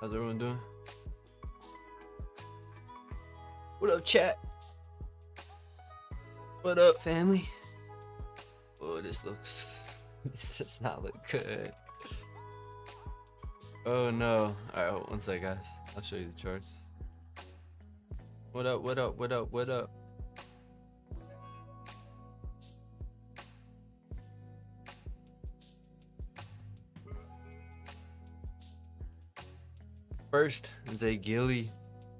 How's everyone doing? What up, chat? What up, family? Oh, this does not look good. Oh no. Alright, hold one sec, guys. I'll show you the charts. What up, what up, what up, what up? First, Zay Gilly.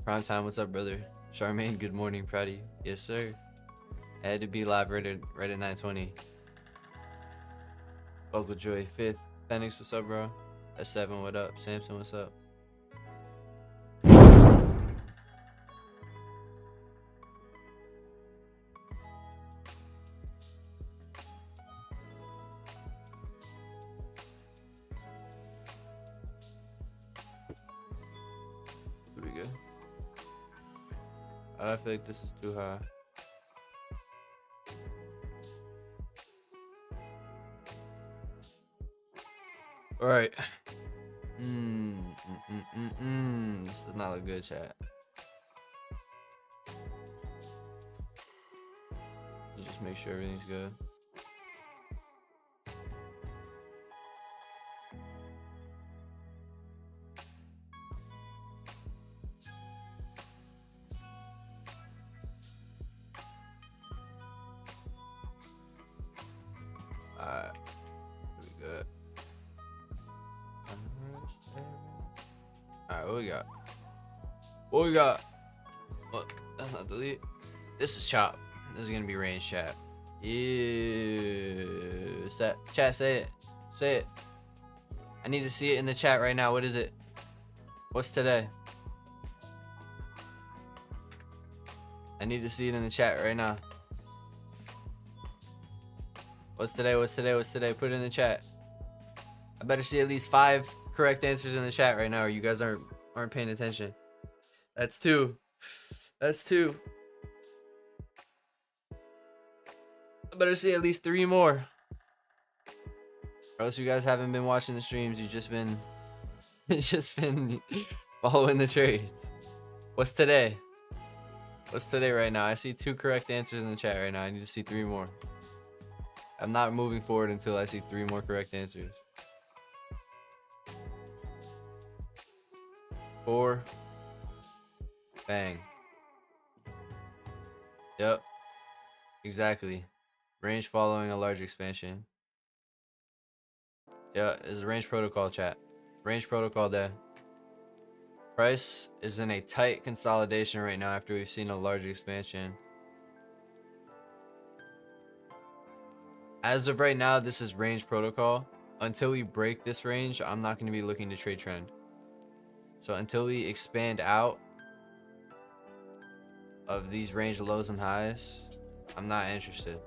Prime time, what's up, brother? Charmaine, good morning, proud of you. Yes, sir. I had to be live right at 9:20. Uncle Joy, 5th. Phoenix, what's up, bro? S7, what up? Samson, what's up? Pretty good. I feel like this is too high. All right. This does not look good, chat. You just make sure everything's good. Alright. Pretty good. Alright, what we got? What we got? What? That's not delete. This is chop. This is gonna be range chat. Ew. Chat, say it. Say it. I need to see it in the chat right now. What is it? What's today? I need to see it in the chat right now. What's today? What's today? What's today? Put it in the chat. I better see at least 5 correct answers in the chat right now, or you guys aren't paying attention. That's 2. That's 2. I better see at least 3 more. Or else you guys haven't been watching the streams. You've just been following the trades. What's today? What's today right now? I see 2 correct answers in the chat right now. I need to see 3 more. I'm not moving forward until I see 3 more correct answers. 4. Bang. Yep. Exactly. Range following a large expansion. Yeah, it's a range protocol, chat. Range protocol there. Price is in a tight consolidation right now after we've seen a large expansion. As of right now, this is range protocol. Until we break this range, I'm not going to be looking to trade trend. So until we expand out of these range lows and highs, I'm not interested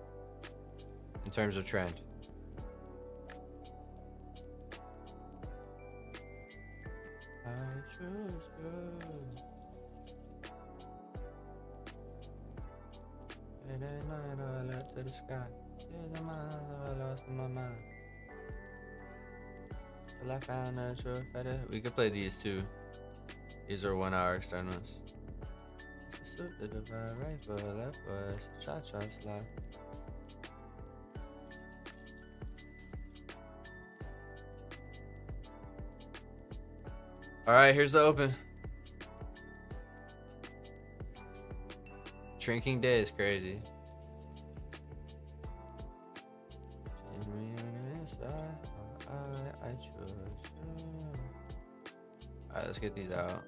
in terms of trend. I choose you. And at night I look to the sky. In the miles I lost in my mind. Till I found a true feather. We could play these too. These are 1 hour externals. Suit the divide, right foot, left foot, cha-cha slide. Alright, here's the open. Drinking day is crazy. Alright, let's get these out.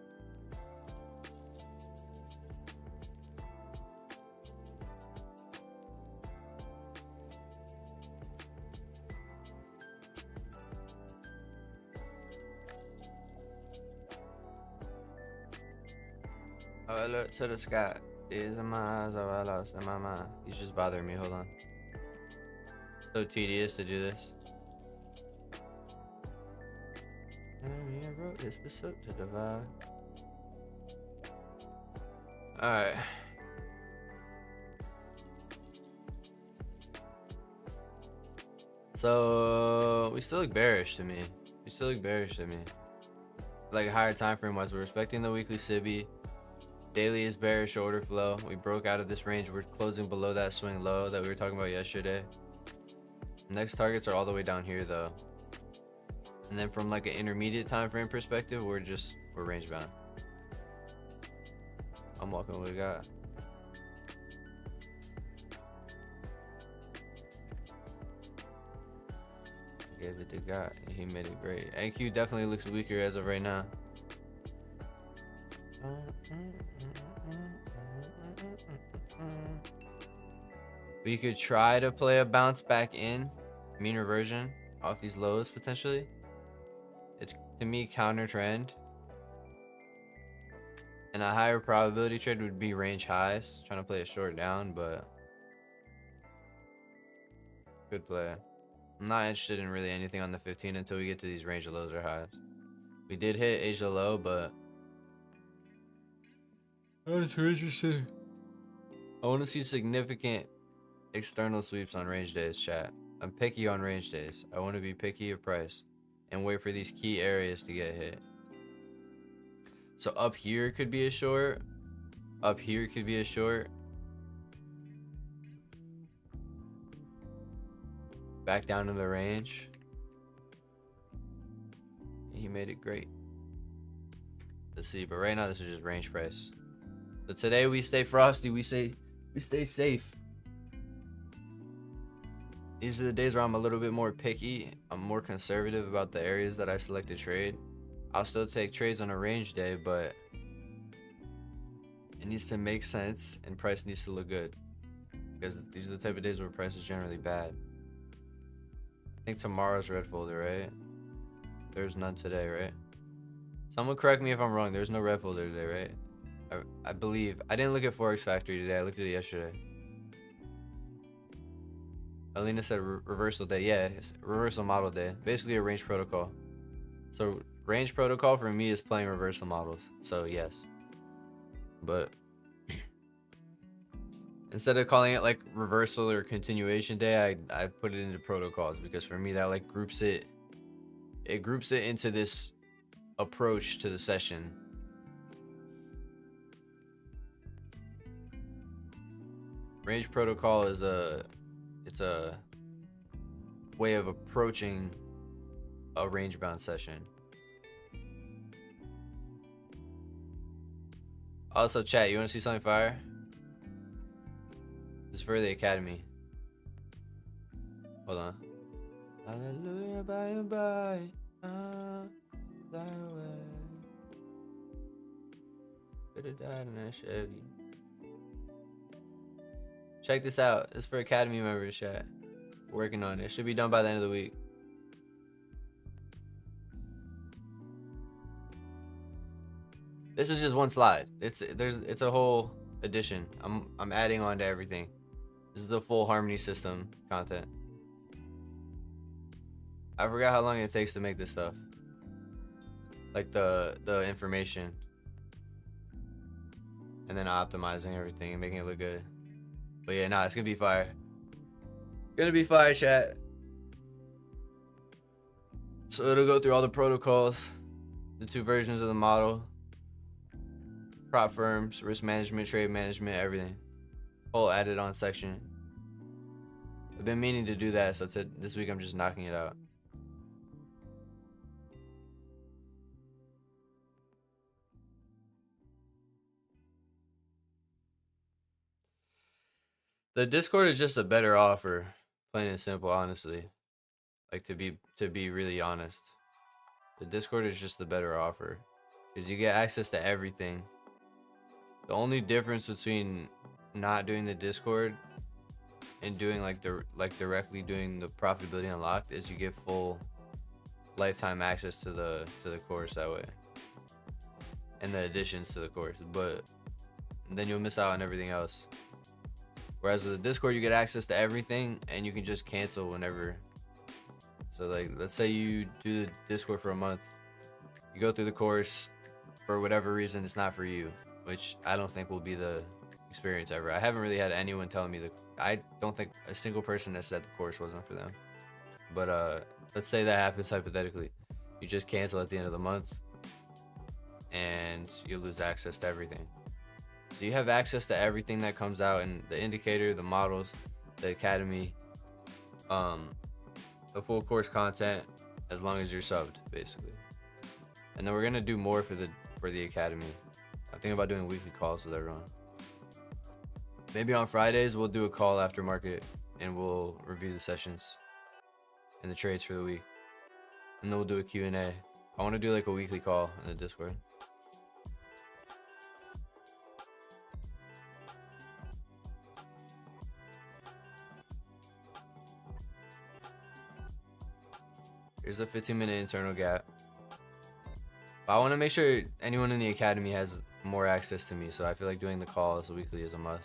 I look to the sky. These are my eyes, I lost in my mind. He's just bothering me. Hold on. So tedious to do this. I wrote this pursuit to divide. Alright. So we still look bearish to me. We still look bearish to me. like higher time frame wise, we're respecting the weekly SIBI. Daily is bearish order flow. We broke out of this range. We're closing below that swing low that we were talking about yesterday. Next targets are all the way down here though. And then from like an intermediate time frame perspective, we're range bound. I'm walking what we got. Gave it to God and he made it great. NQ definitely looks weaker as of right now. We could try to play a bounce back in mean reversion off these lows potentially. It's to me counter trend, and a higher probability trade would be range highs, trying to play a short down, but good play. I'm not interested in really anything on the 15 until we get to these range of lows or highs. We did hit Asia low, but that's interesting. I want to see significant external sweeps on range days, chat. I'm picky on range days. I want to be picky of price and wait for these key areas to get hit. So up here could be a short. Up here could be a short. Back down to the range. He made it great. Let's see, but right now this is just range price. So today we stay frosty. We stay safe. These are the days where I'm a little bit more picky. I'm more conservative about the areas that I select to trade. I'll still take trades on a range day, but it needs to make sense and price needs to look good, because these are the type of days where price is generally bad. I think tomorrow's red folder, right? There's none today, right? Someone correct me if I'm wrong. There's no red folder today, right? I believe. I didn't look at Forex Factory today. I looked at it yesterday. Alina said reversal day. Yeah, it's reversal model day. Basically a range protocol. So range protocol for me is playing reversal models. So yes. But instead of calling it like reversal or continuation day, I put it into protocols, because for me that like groups it into this approach to the session. Range protocol is it's a way of approaching a range bound session. Also, chat, you want to see something fire? This is for the academy. Hold on. Hallelujah, by and by. Thy way. Could have died in that Chevy. Check this out. It's for academy members, chat. Working on it. Should be done by the end of the week. This is just one slide. It's a whole edition. I'm adding on to everything. This is the full harmony system content. I forgot how long it takes to make this stuff. Like the information. And then optimizing everything and making it look good. But yeah, nah, it's gonna be fire. Gonna be fire, chat. So it'll go through all the protocols, the two versions of the model, prop firms, risk management, trade management, everything. Whole added on section. I've been meaning to do that, so this week I'm just knocking it out. The Discord is just a better offer, plain and simple, honestly. Like to be really honest. The Discord is just the better offer, because you get access to everything. The only difference between not doing the Discord and doing directly doing the profitability unlocked is you get full lifetime access to the course that way, and the additions to the course, but then you'll miss out on everything else. Whereas with the Discord, you get access to everything and you can just cancel whenever. So like, let's say you do the Discord for a month, you go through the course, for whatever reason it's not for you, which I don't think will be the experience ever. I haven't really had anyone telling me I don't think a single person has said the course wasn't for them. But let's say that happens hypothetically. You just cancel at the end of the month. and you lose access to everything. So you have access to everything that comes out in the indicator, the models, the academy, the full course content, as long as you're subbed, basically. And then we're gonna do more for the academy. I'm thinking about doing weekly calls with everyone. Maybe on Fridays we'll do a call after market and we'll review the sessions and the trades for the week. And then we'll do a Q&A. I want to do like a weekly call in the Discord. Here's a 15-minute internal gap. But I want to make sure anyone in the academy has more access to me, so I feel like doing the calls weekly is a must.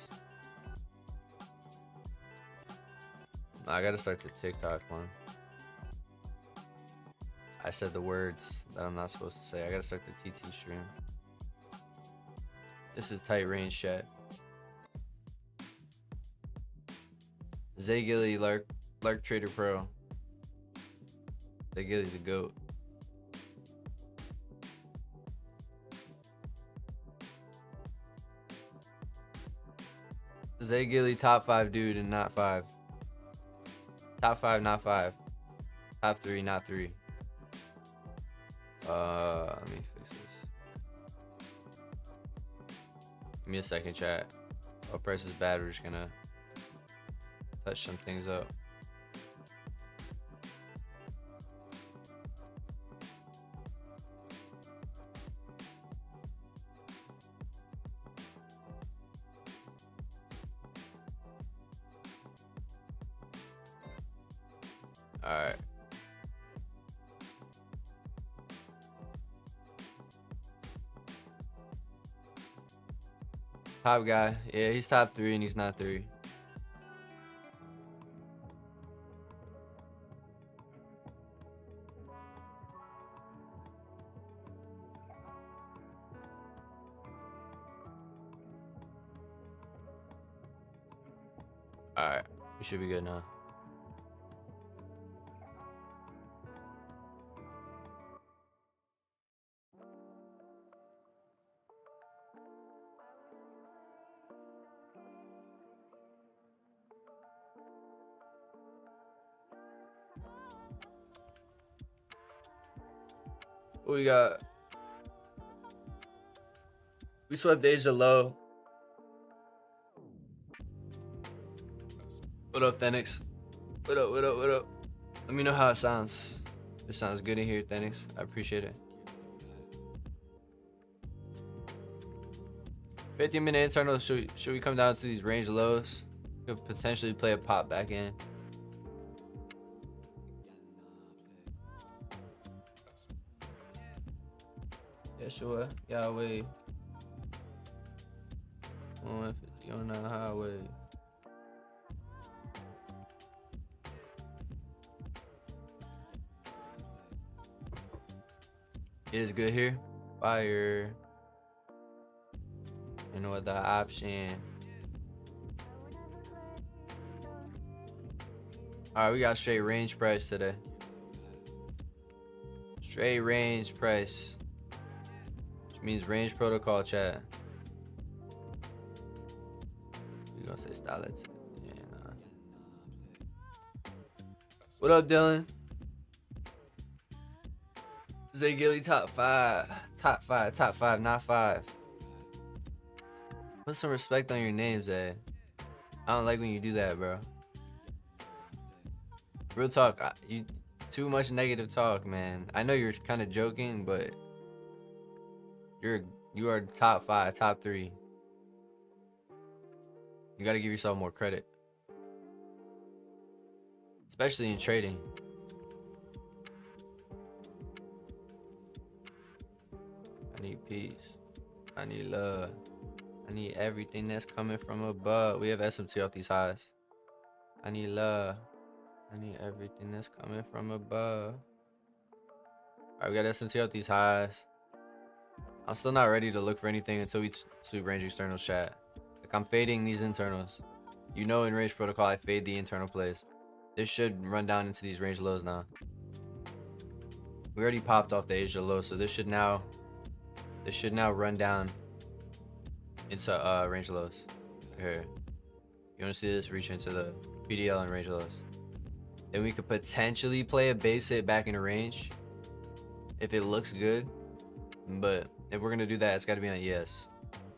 I gotta start the TikTok one. I said the words that I'm not supposed to say. I gotta start the TT stream. This is tight range chat. Zay Gilly, Lark Trader Pro. Zay Gilly's a goat. Zay Gilly, top 5 dude and not 5. Top 5, not 5. Top 3, not 3. Let me fix this. Give me a second, chat. Oh, price is bad. We're just gonna touch some things up. All right. Top guy. Yeah, he's top 3 and he's not 3. All right. We should be good now. What we got? We swept Asia low. What up, Thenix? What up, what up, what up? Let me know how it sounds. It sounds good in here, Thenix. I appreciate it. 15-minute internal. Should we come down to these range lows? Could potentially play a pop back in. Yeah, sure. Yahweh. 150 on the highway. It is good here. Fire. You know what the option. Alright, we got straight range price today. Straight range price. Which means range protocol, chat. You gonna say style it? Yeah, nah. What up, Dylan? Zay Gilly, top 5. Top 5, top 5, not 5. Put some respect on your names, eh? I don't like when you do that, bro. Real talk, you too much negative talk, man. I know you're kind of joking, but you are top 5, top 3. You gotta give yourself more credit, especially in trading. I need peace. I need love. I need everything that's coming from above. We have SMT off these highs. I need love. I need everything that's coming from above. Alright, we got SMT off these highs. I'm still not ready to look for anything until we sweep range external chat. Like, I'm fading these internals. You know, in range protocol, I fade the internal plays. This should run down into these range lows now. We already popped off the Asia low, so this should now This should now run down into range lows. Here, you want to see this reach into the PDL and range lows. Then we could potentially play a base hit back into range if it looks good. But if we're gonna do that, it's got to be on ES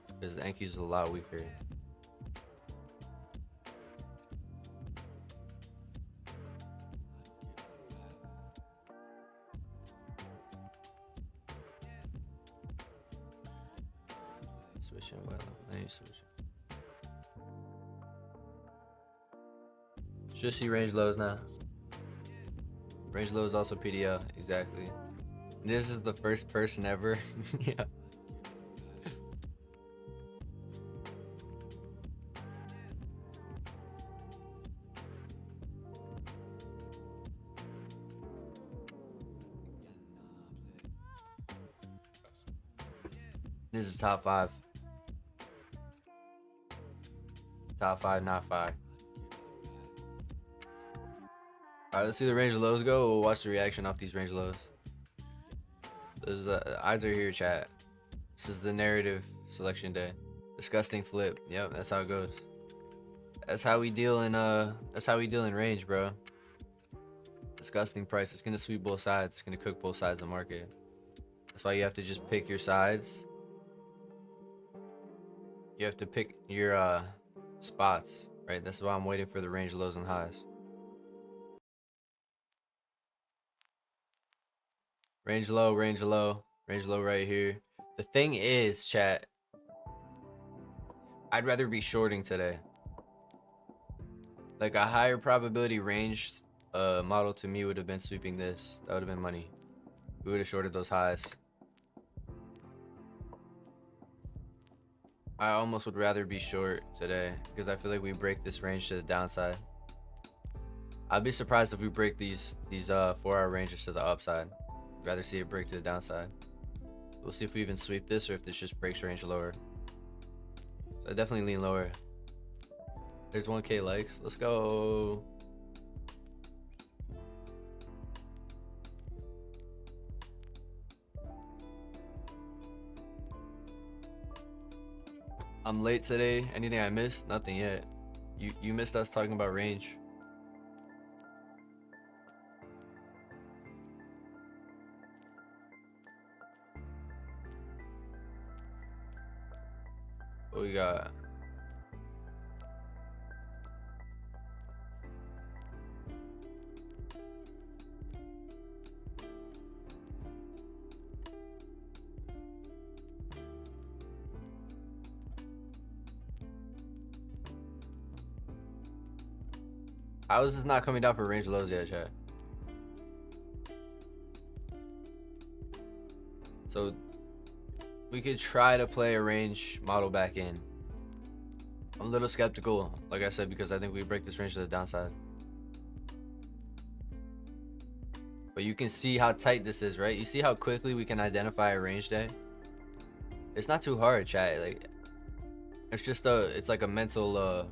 because the NQ is a lot weaker. Switching well, let me switch. Should see range lows now. Range lows also PDL, exactly. This is the first person ever. Yeah. This is top 5. Top 5, not 5. Alright, let's see the range lows go. We'll watch the reaction off these range lows. There's eyes are here, chat. This is the narrative selection day. Disgusting flip. Yep, that's how it goes. That's how we deal in range, bro. Disgusting price. It's gonna sweep both sides. It's gonna cook both sides of the market. That's why you have to just pick your sides. You have to pick your spots, right? That's why I'm waiting for the range lows and highs. Range low, range low, range low right here. The thing is, chat, I'd rather be shorting today. Like a higher probability range model to me would have been sweeping this. That would have been money. We would have shorted those highs. I almost would rather be short today because I feel like we break this range to the downside. I'd be surprised if we break these 4-hour ranges to the upside. I'd rather see it break to the downside. We'll see if we even sweep this or if this just breaks range lower. So I definitely lean lower. There's 1K likes. Let's go. I'm late today. Anything I missed? Nothing yet. You missed us talking about range. What we got? How is this not coming down for range lows yet, chat? So we could try to play a range model back in. I'm a little skeptical, like I said, because I think we break this range to the downside. But you can see how tight this is, right? You see how quickly we can identify a range day? It's not too hard, chat. Like, it's just it's like a mental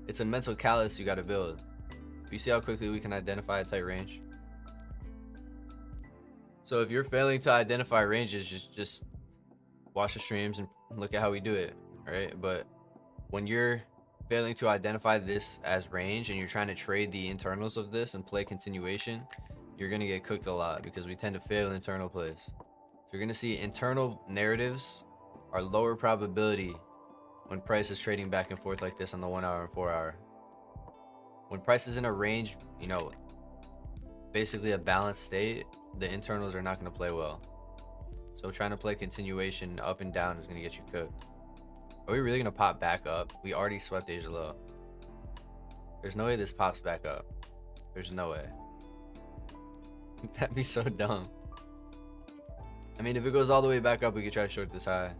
it's a mental callus you got to build. You see how quickly we can identify a tight range? So if you're failing to identify ranges, just watch the streams and look at how we do it, right? But when you're failing to identify this as range and you're trying to trade the internals of this and play continuation, you're gonna get cooked a lot because we tend to fail internal plays. So you're gonna see internal narratives are lower probability when price is trading back and forth like this on the 1 hour and 4 hour. When price is in a range, you know, basically a balanced state, the internals are not going to play well. So trying to play continuation up and down is going to get you cooked. Are we really going to pop back up? We already swept Asia low. There's no way this pops back up. There's no way. That'd be so dumb. I mean, if it goes all the way back up, we could try to short this high.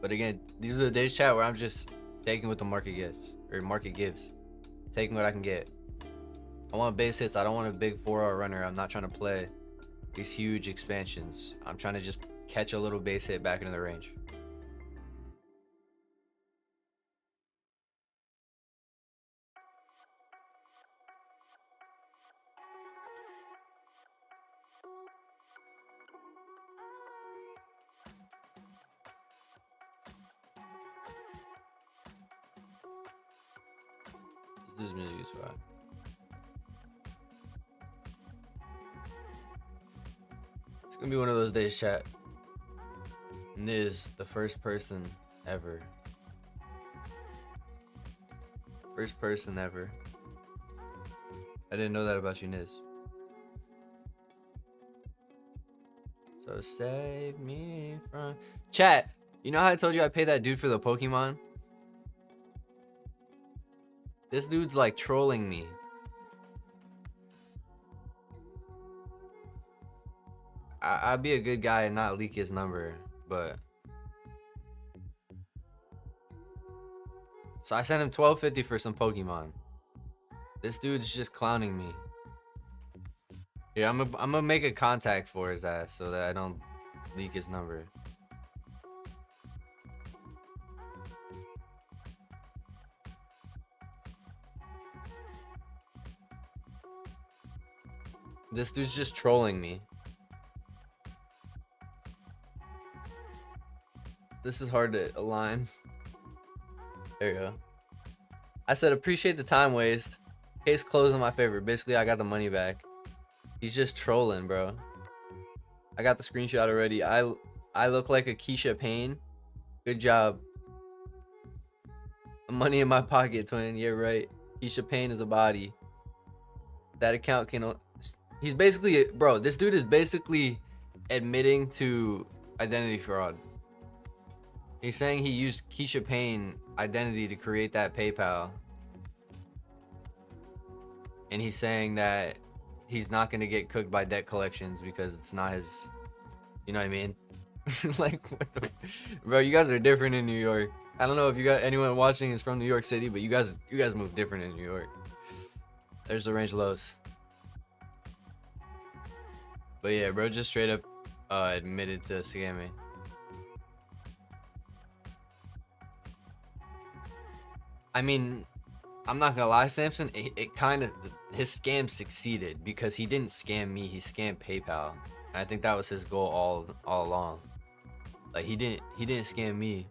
But again, these are the days, chat, where I'm just taking what the market gets, or market gives. Taking what I can get. I want base hits. I don't want a big 4-hour runner. I'm not trying to play these huge expansions. I'm trying to just catch a little base hit back into the range. This music is fine. It's gonna be one of those days, chat. Niz, the first person ever. First person ever. I didn't know that about you, Niz. So save me from... Chat, you know how I told you I paid that dude for the Pokemon? This dude's like trolling me. I'd be a good guy and not leak his number, but... So I sent him $12.50 for some Pokemon. This dude's just clowning me. Yeah, I'm gonna make a contact for his ass so that I don't leak his number. This dude's just trolling me. This is hard to align. There you go. I said appreciate the time waste. Case closed in my favor. Basically, I got the money back. He's just trolling, bro. I got the screenshot already. I look like a Keisha Payne. Good job. Money in my pocket, twin. Yeah, right. Keisha Payne is a body. That account can... He's basically... Bro, this dude is basically admitting to identity fraud. He's saying he used Keisha Payne identity to create that PayPal. And he's saying that he's not going to get cooked by debt collections because it's not his... You know what I mean? Like, what the... Bro, you guys are different in New York. I don't know if you got anyone watching is from New York City, but you guys move different in New York. There's the range lows. But yeah, bro, just straight up admitted to scamming. I mean, I'm not gonna lie, Samson. It kind of, his scam succeeded because he didn't scam me. He scammed PayPal. And I think that was his goal all along. Like he didn't scam me.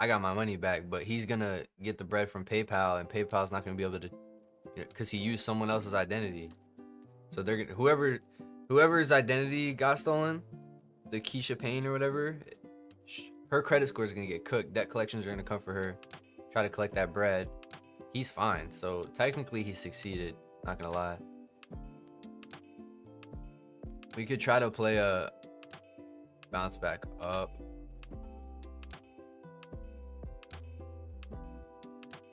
I got my money back, but he's gonna get the bread from PayPal, and PayPal's not gonna be able to, because he used someone else's identity. So they're gonna, whoever's identity got stolen, the Keisha Payne or whatever, her credit score is gonna get cooked. Debt collections are gonna come for her. Try to collect that bread. He's fine, so technically he succeeded, not gonna lie. We could try to play a bounce back up.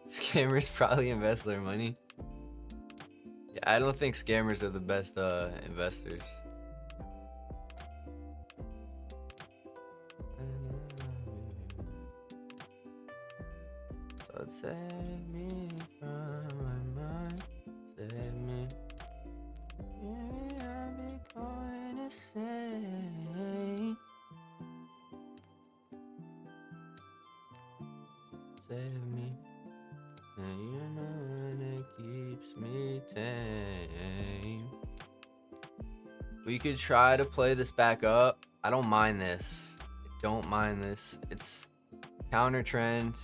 Scammers probably invest their money. Yeah, I don't think scammers are the best investors. So save me from my mind, save me. Yeah, I'll be going insane. Save me. And you know it keeps me tame. We could try to play this back up. I don't mind this. I don't mind this. It's counter trend.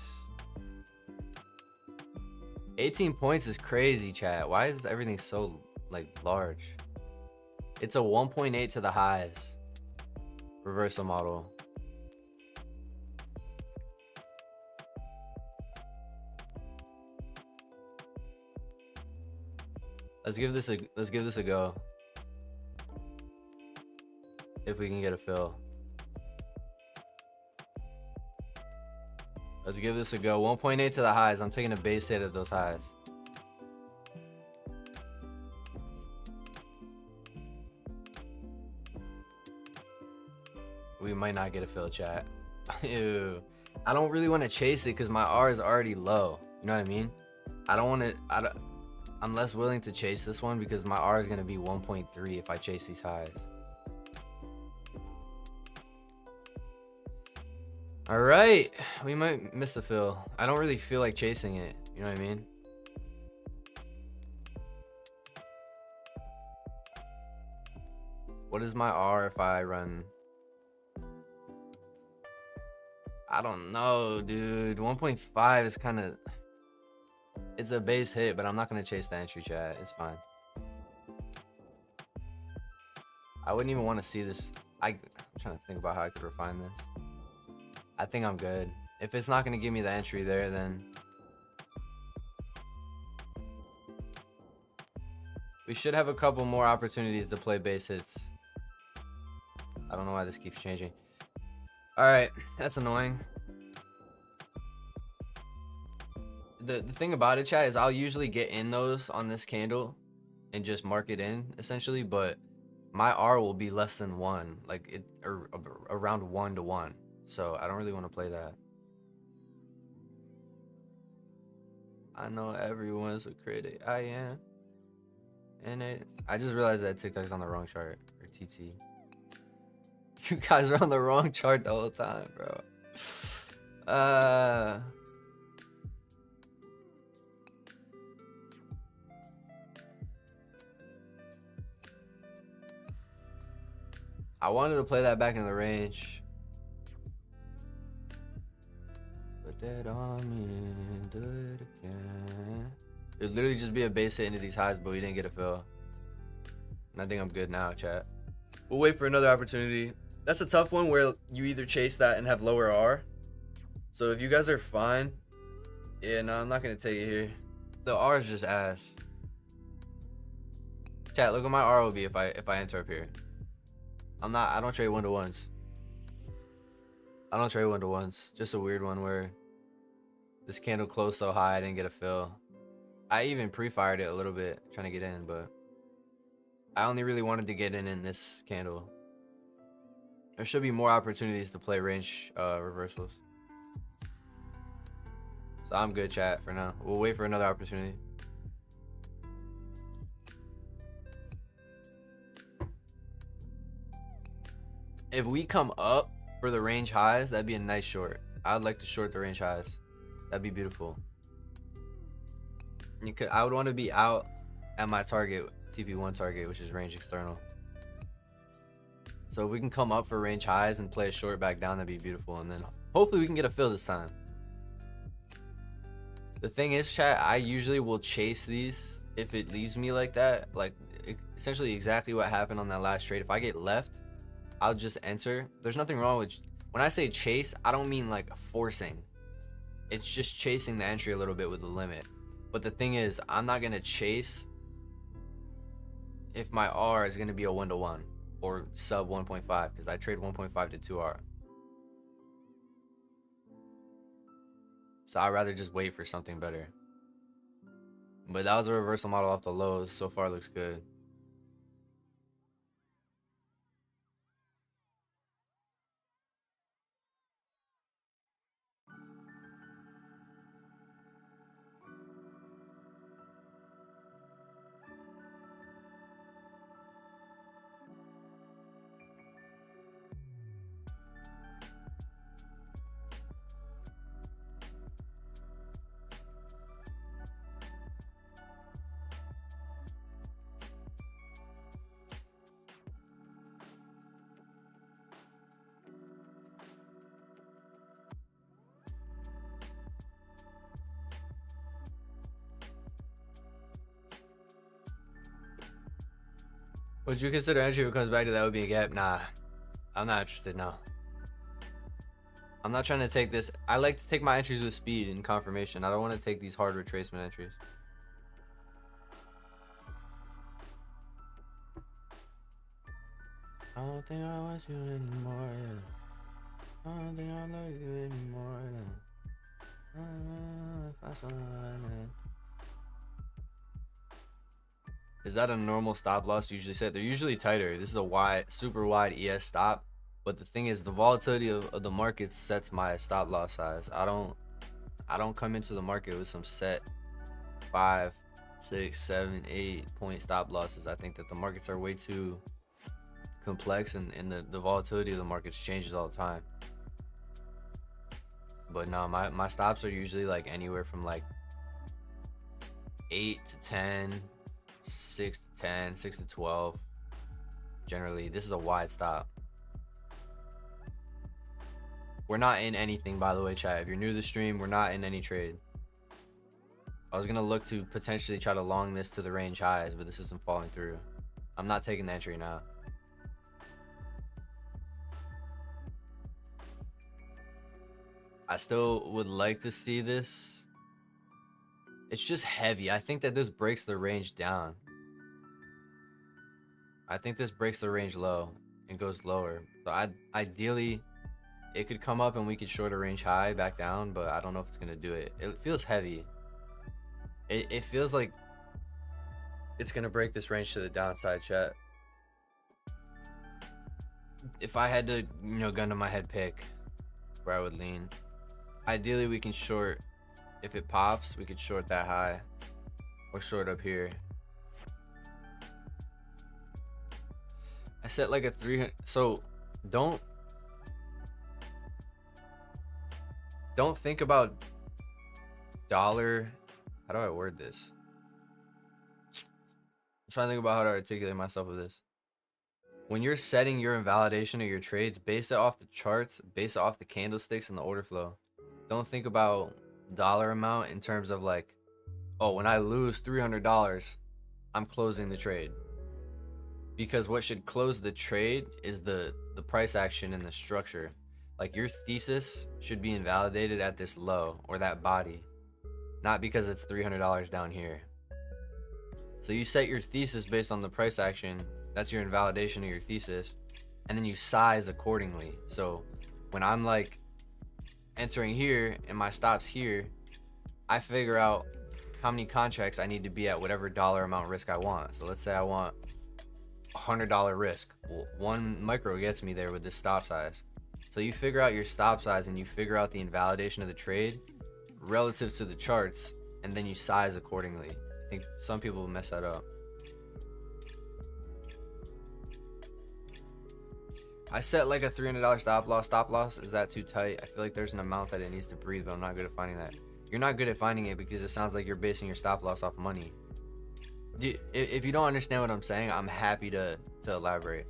18 points is crazy, chat. Why is everything so like large? It's a 1.8 to the highs. Reversal model. Let's give this a go. If we can get a fill. Let's give this a go. 1.8 to the highs. I'm taking a base hit at those highs. We might not get a fill, chat. Ew. I don't really want to chase it because my R is already low. You know what I mean? I don't want to... I'm less willing to chase this one because my R is going to be 1.3 if I chase these highs. All right. We might miss the fill. I don't really feel like chasing it. You know what I mean? What is my R if I run... I don't know, dude. 1.5 is kind of... It's a base hit, but I'm not gonna chase the entry, chat. It's fine. I wouldn't even want to see this. I'm trying to think about how I could refine this. I think I'm good. If it's not gonna give me the entry there, then we should have a couple more opportunities to play base hits. I don't know why this keeps changing. All right, that's annoying. The thing about it, chat, is I'll usually get in those on this candle and just mark it in essentially, but my R will be less than 1, like it or around 1 to 1. So I don't really want to play that. I know everyone's a critic. I am. And I just realized that TikTok's on the wrong chart, or TT. You guys are on the wrong chart the whole time, bro. I wanted to play that back in the range. Put that on me and do it again. It would literally just be a base hit into these highs, but we didn't get a fill. And I think I'm good now, chat. We'll wait for another opportunity. That's a tough one where you either chase that and have lower R. So if you guys are fine, yeah, no, I'm not gonna take it here. The R is just ass. Chat, look what my R will be if I enter up here. I don't trade 1-to-1s. I don't trade 1-to-1s. Just a weird one where this candle closed so high I didn't get a fill. I even pre-fired it a little bit trying to get in, but I only really wanted to get in this candle. There should be more opportunities to play range reversals. So I'm good, chat, for now. We'll wait for another opportunity. If we come up for the range highs, that'd be a nice short. I'd like to short the range highs. That'd be beautiful. I would want to be out at my target, TP1 target, which is range external. So if we can come up for range highs and play a short back down, that'd be beautiful. And then hopefully we can get a fill this time. The thing is, chat, I usually will chase these if it leaves me like that. Like essentially exactly what happened on that last trade. If I get left, I'll just enter. There's nothing wrong with, when I say chase, I don't mean like forcing. It's just chasing the entry a little bit with the limit. But the thing is, I'm not gonna chase if my R is gonna be a 1-to-1 or sub 1.5, because I trade 1.5 to 2R. So I'd rather just wait for something better. But that was a reversal model off the lows. So far looks good. Would you consider entry if it comes back to that would be a gap? Nah, I'm not interested now. I'm not trying to take this. I like to take my entries with speed and confirmation. I don't want to take these hard retracement entries. I don't think I want you anymore, yeah. I don't think I love you anymore, yeah. If I saw that. Is that a normal stop loss usually set? They're usually tighter. This is a wide, super wide ES stop. But the thing is, the volatility of the market sets my stop loss size. I don't come into the market with some set 5, 6, 7, 8 point stop losses. I think that the markets are way too complex, and the volatility of the markets changes all the time. But no, my stops are usually like anywhere from like 8 to 10, 6 to 10, 6 to 12. Generally, this is a wide stop. We're not in anything, by the way, chat. If you're new to the stream, we're not in any trade. I was gonna look to potentially try to long this to the range highs, but this isn't falling through. I'm not taking the entry now. I still would like to see this. It's just heavy. I think that this breaks the range down. I think this breaks the range low and goes lower. So ideally, it could come up and we could short a range high back down, but I don't know if it's gonna do it. It feels heavy. It feels like it's gonna break this range to the downside, chat. If I had to, gun to my head pick where I would lean, ideally we can short. If it pops, we could short that high or short up here. I set like a 300. So don't think about dollar. How do I word this? I'm trying to think about how to articulate myself with this. When you're setting your invalidation of your trades, base it off the charts, base it off the candlesticks and the order flow. Don't think about dollar amount in terms of like, oh, when I lose $300, I'm closing the trade. Because what should close the trade is the price action and the structure. Like your thesis should be invalidated at this low or that body, not because it's $300 down here. So you set your thesis based on the price action. That's your invalidation of your thesis, and then you size accordingly. So when I'm like entering here and my stops here, I figure out how many contracts I need to be at whatever dollar amount risk I want. So let's say I want $100 risk. Well, 1 micro gets me there with this stop size. So you figure out your stop size and you figure out the invalidation of the trade relative to the charts, and then you size accordingly. I think some people mess that up. I set like a $300 stop loss. Stop loss, is that too tight? I feel like there's an amount that it needs to breathe, but I'm not good at finding that. You're not good at finding it because it sounds like you're basing your stop loss off money. If you don't understand what I'm saying, I'm happy to elaborate.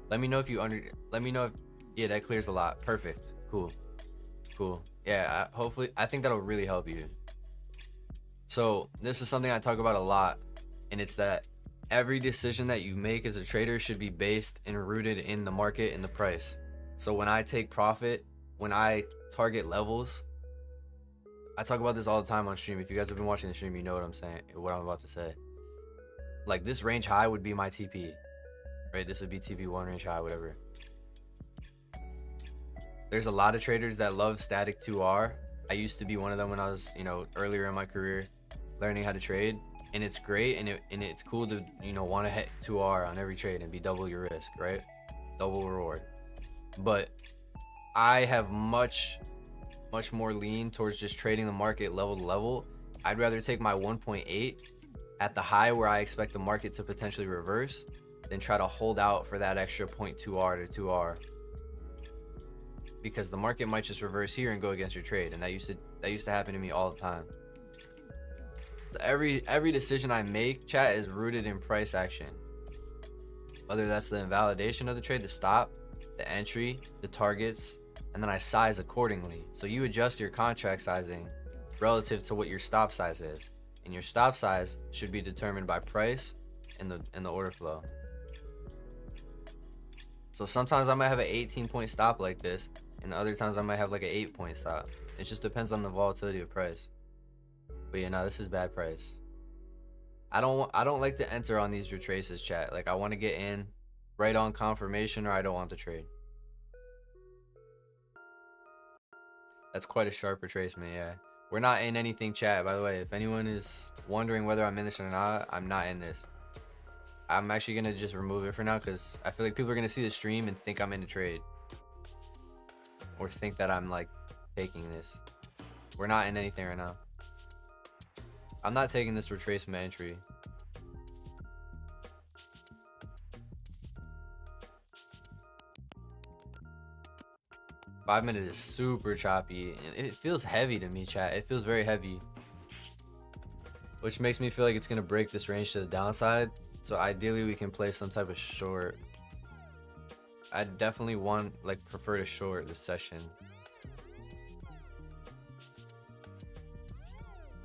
Let me know if yeah, that clears a lot. Perfect. Cool. Yeah, hopefully I think that'll really help you. So this is something I talk about a lot, and it's that every decision that you make as a trader should be based and rooted in the market and the price. So when I take profit, when I target levels, I talk about this all the time on stream. If you guys have been watching the stream, you know what I'm saying, what I'm about to say. Like this range high would be my TP, right? This would be TP1 range high, whatever. There's a lot of traders that love static 2R. I used to be one of them when I was, earlier in my career, learning how to trade. And it's great, and it's cool to, want to hit 2R on every trade and be double your risk, right? Double reward. But I have much more lean towards just trading the market level to level. I'd rather take my 1.8 at the high where I expect the market to potentially reverse than try to hold out for that extra 0.2R to 2R. Because the market might just reverse here and go against your trade, and that used to happen to me all the time. So every decision I make, chat, is rooted in price action. Whether that's the invalidation of the trade, the stop, the entry, the targets, and then I size accordingly. So you adjust your contract sizing relative to what your stop size is, and your stop size should be determined by price and the order flow. So sometimes I might have an 18-point stop like this, and other times I might have like an 8-point stop. It just depends on the volatility of price. But yeah, no, this is bad price. I don't like to enter on these retraces, chat. Like I want to get in right on confirmation, or I don't want to trade. That's quite a sharp retracement, yeah. We're not in anything, chat, by the way. If anyone is wondering whether I'm in this or not, I'm not in this. I'm actually going to just remove it for now because I feel like people are going to see the stream and think I'm in a trade. Or think that I'm like taking this. We're not in anything right now. I'm not taking this retracement entry. Five minute is super choppy. It feels heavy to me, chat. It feels very heavy. Which makes me feel like it's going to break this range to the downside. So ideally we can play some type of short. I definitely prefer to short this session.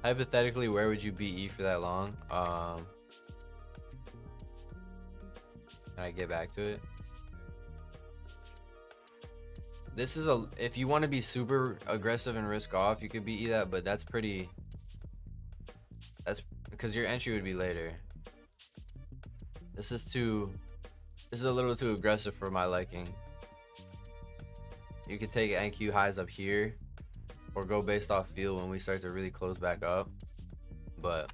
Hypothetically, where would you be for that long? Can I get back to it? This is a, if you want to be super aggressive and risk off, you could be that, but that's pretty, that's because your entry would be later. This is a little too aggressive for my liking. You could take NQ highs up here or go based off feel when we start to really close back up. But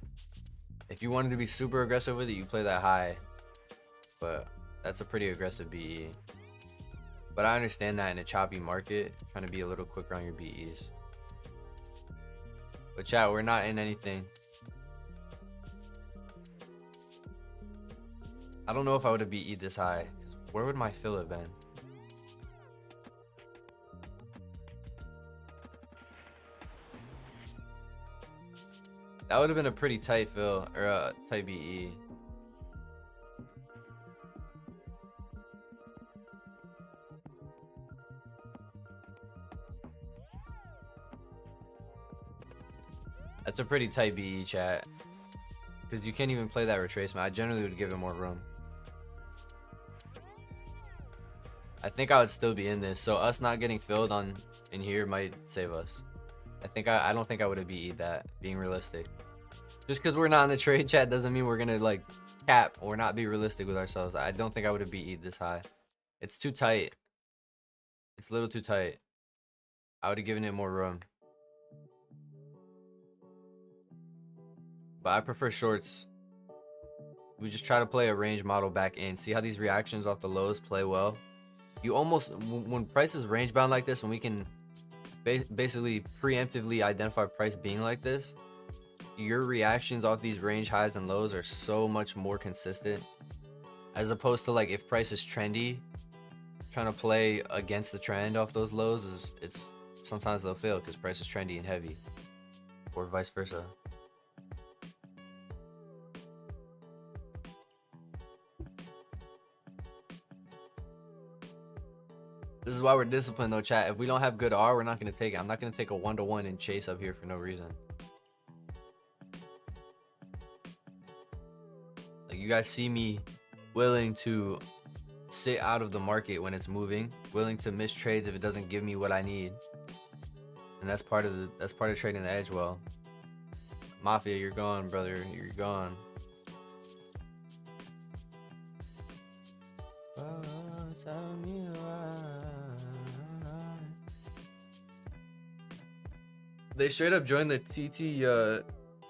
if you wanted to be super aggressive with it, you play that high. But that's a pretty aggressive BE. But I understand that in a choppy market, trying to be a little quicker on your BEs. But chat, we're not in anything. I don't know if I would have BE'd this high, because where would my fill have been? That would have been a pretty tight fill, or a tight BE. That's a pretty tight BE, chat. Because you can't even play that retracement. I generally would give it more room. I think I would still be in this, so us not getting filled on in here might save us. I don't think I would have BE'd that, being realistic. Just because we're not in the trade chat doesn't mean we're gonna like cap or not be realistic with ourselves. I don't think I would have BE'd this high. It's too tight. It's a little too tight. I would have given it more room. But I prefer shorts. We just try to play a range model back in. See how these reactions off the lows play well? You almost, when price is range bound like this, and we can basically preemptively identify price being like this, your reactions off these range highs and lows are so much more consistent. As opposed to like if price is trendy, trying to play against the trend off those lows, it's sometimes they'll fail because price is trendy and heavy. Or vice versa. This is why we're disciplined though, chat. If we don't have good R, we're not going to take it. I'm not going to take a 1-to-1 and chase up here for no reason. Like, you guys see me willing to sit out of the market when it's moving, willing to miss trades if it doesn't give me what I need. And that's part of trading the edge well. Mafia, you're gone, brother. You're gone. Tell me why. They straight up joined the TT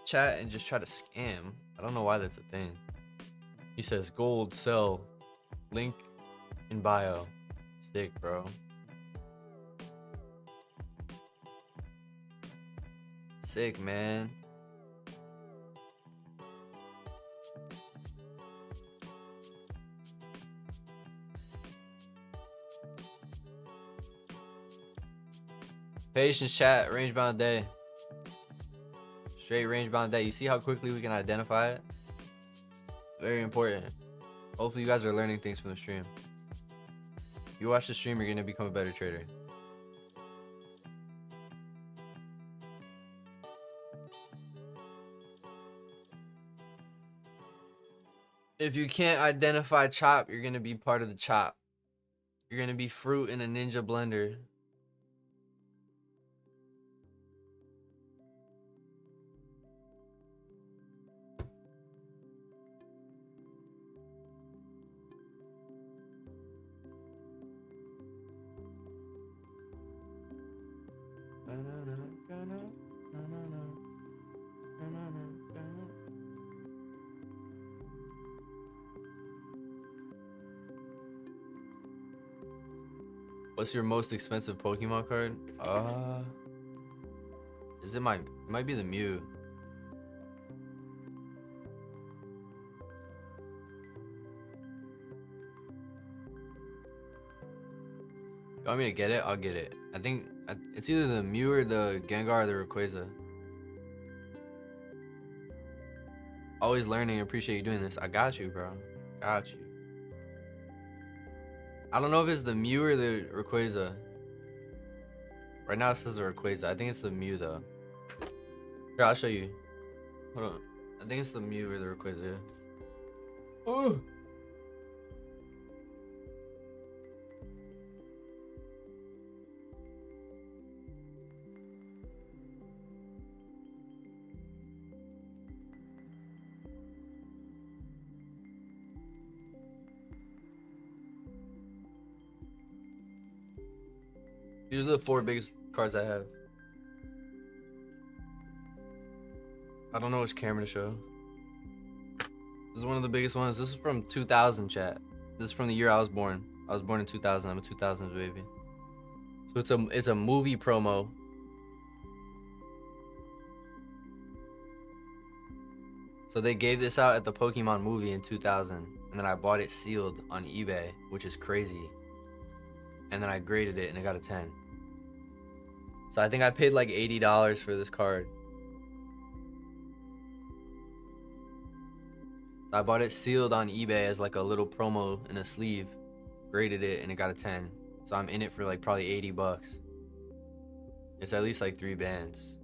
chat and just try to scam. I don't know why that's a thing. He says gold sell, link in bio. Sick, bro. Sick, man. Patience, chat. Range bound day. Straight range bound day. You see how quickly we can identify it? Very important. Hopefully you guys are learning things from the stream. If you watch the stream, you're going to become a better trader. If you can't identify chop, you're going to be part of the chop. You're going to be fruit in a ninja blender. What's your most expensive Pokemon card? Is it might be the Mew. You want me to get it? I'll get it. I think it's either the Mew or the Gengar or the Rayquaza. Always learning. Appreciate you doing this. I got you, bro. Got you. I don't know if it's the Mew or the Rayquaza. Right now it says the Rayquaza. I think it's the Mew though. Here, I'll show you. Hold on. I think it's the mute or the request. Yeah. Oh. These are the 4 biggest cards I have. I don't know which camera to show. This is one of the biggest ones. This is from 2000, chat. This is from the year I was born. I was born in 2000. I'm a 2000s baby. So it's a movie promo. So they gave this out at the Pokemon movie in 2000, and then I bought it sealed on eBay, which is crazy. And then I graded it and it got a 10. So I think I paid like $80 for this card. So I bought it sealed on eBay as like a little promo in a sleeve, graded it, and it got a 10. So I'm in it for like probably 80 bucks. It's at least like 3 bands.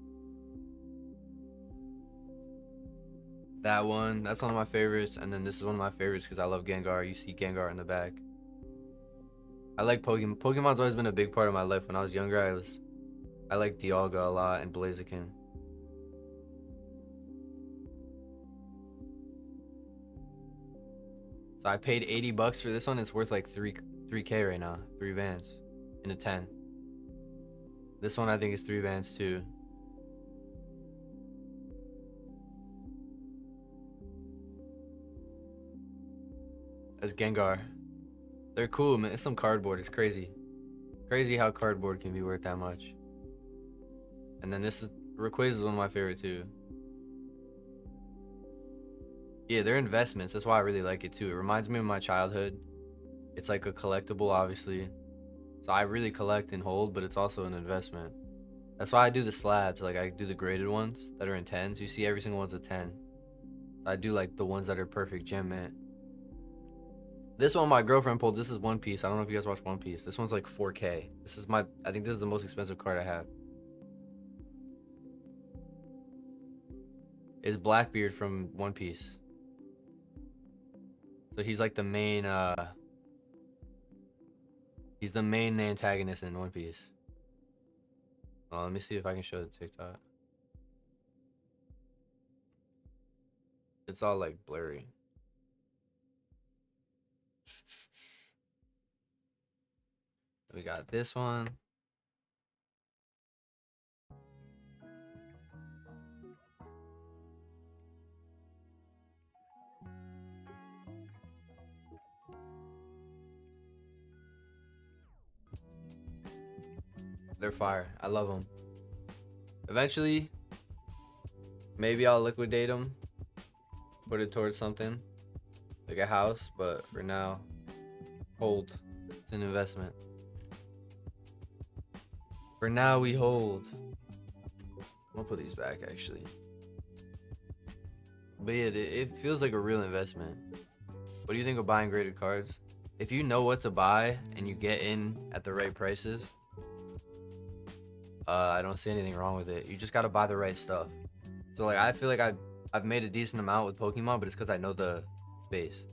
That one, that's one of my favorites. And then this is one of my favorites because I love Gengar. You see Gengar in the back. I like Pokemon. Pokemon's always been a big part of my life. When I was younger, I liked Dialga a lot and Blaziken. So I paid 80 bucks for this one. It's worth like 3K right now. 3 bands in a 10. This one I think is 3 bands too. That's Gengar. They're cool, man. It's some cardboard. It's crazy. Crazy how cardboard can be worth that much. And then this is Rayquaza is one of my favorite too. Yeah, they're investments. That's why I really like it too. It reminds me of my childhood. It's like a collectible, obviously. So I really collect and hold, but it's also an investment. That's why I do the slabs. Like I do the graded ones that are in 10s. You see every single one's a 10. I do like the ones that are perfect gem mint. This one my girlfriend pulled. This is One Piece. I don't know if you guys watch One Piece. This one's like 4K. This is I think this is the most expensive card I have. It's Blackbeard from One Piece. So he's like the main he's the main antagonist in One Piece. Oh, let me see if I can show the TikTok. It's all like blurry. We got this one. They're fire. I love them. Eventually, maybe I'll liquidate them, put it towards something like a house, but for now, hold. It's an investment. For now, we hold. I'll put these back actually. But yeah, it feels like a real investment. What do you think of buying graded cards? If you know what to buy and you get in at the right prices, I don't see anything wrong with it. You just gotta buy the right stuff. So like I feel like I've made a decent amount with Pokemon, but it's because I know the space.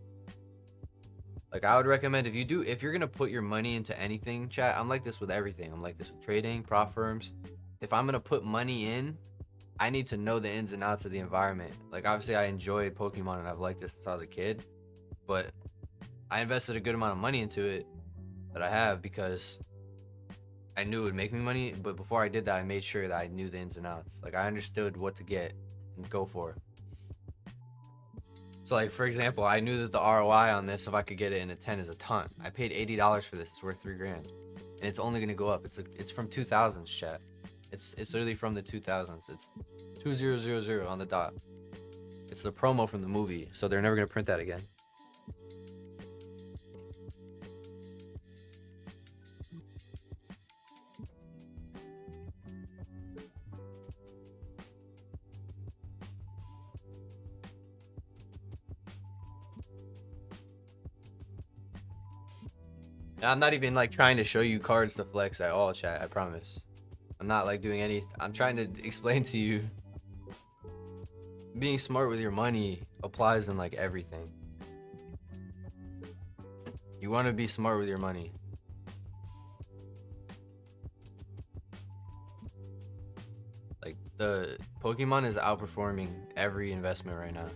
Like I would recommend if you're gonna put your money into anything, chat, I'm like this with everything. I'm like this with trading, prop firms. If I'm gonna put money in, I need to know the ins and outs of the environment. Like obviously I enjoy Pokemon and I've liked this since I was a kid, but I invested a good amount of money into it that I have because I knew it would make me money. But before I did that, I made sure that I knew the ins and outs. Like I understood what to get and go for. So like for example, I knew that the ROI on this, if I could get it in a 10, is a ton. I paid $80 for this. It's worth $3 grand, and it's only gonna go up. It's from 2000s, chat. It's literally from the 2000s. It's 2000 on the dot. It's the promo from the movie, so they're never gonna print that again. I'm not even like trying to show you cards to flex at all, chat. I promise. I'm not like doing any. I'm trying to explain to you being smart with your money applies in like everything. You want to be smart with your money. Like the Pokemon is outperforming every investment right now.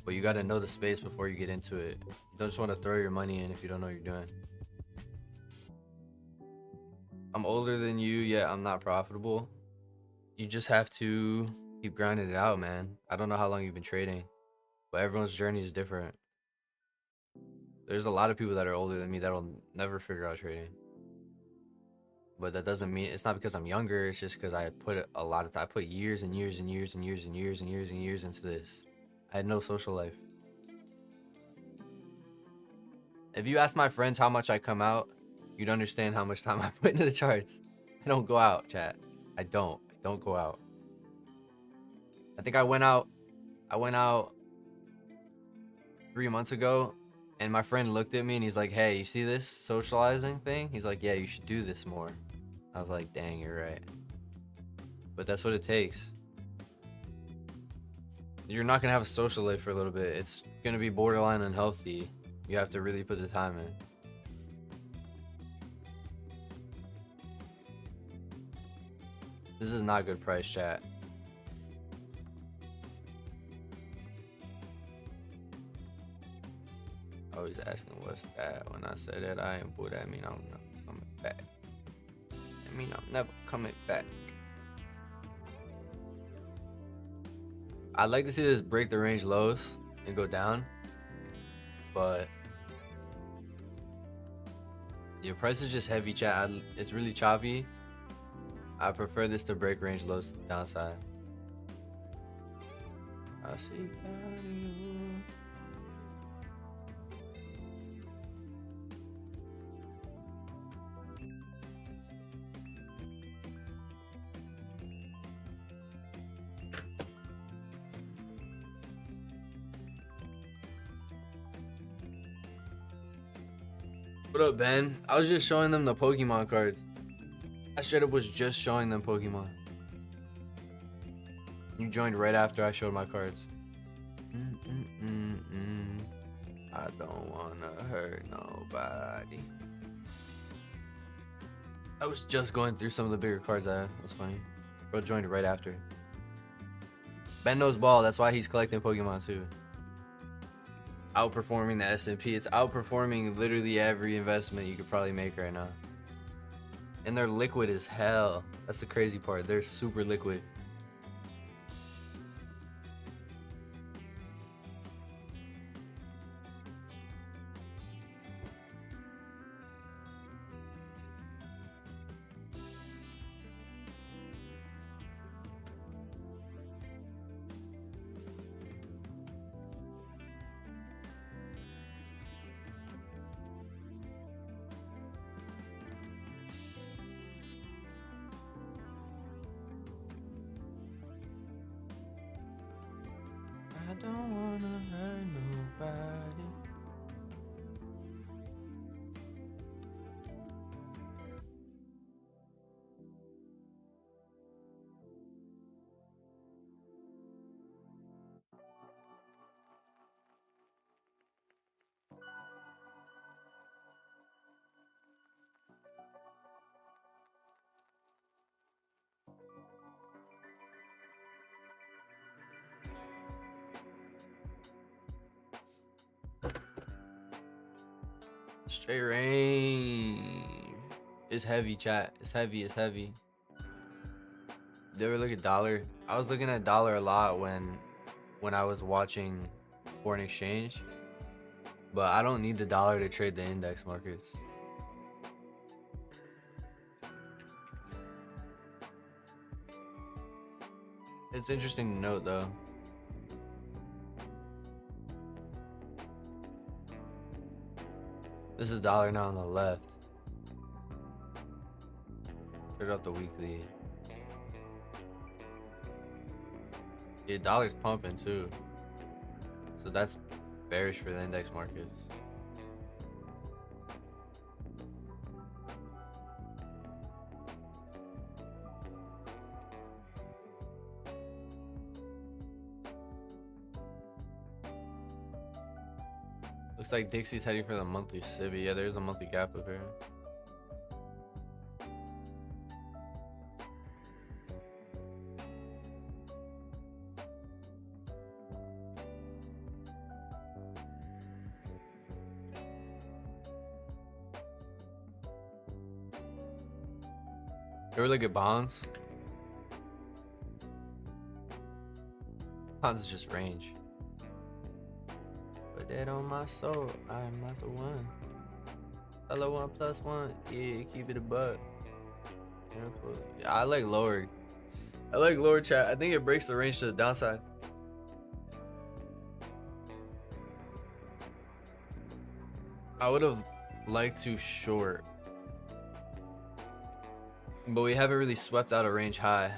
But you got to know the space before you get into it. You don't just want to throw your money in if you don't know what you're doing. I'm older than you, yet I'm not profitable. You just have to keep grinding it out, man. I don't know how long you've been trading, but everyone's journey is different. There's a lot of people that are older than me that'll never figure out trading. But that doesn't mean, it's not because I'm younger, it's just because I put a lot of time. I put years and years and years and years and years and years and years into this. I had no social life. If you ask my friends how much I come out, you'd understand how much time I put into the charts. I don't go out, chat. I don't go out. I think I went out 3 months ago, and my friend looked at me and he's like, hey, you see this socializing thing? He's like, yeah, you should do this more. I was like, dang, you're right. But that's what it takes. You're not gonna have a social life for a little bit. It's gonna be borderline unhealthy. You have to really put the time in. This is not good price, chat. I was asking what's that. When I said that I ain't put that, mean I'm not coming back. I mean I'm never coming back. I'd like to see this break the range lows and go down, but your price is just heavy, chat. It's really choppy. I prefer this to break range lows to the downside. I see. What up, Ben? I was just showing them the Pokemon cards. I straight up was just showing them Pokemon. You joined right after I showed my cards. I don't wanna hurt nobody. I was just going through some of the bigger cards. That's funny. Bro joined right after. Ben knows ball. That's why he's collecting Pokemon too. Outperforming the S&P. It's outperforming literally every investment you could probably make right now. And they're liquid as hell. That's the crazy part. They're super liquid. I don't wanna hurt nobody. Straight range. It's heavy, chat. It's heavy. It's heavy. You ever look at dollar? I was looking at dollar a lot when I was watching foreign exchange, but I don't need the dollar to trade the index markets. It's interesting to note though. This is dollar now on the left. Straight up the weekly. Yeah, dollar's pumping too. So that's bearish for the index markets. Looks like Dixie's heading for the monthly civvy. Yeah, there's a monthly gap up here. You ever look at bonds? Bonds is just range. Put that on my soul. I'm not the one. Hello 1+1. Yeah, keep it a buck. Yeah, I like lower. I like lower chat. I think it breaks the range to the downside. I would have liked to short, but we haven't really swept out a range high,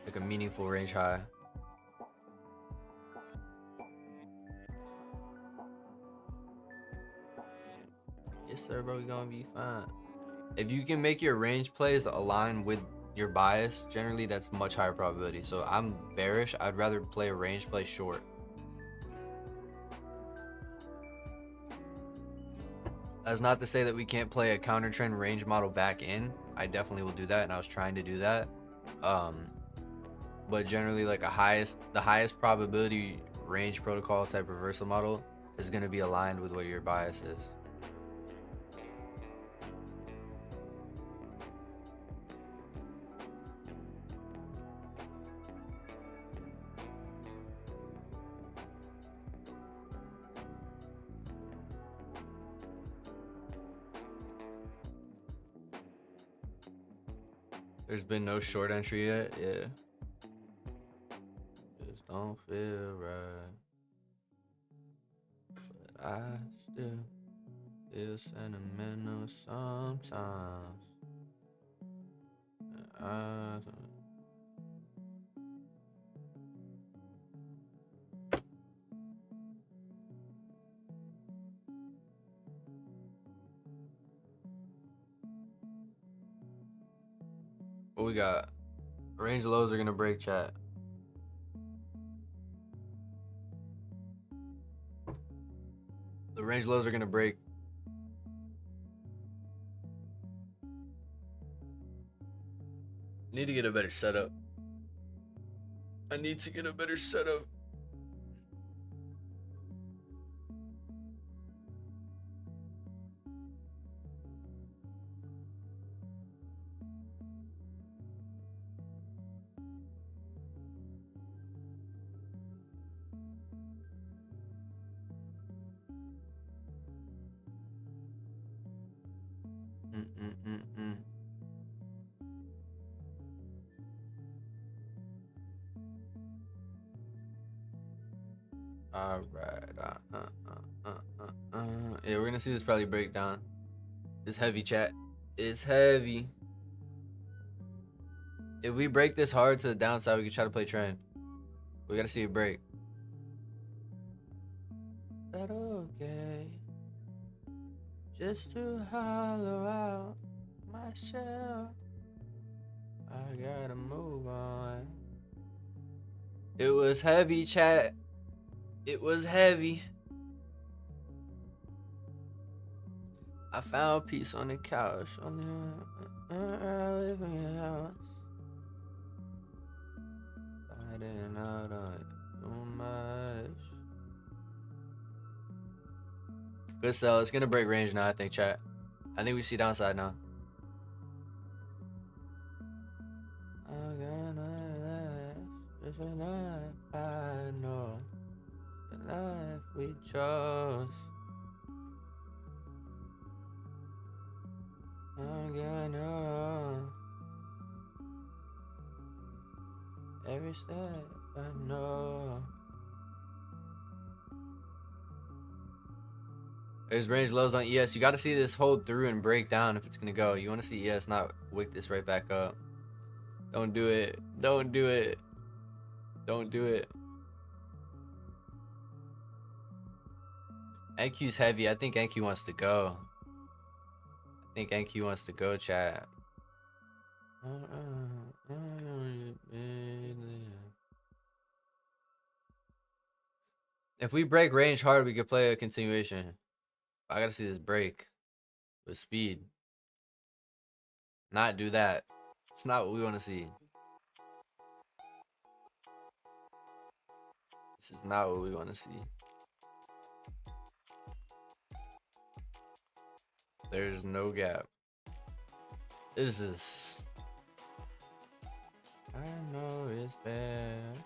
like a meaningful range high. Yes, sir, bro. We gonna be fine. If you can make your range plays align with your bias, generally that's much higher probability. So I'm bearish. I'd rather play a range play short. That's not to say that we can't play a counter trend range model back in. I definitely will do that, and I was trying to do that. But generally, like the highest probability range protocol type reversal model is going to be aligned with what your bias is. There's been no short entry yet. Yeah. Just don't feel right. But I still feel sentimental sometimes. What we got? Range lows are gonna break, chat. The range lows are gonna break. Need to get a better setup. I need to get a better setup. All right. Yeah, we're gonna see this probably break down. It's heavy, chat. It's heavy. If we break this hard to the downside, we can try to play trend. We gotta see it break. Is that okay? Just to hollow out my shell. I gotta move on. It was heavy, chat. It was heavy. I found peace on the couch. On the living in your house. Fighting out on it too much. Good sell. It's gonna break range now, I think, chat. I think we see downside now. I'm gonna last. Just a life I know. The life we chose. I'm gonna every step I know. There's range lows on ES. You got to see this hold through and break down if it's gonna go. You want to see ES not wick this right back up. Don't do it. Don't do it. Don't do it. NQ's heavy. I think NQ wants to go. I think NQ wants to go, chat. If we break range hard, we could play a continuation. I gotta see this break with speed. Not do that. It's not what we want to see. This is not what we want to see. There's no gap. This is... I know it's bad.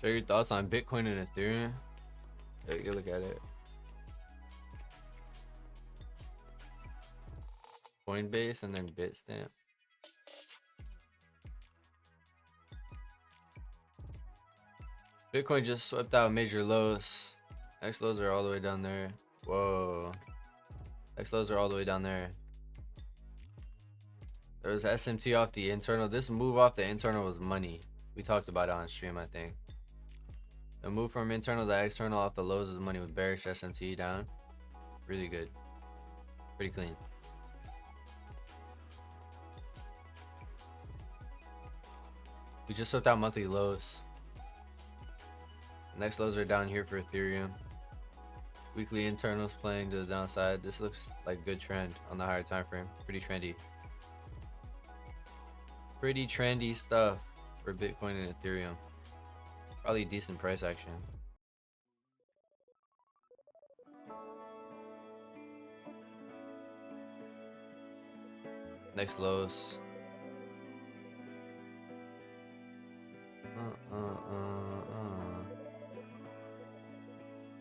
Share your thoughts on Bitcoin and Ethereum. Take a look at it. Coinbase and then Bitstamp. Bitcoin just swept out major lows. X lows are all the way down there. Whoa. X lows are all the way down there. There was SMT off the internal. This move off the internal was money. We talked about it on stream, I think. The move from internal to external off the lows is money with bearish SMT down. Really good. Pretty clean. We just swept out monthly lows. Next lows are down here for Ethereum. Weekly internals playing to the downside. This looks like good trend on the higher time frame. Pretty trendy. Pretty trendy stuff for Bitcoin and Ethereum. Probably decent price action. Next lows.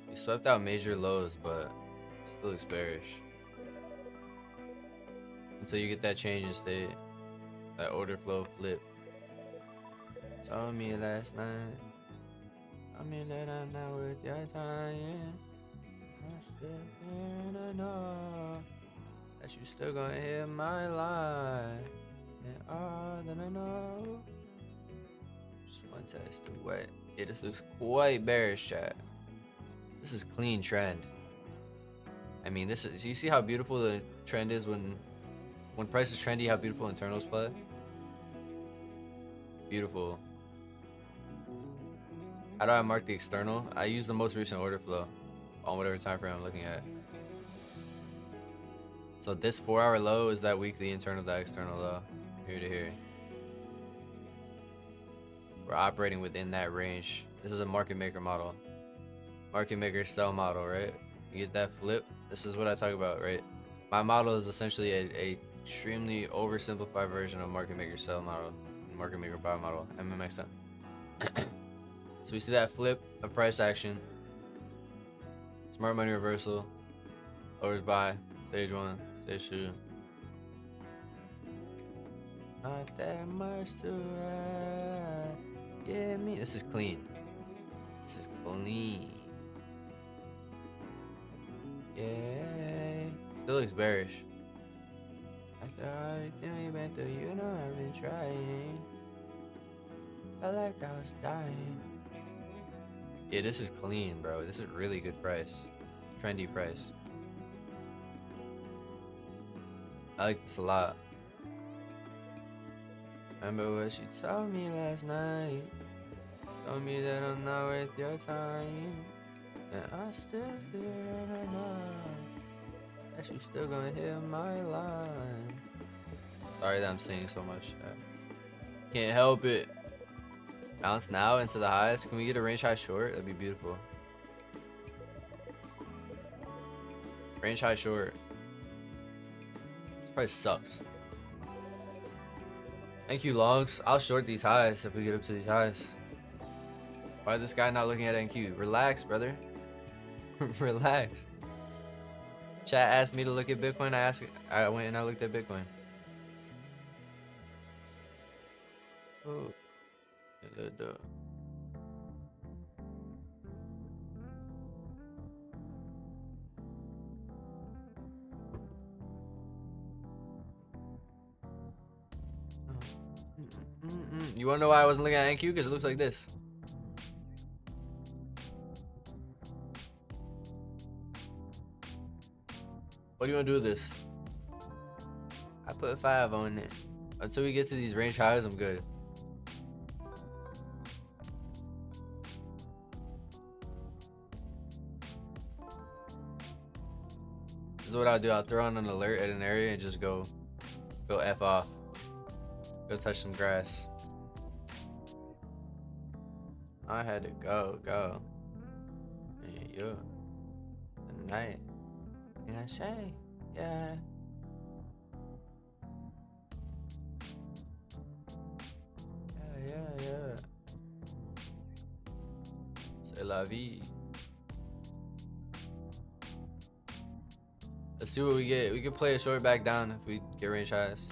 You swept out major lows, but still looks bearish. Until you get that change in state. That order flow flip. Told me last night. I mean that I'm not worth your time. I still gonna know that you still gonna hear my lie. And all that I know. Just one test of what. Yeah, this looks quite bearish, chat. This is clean trend. I mean, this is. You see how beautiful the trend is when price is trendy. How beautiful internals play. Beautiful. How do I mark the external? I use the most recent order flow on whatever time frame I'm looking at. So this 4-hour low is that weekly internal to external low, here to here. We're operating within that range. This is a market maker model. Market maker sell model, right? You get that flip. This is what I talk about, right? My model is essentially a extremely oversimplified version of market maker sell model, market maker buy model, mmxm. So we see that flip of price action. Smart money reversal. Lowers buy. Stage 1. Stage 2. Not that much to ask. Give me. This is clean. This is clean. Yeah. Still looks bearish. After everything you've been through, you know I've been trying. Felt like I was dying. Yeah, this is clean, bro. This is really good price. Trendy price. I like this a lot. Remember what she told me last night. Told me that I'm not worth your time. And I still feel that I know that you still gonna hear my line. Sorry that I'm singing so much. Can't help it. Bounce now into the highs. Can we get a range high short? That'd be beautiful. Range high short. This price sucks. Thank you, longs. I'll short these highs if we get up to these highs. Why is this guy not looking at NQ? Relax, brother. Relax. Chat asked me to look at Bitcoin. I went and I looked at Bitcoin. Oh, hello, duh. You wanna know why I wasn't looking at NQ? Because it looks like this. What do you want to do with this? I put 5 on it. Until we get to these range highs, I'm good. This is what I'll do. I'll throw on an alert at an area and just go F off. Go touch some grass. I had to go. Yeah. Tonight. And I say, yeah. Yeah. C'est la vie. Let's see what we get. We could play a short back down if we get range highs.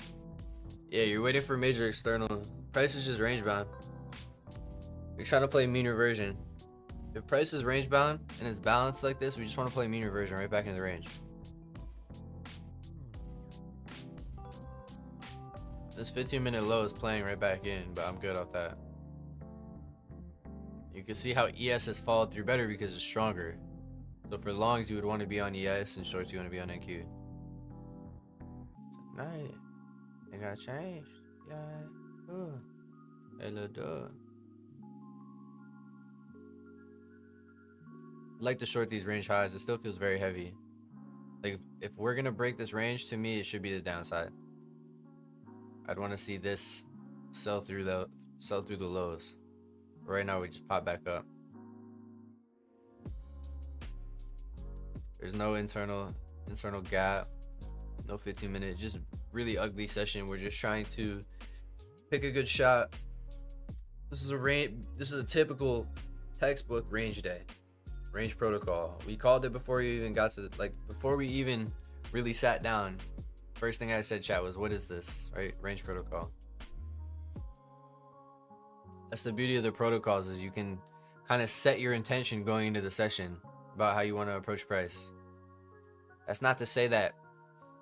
Yeah, you're waiting for major external. Price is just range bound. You're trying to play mean reversion. If price is range bound and it's balanced like this, we just want to play mean reversion right back into the range. This 15-minute low is playing right back in, but I'm good off that. You can see how ES has followed through better because it's stronger. So for longs, you would want to be on ES, and shorts, you want to be on NQ. Night. It got changed. Yeah. Hello, duh. I'd like to short these range highs. It still feels very heavy. Like if we're gonna break this range, to me, it should be the downside. I'd want to see this sell through the lows. Right now, we just pop back up. There's no internal gap, no 15-minute, just really ugly session. We're just trying to pick a good shot. This is a typical textbook range day, range protocol. We called it before you even got to before we even really sat down. First thing I said, chat, was what is this, right? Range protocol. That's the beauty of the protocols, is you can kind of set your intention going into the session about how you want to approach price. That's not to say that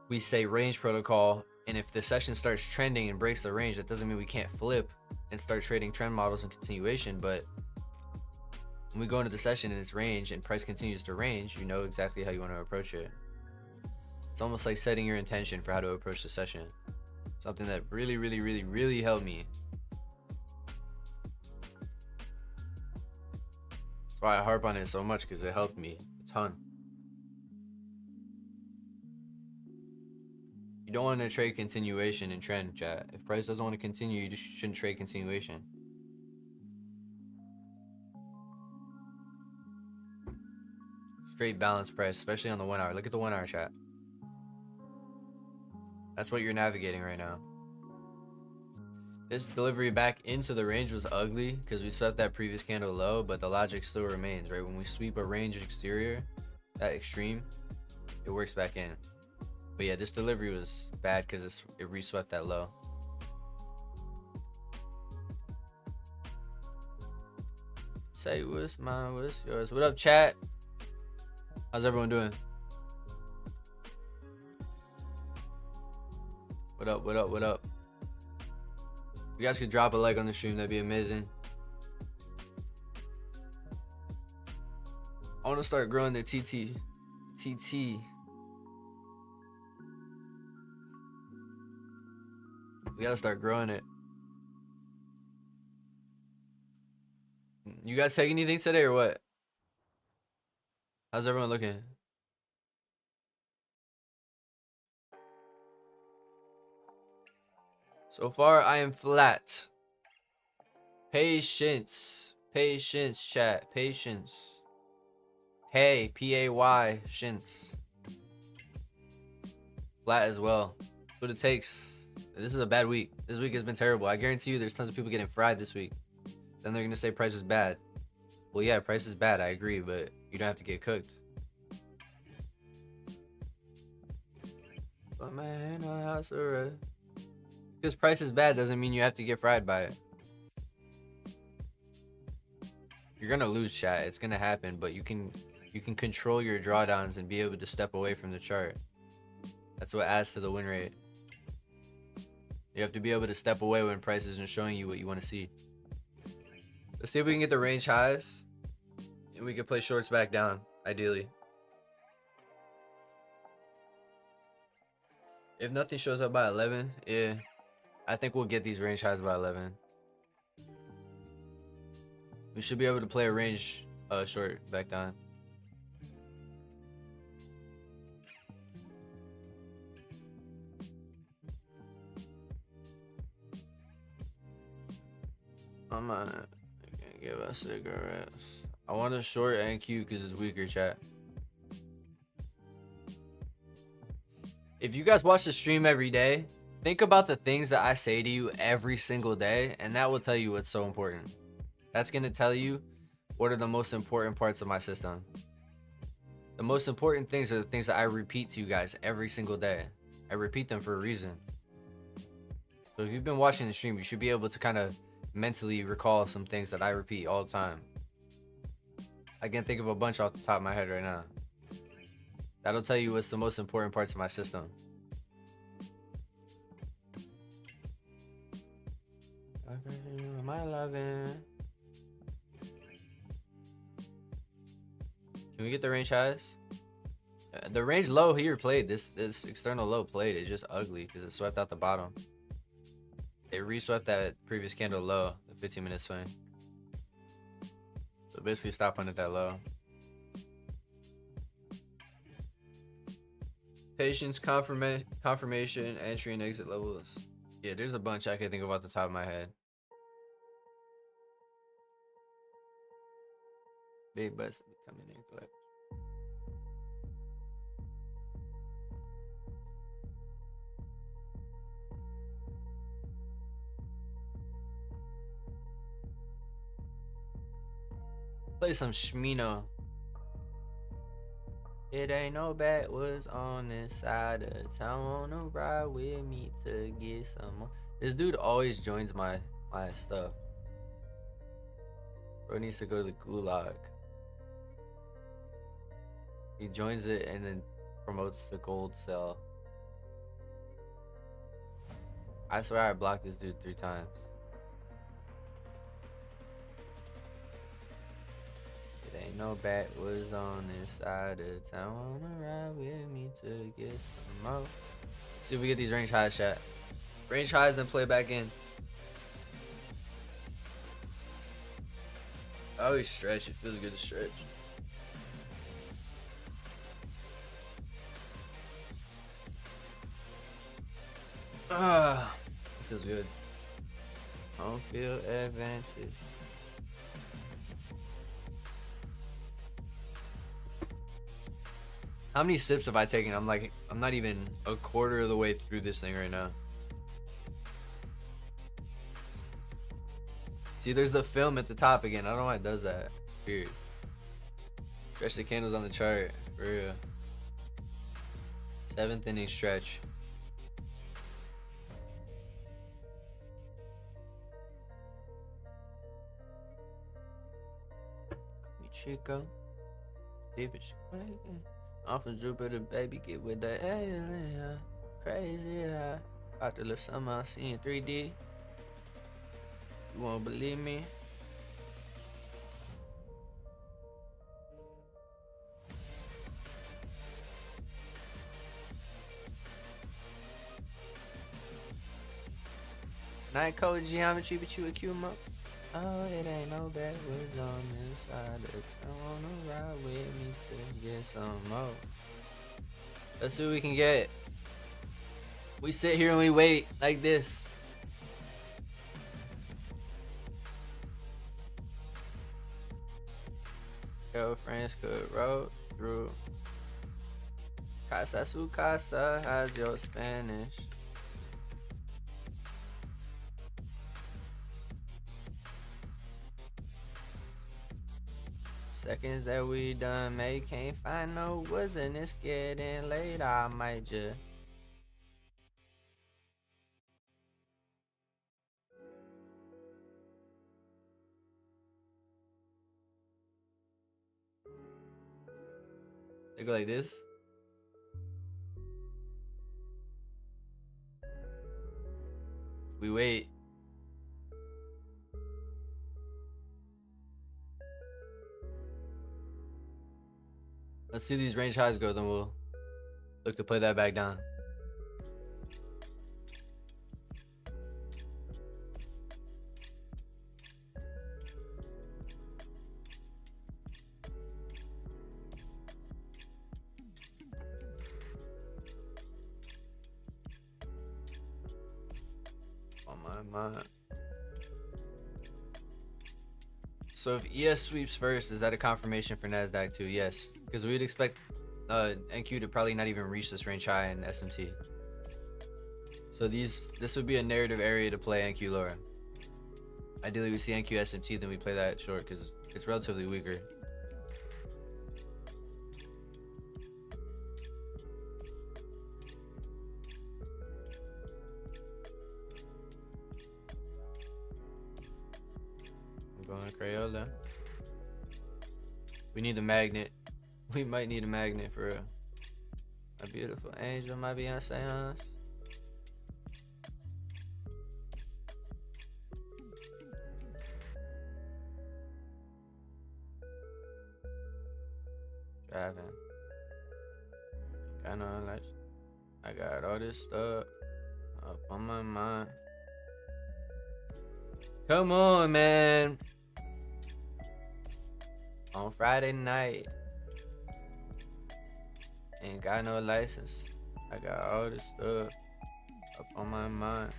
we say range protocol, and if the session starts trending and breaks the range, that doesn't mean we can't flip and start trading trend models and continuation. But when we go into the session and it's range and price continues to range, you know exactly how you want to approach it. It's almost like setting your intention for how to approach the session. Something that really helped me. That's why I harp on it so much, because it helped me a ton. You don't want to trade continuation and trend, chat. If price doesn't want to continue, you just shouldn't trade continuation. Straight balance price, especially on the 1 hour. Look at the 1 hour, chat. That's what you're navigating right now. This delivery back into the range was ugly because we swept that previous candle low, but the logic still remains, right? When we sweep a range exterior, that extreme, it works back in. But yeah, this delivery was bad because it reswept that low. Say what's mine, what's yours? What up, chat? How's everyone doing? What up? You guys could drop a like on the stream, that'd be amazing. I want to start growing the TT. We gotta start growing it. You guys take anything today or what? How's everyone looking? So far, I am flat. Patience, chat. Patience. Hey, P-A-Y, shints. Flat as well. That's what it takes. This is a bad week. This week has been terrible. I guarantee you there's tons of people getting fried this week. Then they're going to say price is bad. Well, yeah, price is bad. I agree, but you don't have to get cooked. But man, I house alright. Because price is bad doesn't mean you have to get fried by it. You're gonna lose, chat. It's gonna happen, but you can control your drawdowns and be able to step away from the chart. That's what adds to the win rate. You have to be able to step away when price isn't showing you what you want to see. Let's see if we can get the range highs and we can play shorts back down, ideally. If nothing shows up by 11, yeah, I think we'll get these range highs by 11. We should be able to play a range short back down. I'm not gonna give us cigarettes. I want a short and Q because it's weaker, chat. If you guys watch the stream every day, think about the things that I say to you every single day, and that will tell you what's so important. That's going to tell you what are the most important parts of my system. The most important things are the things that I repeat to you guys every single day. I repeat them for a reason. So if you've been watching the stream, you should be able to kind of mentally recall some things that I repeat all the time. I can think of a bunch off the top of my head right now. That'll tell you what's the most important parts of my system. Am I loving? Can we get the range highs? The range low here played. This external low played. It's just ugly because it swept out the bottom. It re-swept that previous candle low, the 15-minute swing. So basically stop under that low. Patience, confirmation, entry and exit levels. Yeah, there's a bunch I can think of off the top of my head. Big bus coming in collect. Play some Shmino. It ain't no backwoods on this side of town. Wanna ride with me to get some more. This dude always joins my stuff. Bro needs to go to the gulag. He joins it and then promotes the gold sell. I swear I blocked this dude 3 times. It ain't no backwoods on this side of town. Wanna ride with me to get some more. See if we get these range highs, chat. Range highs and play back in. I always stretch. It feels good to stretch. It feels good. I don't feel advantage. How many sips have I taken? I'm not even a quarter of the way through this thing right now. See, there's the film at the top again. I don't know why it does that. Weird. Stretch the candles on the chart. For real. 7th inning stretch. Me Chico. Deepish. I'm from Jupiter, baby. Get with the alien. Crazy high. About to live something I see in 3D. You won't believe me? Night code geometry, but you a Q-mo. Oh, it ain't no backwoods on this side. I wanna ride with me to get some more. Let's see what we can get. We sit here and we wait like this. Girlfriends could roll through. Casa su casa, how's your Spanish? Seconds that we done made, can't find no woods and it's getting late. I might just go like this. We wait. Let's see these range highs go, then we'll look to play that back down. On my mind. So if ES sweeps first, is that a confirmation for NASDAQ too? Yes, because we'd expect NQ to probably not even reach this range high in SMT. So this would be a narrative area to play NQ lower. Ideally, we see NQ SMT, then we play that short because it's relatively weaker. I'm going Crayola. We need a magnet. We might need a magnet for real. A beautiful angel, my Beyonce on us. Driving. Kinda like I got all this stuff up on my mind. Come on, man. On Friday night. Ain't got no license. I got all this stuff up on my mind.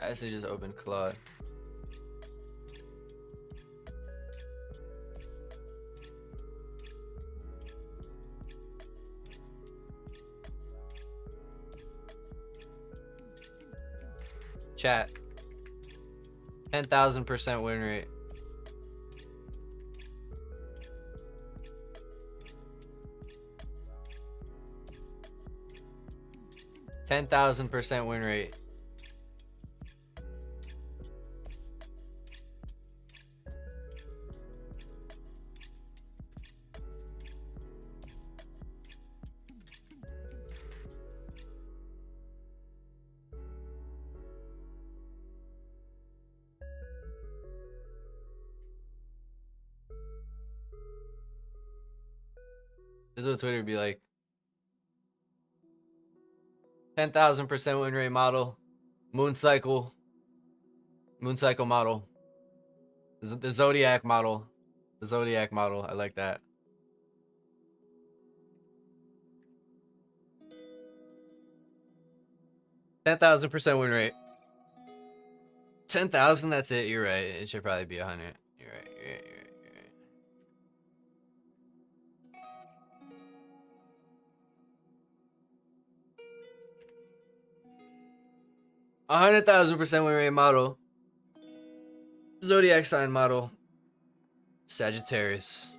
I actually just opened Claude. Chat. 10,000% win rate. %10,000% win rate. This is what Twitter would be like. 10,000% win rate model. Moon cycle model. The Zodiac model. The Zodiac model. I like that. %10,000% win rate. 10,000. That's it. You're right. It should probably be 100. You're right. You're right. 100,000% win rate model. Zodiac sign model. Sagittarius.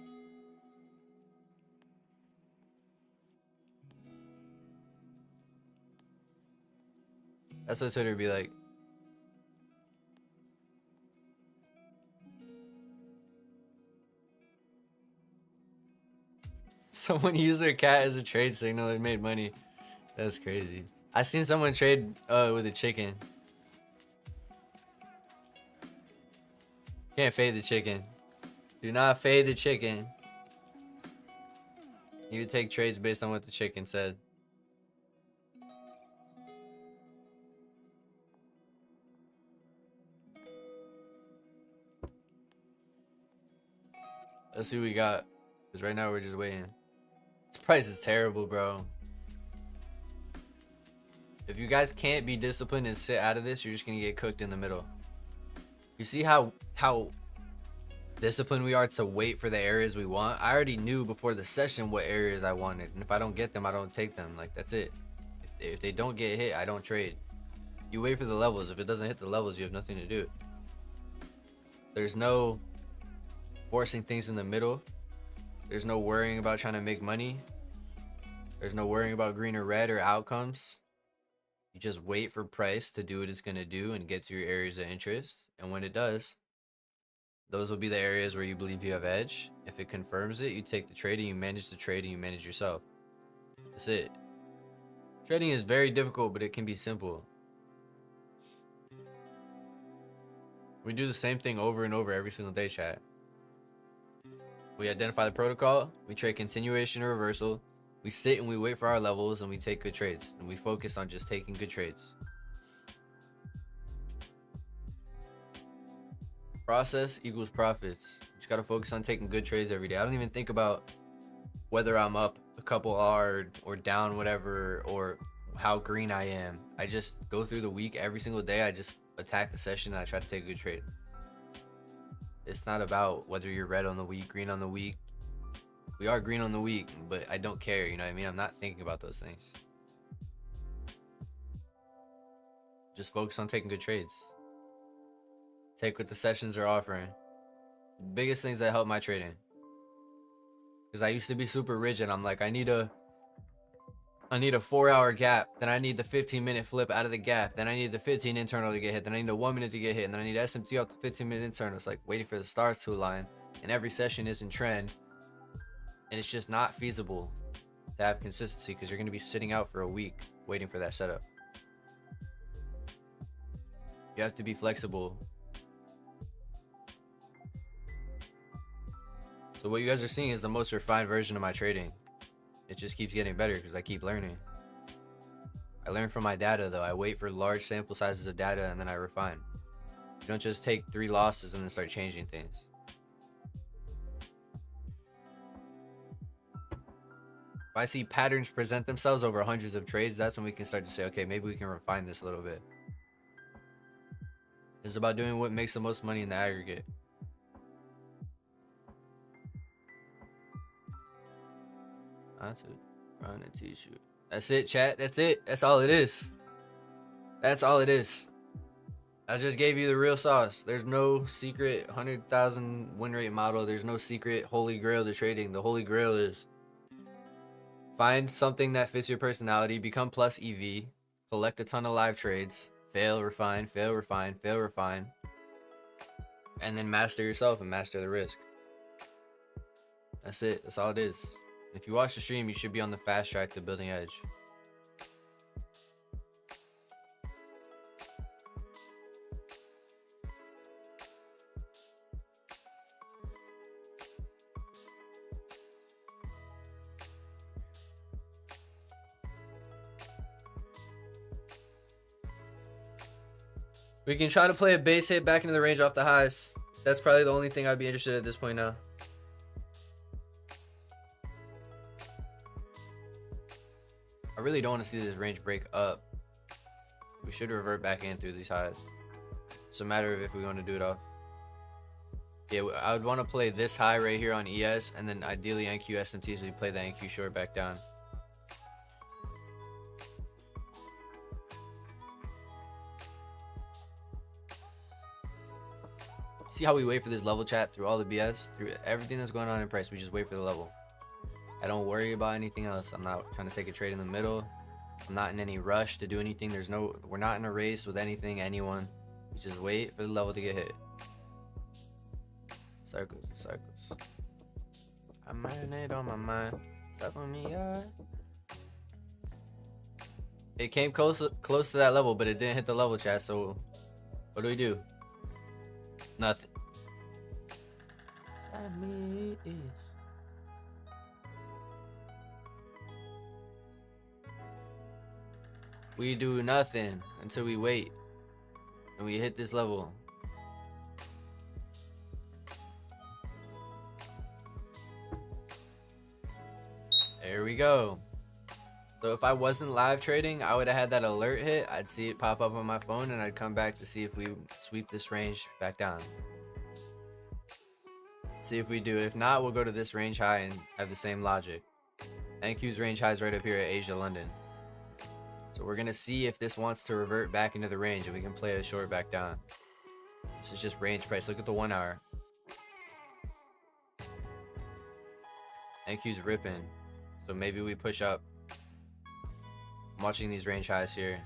That's what Twitter would be like. Someone used their cat as a trade signal and made money. That's crazy. I seen someone trade with a chicken. Can't fade the chicken. Do not fade the chicken. You would take trades based on what the chicken said. Let's see what we got. Because right now we're just waiting. This price is terrible, bro. If you guys can't be disciplined and sit out of this, you're just going to get cooked in the middle. You see how disciplined we are to wait for the areas we want? I already knew before the session what areas I wanted. And if I don't get them, I don't take them. Like, that's it. If they don't get hit, I don't trade. You wait for the levels. If it doesn't hit the levels, you have nothing to do. There's no forcing things in the middle. There's no worrying about trying to make money. There's no worrying about green or red or outcomes. You just wait for price to do what it's going to do and get to your areas of interest. And when it does, those will be the areas where you believe you have edge. If it confirms it, you take the trade and you manage the trade and you manage yourself. That's it. Trading is very difficult, but it can be simple. We do the same thing over and over every single day, chat. We identify the protocol, we trade continuation or reversal, we sit and we wait for our levels, and we take good trades. And we focus on just taking good trades. Process equals profits. You just gotta focus on taking good trades every day. I don't even think about whether I'm up a couple R or down whatever, or how green I am. I just go through the week every single day. I just attack the session and I try to take a good trade. It's not about whether you're red on the week, green on the week. We are green on the week, but I don't care, you know what I mean? I'm not thinking about those things. Just focus on taking good trades. Take what the sessions are offering. Biggest things that help my trading. Because I used to be super rigid. I'm like, I need a 4-hour gap, then I need the 15-minute flip out of the gap, then I need the 15 internal to get hit, then I need a 1 minute to get hit, and then I need SMT off the 15-minute internal. It's like waiting for the stars to align, and every session is in trend, and it's just not feasible to have consistency because you're going to be sitting out for a week waiting for that setup. You have to be flexible. So what you guys are seeing is the most refined version of my trading. It just keeps getting better because I keep learning. I learn from my data though. I wait for large sample sizes of data and then I refine. You don't just take 3 losses and then start changing things. If I see patterns present themselves over hundreds of trades, that's when we can start to say, okay, maybe we can refine this a little bit. It's about doing what makes the most money in the aggregate. That's it. Run a t-shirt. That's it, chat. That's it. That's all it is. That's all it is. I just gave you the real sauce. There's no secret 100,000 win rate model. There's no secret holy grail to trading. The holy grail is find something that fits your personality, become plus EV, collect a ton of live trades, fail, refine, fail, refine, fail, refine, and then master yourself and master the risk. That's it. That's all it is. If you watch the stream, you should be on the fast track to building edge. We can try to play a base hit back into the range off the highs. That's probably the only thing I'd be interested in at this point now. I really don't want to see this range break up. We should revert back in through these highs. It's a matter of if we want to do it off. Yeah, I would want to play this high right here on ES, and then ideally NQ SMT, so we play the NQ short back down. See how we wait for this level, chat, through all the BS, through everything that's going on in price. We just wait for the level. I don't worry about anything else. I'm not trying to take a trade in the middle. I'm not in any rush to do anything. We're not in a race with anything, anyone. We just wait for the level to get hit. Circles and circles. I marinate on my mind. Step on me, yeah. It came close to that level, but it didn't hit the level, chat. So what do? Nothing. We do nothing until we wait and we hit this level. There we go. So if I wasn't live trading, I would have had that alert hit. I'd see it pop up on my phone and I'd come back to see if we sweep this range back down. See if we do. If not, we'll go to this range high and have the same logic. NQ's range high is right up here at Asia, London. So we're going to see if this wants to revert back into the range and we can play a short back down. This is just range price. Look at the 1 hour. NQ's ripping. So maybe we push up. I'm watching these range highs here.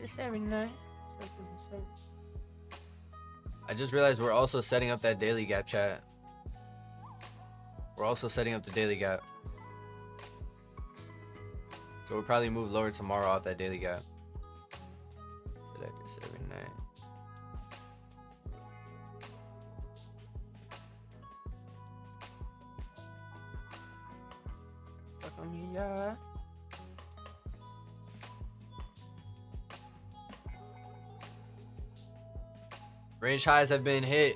this every night. I just realized we're also setting up that daily gap, chat. We're also setting up the daily gap. So we'll probably move lower tomorrow off that daily gap. Like this every night. Stuck on me, yeah. Range highs have been hit.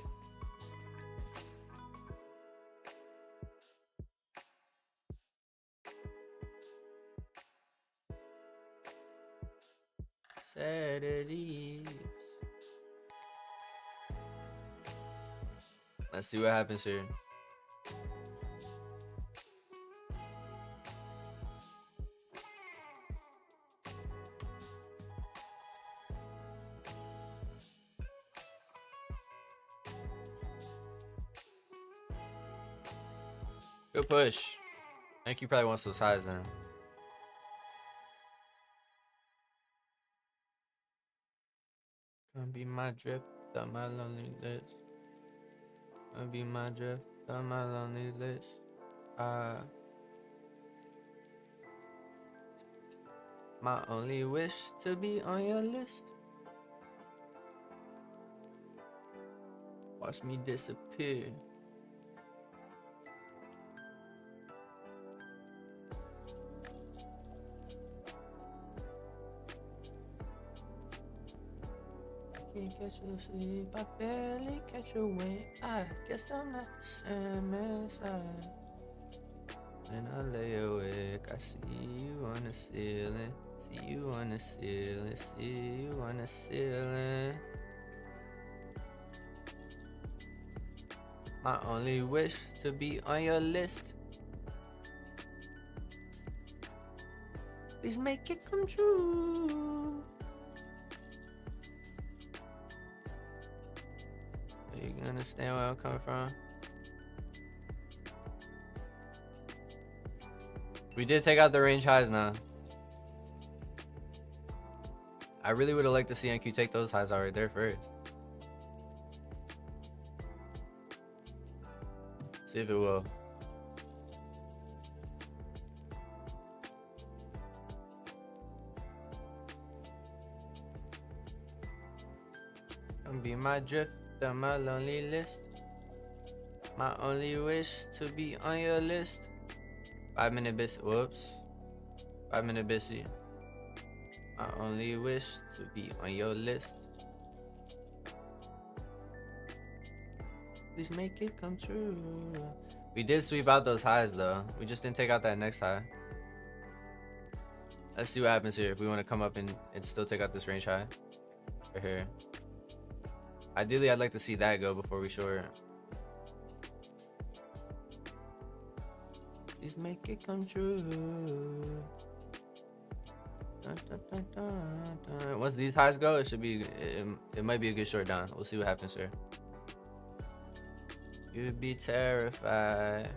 Saturdays. Let's see what happens here. Good push. I think he probably wants those highs then. Gonna be my drip on my lonely list. Gonna be my drip on my lonely list. My only wish to be on your list. Watch me disappear. Can't catch you sleep, I barely catch your weight. I guess I'm not the same as when I lay awake, I see you on the ceiling. See you on the ceiling, see you on the ceiling. My only wish to be on your list. Please make it come true. You can understand where I'm coming from. We did take out the range highs now. I really would have liked to see NQ take those highs out right there first. See if it will. Come be my drift on my lonely list. My only wish to be on your list. 5 minute busy. Whoops. 5 minute busy. My only wish to be on your list. Please make it come true. We did sweep out those highs though. We just didn't take out that next high. Let's see what happens here if we want to come up and still take out this range high. Right here. Ideally, I'd like to see that go before we short. Please make it come true. Dun, dun, dun, dun, dun. Once these highs go, it should be. It might be a good short down. We'll see what happens here. You'd be terrified.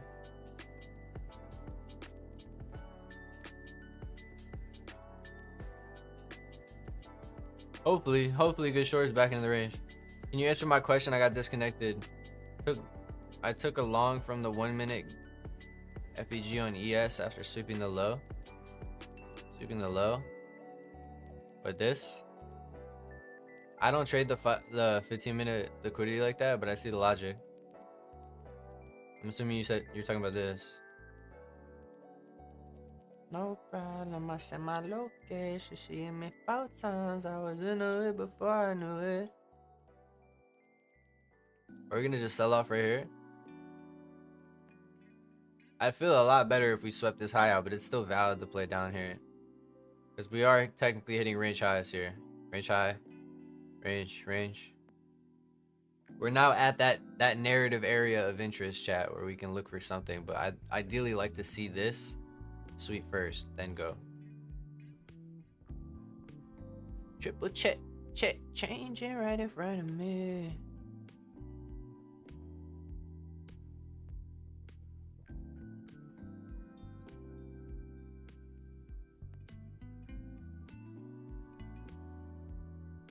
Hopefully, good shorts back into the range. Can you answer my question? I got disconnected. I took a long from the 1 minute FVG on ES after sweeping the low. But this, I don't trade the 15 minute liquidity like that, but I see the logic. I'm assuming you're talking about this. No problem, I sent my location. She hit me 4 times. I was into it before I knew it. Are we gonna just sell off right here? I feel a lot better if we swept this high out, but it's still valid to play down here. Because we are technically hitting range highs here. Range high. Range. We're now at that narrative area of interest, chat, where we can look for something. But I'd ideally like to see this sweep first, then go. Triple check, changing right in front of me.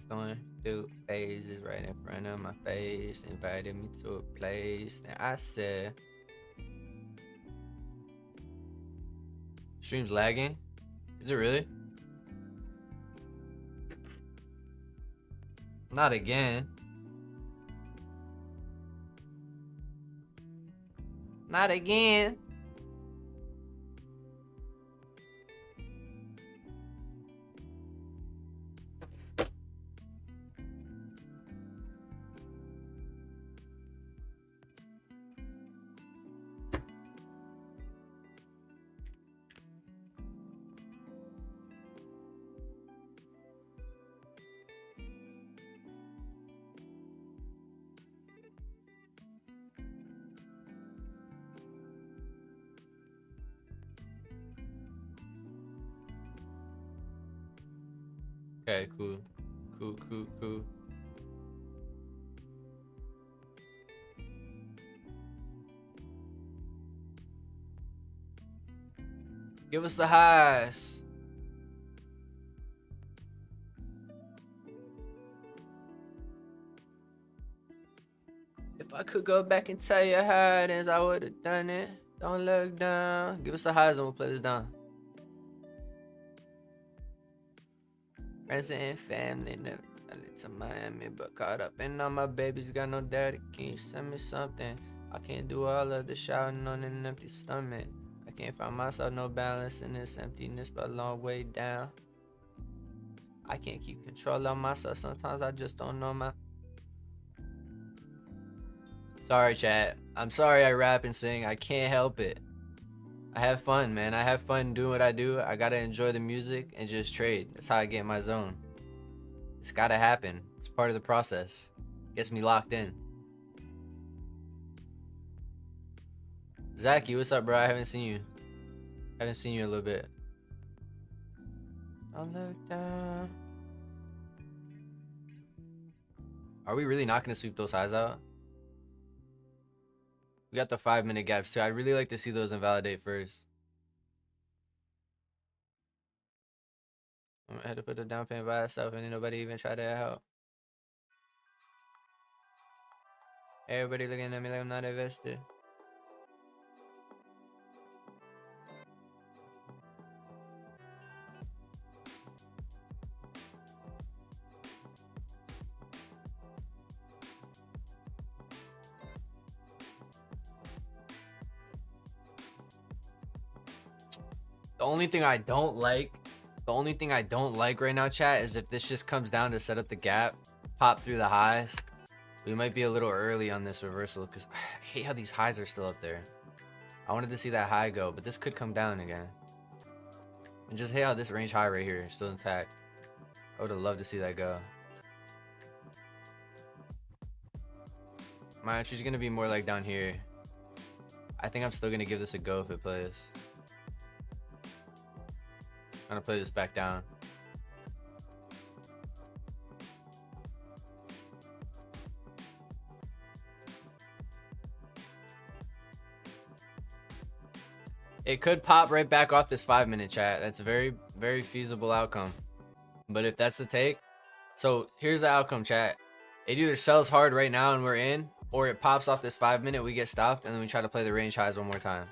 Going through phases right in front of my face. Invited me to a place. And I said, stream's lagging? Is it really? Not again. Not again. Okay, cool. Cool. Give us the highs. If I could go back and tell you how it is, I would have done it. Don't look down. Give us the highs and we'll play this down. Friends and family, never to Miami, but caught up in all my babies. Got no daddy, can you send me something? I can't do all of the shouting on an empty stomach. I can't find myself, no balance in this emptiness, but a long way down. I can't keep control of myself. Sometimes I just don't know my. Sorry, chat. I'm sorry I rap and sing. I can't help it. I have fun, man. I have fun doing what I do. I gotta enjoy the music and just trade. That's how I get in my zone. It's gotta happen. It's part of the process. Gets me locked in. Zachy, what's up, bro? I haven't seen you. Haven't seen you in a little bit. Don't look down. Are we really not gonna sweep those highs out? We got the 5-minute gaps too. I'd really like to see those invalidate first. I had to put the down payment by itself and then nobody even tried to help. Everybody looking at me like I'm not invested. The only thing I don't like right now, chat, is if this just comes down to set up the gap, pop through the highs. We might be a little early on this reversal because I hate how these highs are still up there. I wanted to see that high go, but this could come down again. And just hate how this range high right here is still intact. I would have loved to see that go. My entry's gonna be more like down here. I think I'm still gonna give this a go if it plays. I'm gonna play this back down. It could pop right back off this 5-minute, chat. That's a very, very feasible outcome. But if that's the take, so here's the outcome, chat. It either sells hard right now and we're in, or it pops off this 5-minute, we get stopped, and then we try to play the range highs one more time.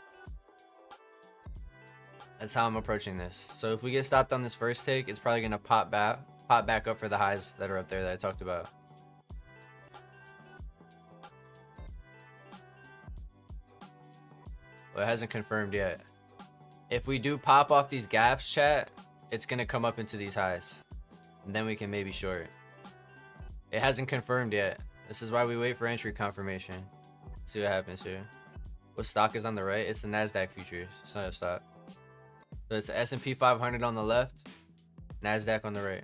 That's how I'm approaching this. So if we get stopped on this first take, it's probably gonna pop back up for the highs that are up there that I talked about. Well, it hasn't confirmed yet. If we do pop off these gaps, chat, it's gonna come up into these highs, and then we can maybe short. It hasn't confirmed yet. This is why we wait for entry confirmation. See what happens here. What stock is on the right? It's the NASDAQ futures. It's not a stock. So it's S&P 500 on the left, NASDAQ on the right.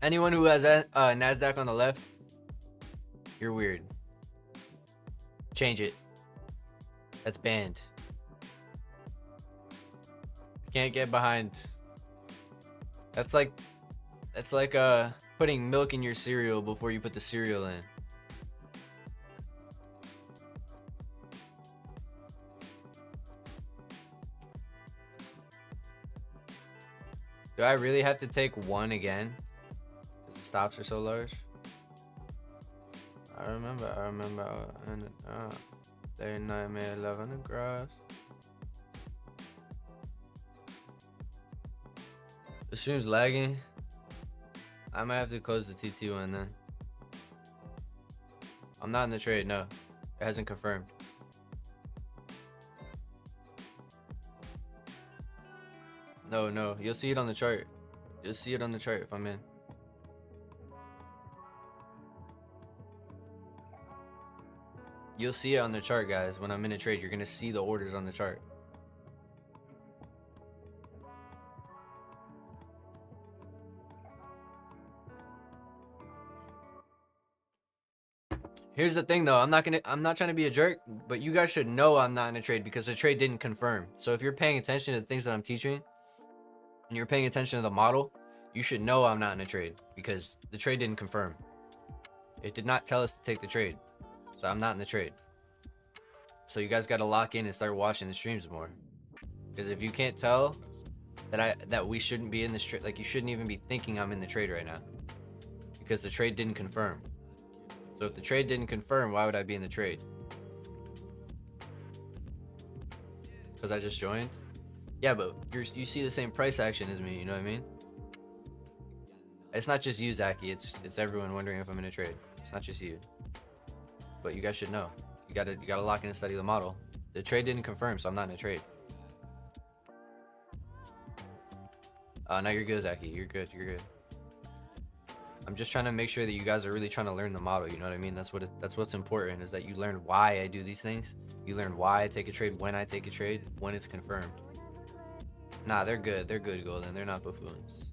Anyone who has NASDAQ on the left, you're weird. Change it. That's banned. Can't get behind. That's like putting milk in your cereal before you put the cereal in. Do I really have to take one again? Because the stops are so large. I remember. And 39 May 11 across. The stream's lagging. I might have to close the TT one then. I'm not in the trade, no. It hasn't confirmed. No. You'll see it on the chart. You'll see it on the chart if I'm in. You'll see it on the chart, guys. When I'm in a trade, you're gonna see the orders on the chart. Here's the thing though, I'm not trying to be a jerk, but you guys should know I'm not in a trade because the trade didn't confirm. So if you're paying attention to the things that I'm teaching and you're paying attention to the model, you should know I'm not in a trade because the trade didn't confirm. It did not tell us to take the trade. So I'm not in the trade. So you guys got to lock in and start watching the streams more. Because if you can't tell that we shouldn't be in this trade, like you shouldn't even be thinking I'm in the trade right now. Because the trade didn't confirm. So if the trade didn't confirm, why would I be in the trade? Because I just joined? Yeah, but you see the same price action as me, you know what I mean? It's not just you, Zaki. It's everyone wondering if I'm in a trade. It's not just you. But you guys should know. You gotta lock in and study the model. The trade didn't confirm, so I'm not in a trade. Now you're good, Zaki. You're good. I'm just trying to make sure that you guys are really trying to learn the model. You know what I mean? That's what's important, is that you learn why I do these things. You learn why I take a trade, when I take a trade, when it's confirmed. Nah, they're good. They're good, Golden. They're not buffoons.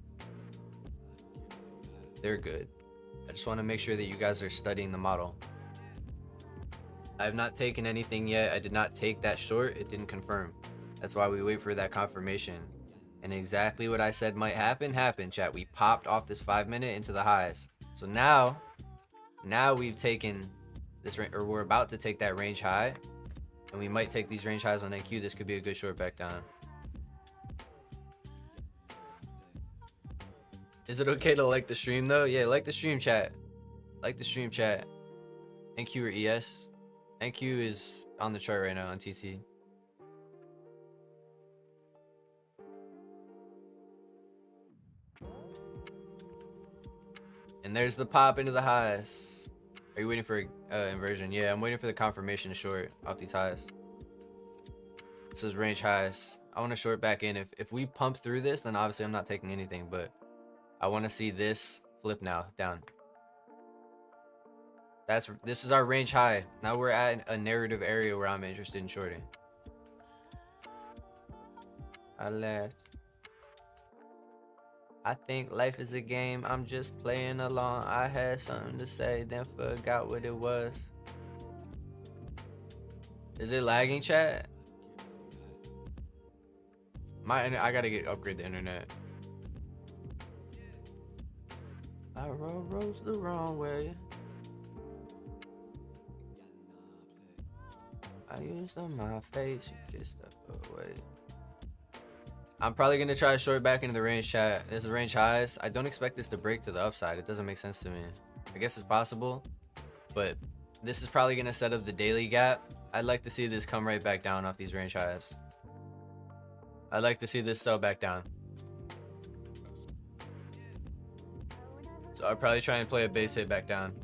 They're good. I just want to make sure that you guys are studying the model. I have not taken anything yet. I did not take that short. It didn't confirm. That's why we wait for that confirmation. And exactly what I said might happen, happened, chat. We popped off this 5 minute into the highs. So now we've taken this, or we're about to take that range high. And we might take these range highs on NQ. This could be a good short back down. Is it okay to like the stream though? Yeah, like the stream, chat. Like the stream, chat. NQ or ES? NQ is on the chart right now on TC. And there's the pop into the highs. Are you waiting for inversion? Yeah, I'm waiting for the confirmation to short off these highs. This is range highs. I want to short back in. If we pump through this, then obviously I'm not taking anything, but I want to see this flip now down. This is our range high. Now we're at a narrative area where I'm interested in shorting. I left. I think life is a game. I'm just playing along. I had something to say, then forgot what it was. Is it lagging, chat? I gotta upgrade the internet. I rose the wrong way. I used on my face, you kissed up away. I'm probably gonna try to short back into the range, chat. This is range highs. I don't expect this to break to the upside. It doesn't make sense to me. I guess it's possible, but this is probably gonna set up the daily gap. I'd like to see this come right back down off these range highs. I'd like to see this sell back down. So I'll probably try and play a base hit back down.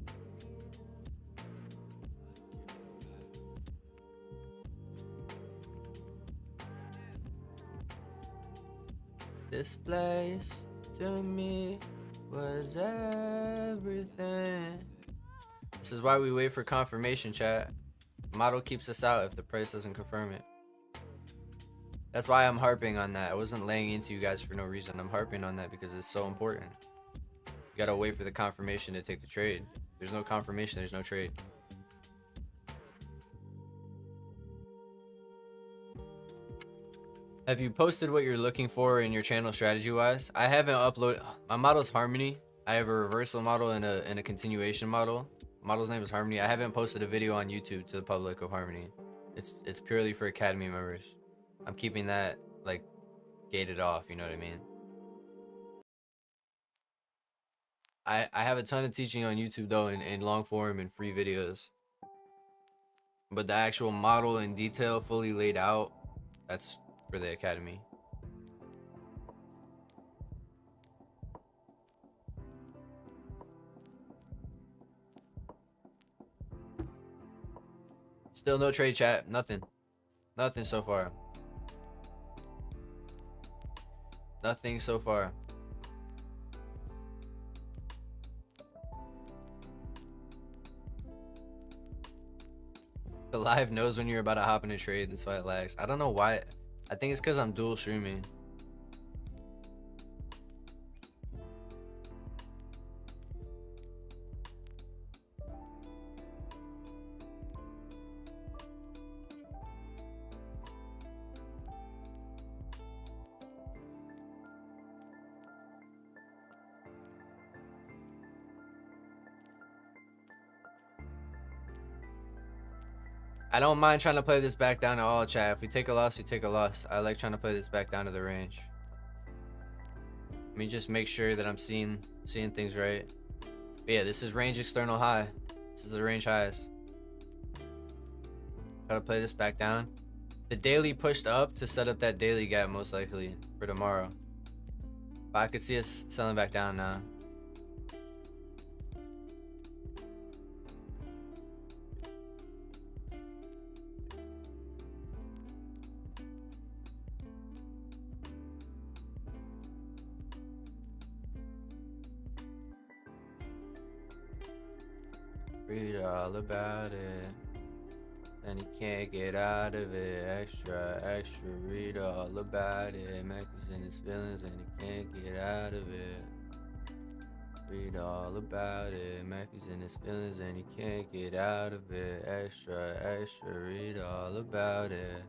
This place to me was everything. This is why we wait for confirmation, chat. Model keeps us out if the price doesn't confirm it. That's why I'm harping on that. I wasn't laying into you guys for no reason. I'm harping on that because it's so important. You gotta wait for the confirmation to take the trade. If there's no confirmation, there's no trade. Have you posted what you're looking for in your channel strategy wise? I haven't uploaded. My model's Harmony. I have a reversal model and a continuation model. Model's name is Harmony. I haven't posted a video on YouTube to the public of Harmony. It's purely for Academy members. I'm keeping that like gated off, you know what I mean? I have a ton of teaching on YouTube though, in long form and free videos. But the actual model in detail, fully laid out, that's for the academy. Still no trade chat. Nothing. Nothing so far. Nothing so far. The live knows when you're about to hop in a trade. That's why it lags. I don't know why. I think it's because I'm dual streaming. I don't mind trying to play this back down at all, chat. If we take a loss, we take a loss. I like trying to play this back down to the range. Let me just make sure that I'm seeing things right. But yeah, this is range external high. This is the range highest. Try to play this back down. The daily pushed up to set up that daily gap most likely for tomorrow. But I could see us selling back down now. Read all about it, and he can't get out of it. Extra, extra, read all about it. Mac is in his feelings and he can't get out of it. Read all about it. Mac is in his feelings and he can't get out of it. Extra, extra, read all about it.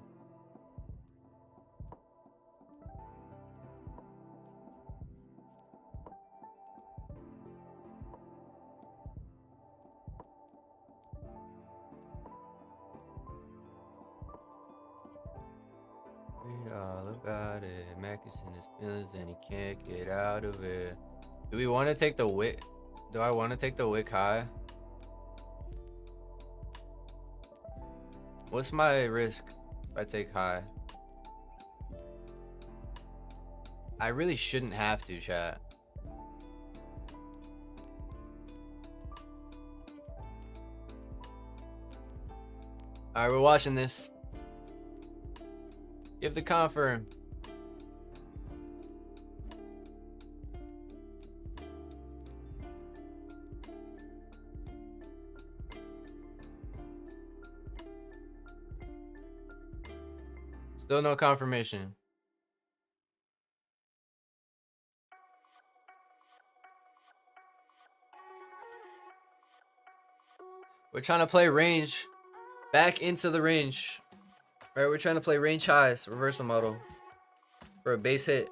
Read all about it. Mac is in his feelings and he can't get out of it. Do we want to take the wick? Do I want to take the wick high? What's my risk if I take high? I really shouldn't have to, chat. Alright, we're watching this. Give the confirm. Still no confirmation. We're trying to play range. Back into the range. Alright, we're trying to play range highs, reversal model. For a base hit.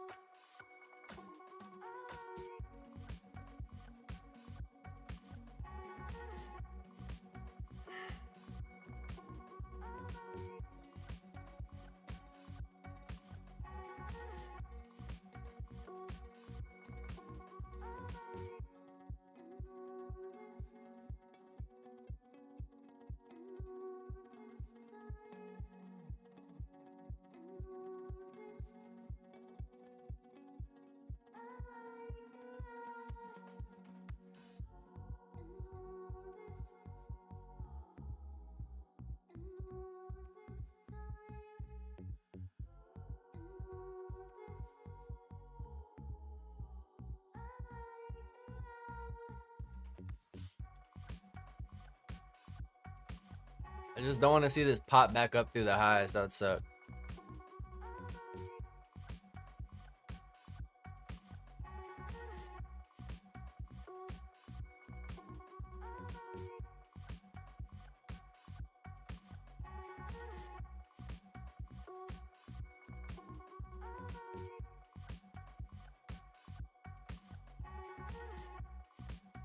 I just don't want to see this pop back up through the highs. That would suck.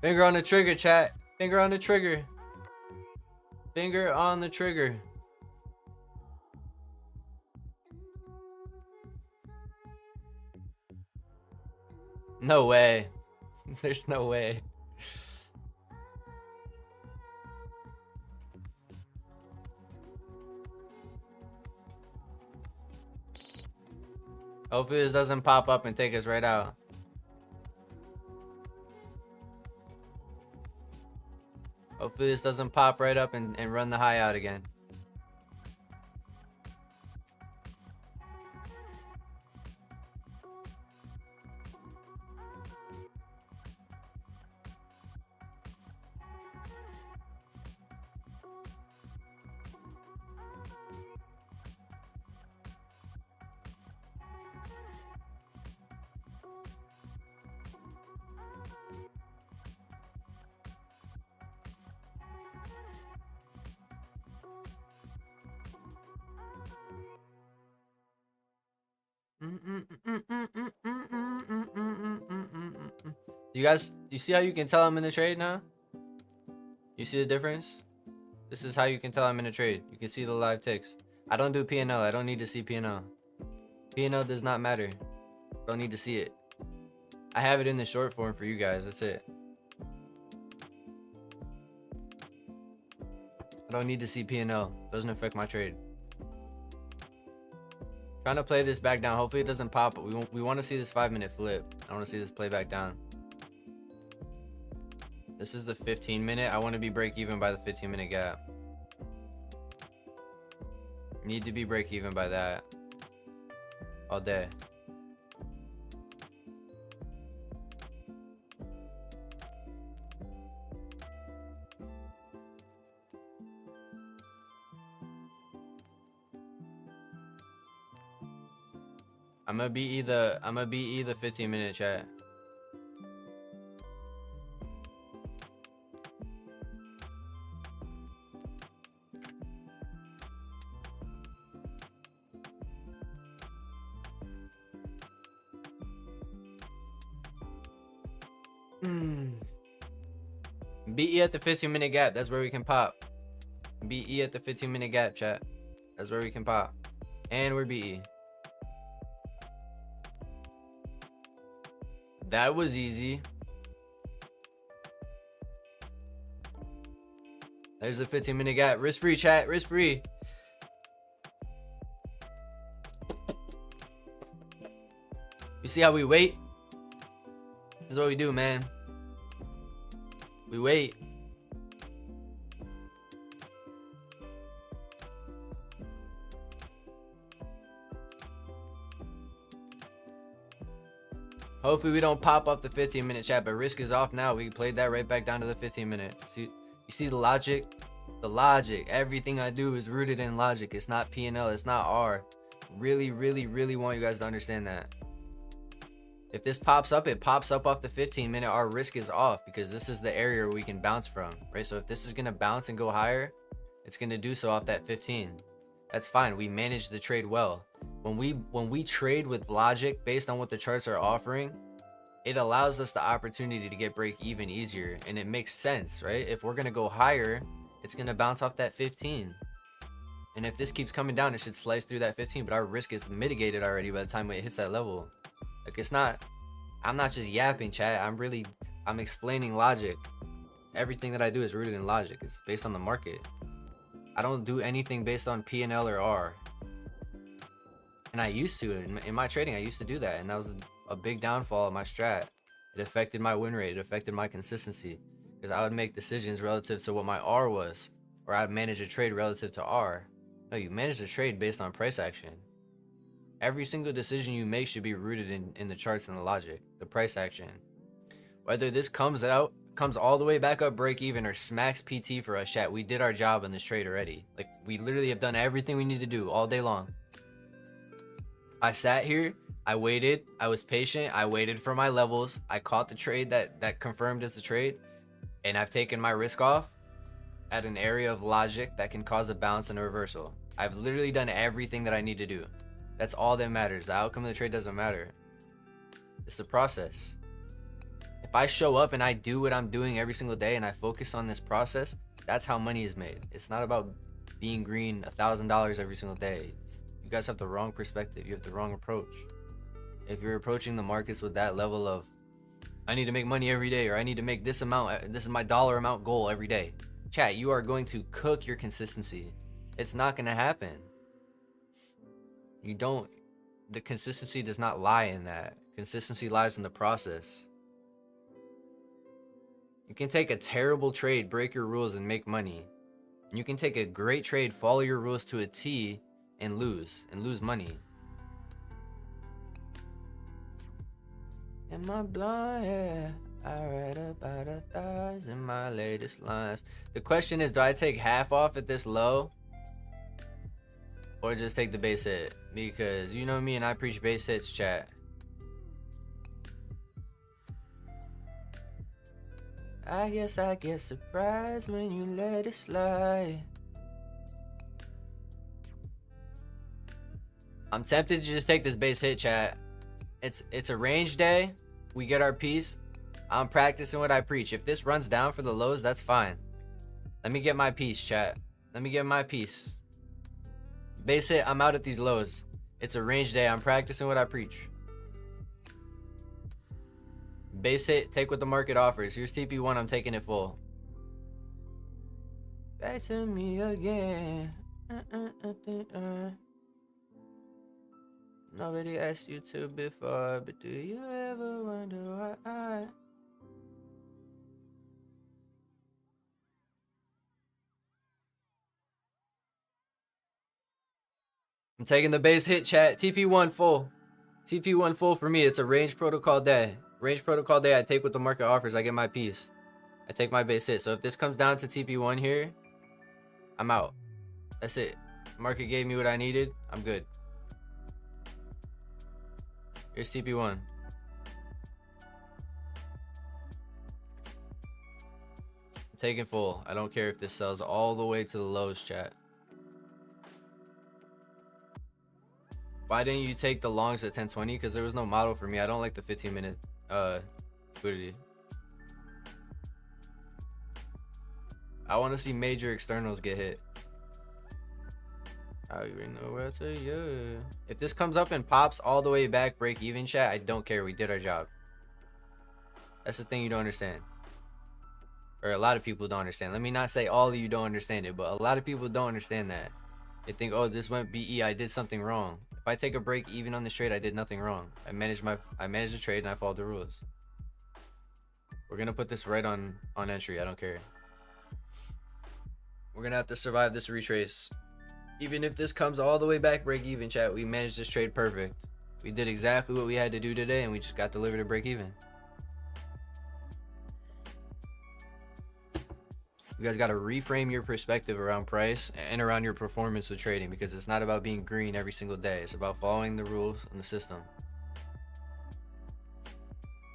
Finger on the trigger, chat. Finger on the trigger. Finger on the trigger. No way. There's no way. Hopefully this doesn't pop up and take us right out. Hopefully this doesn't pop right up and run the high out again. You see how you can tell I'm in a trade now? You see the difference? This is how you can tell I'm in a trade. You can see the live ticks. I don't do P&L. I don't need to see P&L. P&L does not matter. Don't need to see it. I have it in the short form for you guys. That's it. I don't need to see P&L. Doesn't affect my trade. Trying to play this back down. Hopefully it doesn't pop, but we want to see this 5-minute flip. I want to see this play back down. This is the 15-minute. I want to be break even by the 15-minute gap. Need to be break even by that all day. I'm gonna be the 15-minute chat. BE at the 15-minute gap. That's where we can pop. BE at the 15-minute gap, chat. That's where we can pop. And we're BE. That was easy. There's a 15-minute gap. Risk-free, chat. Risk-free. You see how we wait? This is what we do, man. We wait. Hopefully we don't pop off the 15-minute chat, but risk is off now. We played that right back down to the 15-minute. See, you see the logic? The logic. Everything I do is rooted in logic. It's not P&L. It's not R. Really, really, really want you guys to understand that. If this pops up, it pops up off the 15-minute. Our risk is off because this is the area where we can bounce from, right? So if this is going to bounce and go higher, it's going to do so off that 15. That's fine. We manage the trade well. When we trade with logic based on what the charts are offering, it allows us the opportunity to get break even easier, and it makes sense, right? If we're going to go higher, it's going to bounce off that 15. And if this keeps coming down, it should slice through that 15, but our risk is mitigated already by the time it hits that level. Like, it's not, I'm not just yapping, chat. I'm explaining logic. Everything that I do is rooted in logic. It's based on the market. I don't do anything based on P&L or R. And I used to. In my trading, I used to do that. And that was a big downfall of my strat. It affected my win rate. It affected my consistency. Because I would make decisions relative to what my R was. Or I'd manage a trade relative to R. No, you manage a trade based on price action. Every single decision you make should be rooted in the charts and the logic. The price action. Whether this comes all the way back up break even or smacks PT for us, chat, we did our job in this trade already. Like, we literally have done everything we need to do all day long. I sat here, I waited, I was patient, I waited for my levels, I caught the trade that confirmed as the trade, and I've taken my risk off at an area of logic that can cause a bounce and a reversal. I've literally done everything that I need to do. That's all that matters. The outcome of the trade doesn't matter. It's the process. If I show up and I do what I'm doing every single day and I focus on this process, that's how money is made. It's not about being green $1,000 every single day. You guys have the wrong perspective. You have the wrong approach. If you're approaching the markets with that level of I need to make money every day, or I need to make this amount. This is my dollar amount goal every day. Chat, you are going to cook your consistency. It's not going to happen. The consistency does not lie in that. Consistency lies in the process. You can take a terrible trade, break your rules, and make money. And you can take a great trade, follow your rules to a T, and lose money. Am I blind? Yeah. I read about 1,000 my latest lines. The question is, do I take half off at this low? Or just take the base hit? Because you know me and I preach base hits, chat. I guess I get surprised when you let it slide. I'm tempted to just take this base hit, chat. It's a range day. We get our piece. I'm practicing what I preach. If this runs down for the lows, that's fine. Let me get my piece, chat. Let me get my piece. Base hit, I'm out at these lows. It's a range day. I'm practicing what I preach. Base hit, take what the market offers. Here's TP1, I'm taking it full. Back to me again. Nobody asked you to before, but do you ever wonder why? I'm taking the base hit, chat. TP1 full. TP1 full for me. It's a range protocol day. Range protocol day, I take what the market offers. I get my piece. I take my base hit. So if this comes down to TP1 here, I'm out. That's it. Market gave me what I needed. I'm good. Here's TP1. I'm taking full. I don't care if this sells all the way to the lows, chat. Why didn't you take the longs at 1020? Because there was no model for me. I don't like the 15-minute liquidity. I want to see major externals get hit. I already know where to you. If this comes up and pops all the way back, break even, chat, I don't care. We did our job. That's the thing you don't understand. Or a lot of people don't understand. Let me not say all of you don't understand it, but a lot of people don't understand that. They think, oh, this went BE, I did something wrong. If I take a break even on this trade, I did nothing wrong. I managed the trade and I followed the rules. We're gonna put this right on entry. I don't care. We're gonna have to survive this retrace. Even if this comes all the way back break even, chat, we managed this trade perfect. We did exactly what we had to do today and we just got delivered to break even. You guys got to reframe your perspective around price and around your performance with trading, because it's not about being green every single day. It's about following the rules and the system.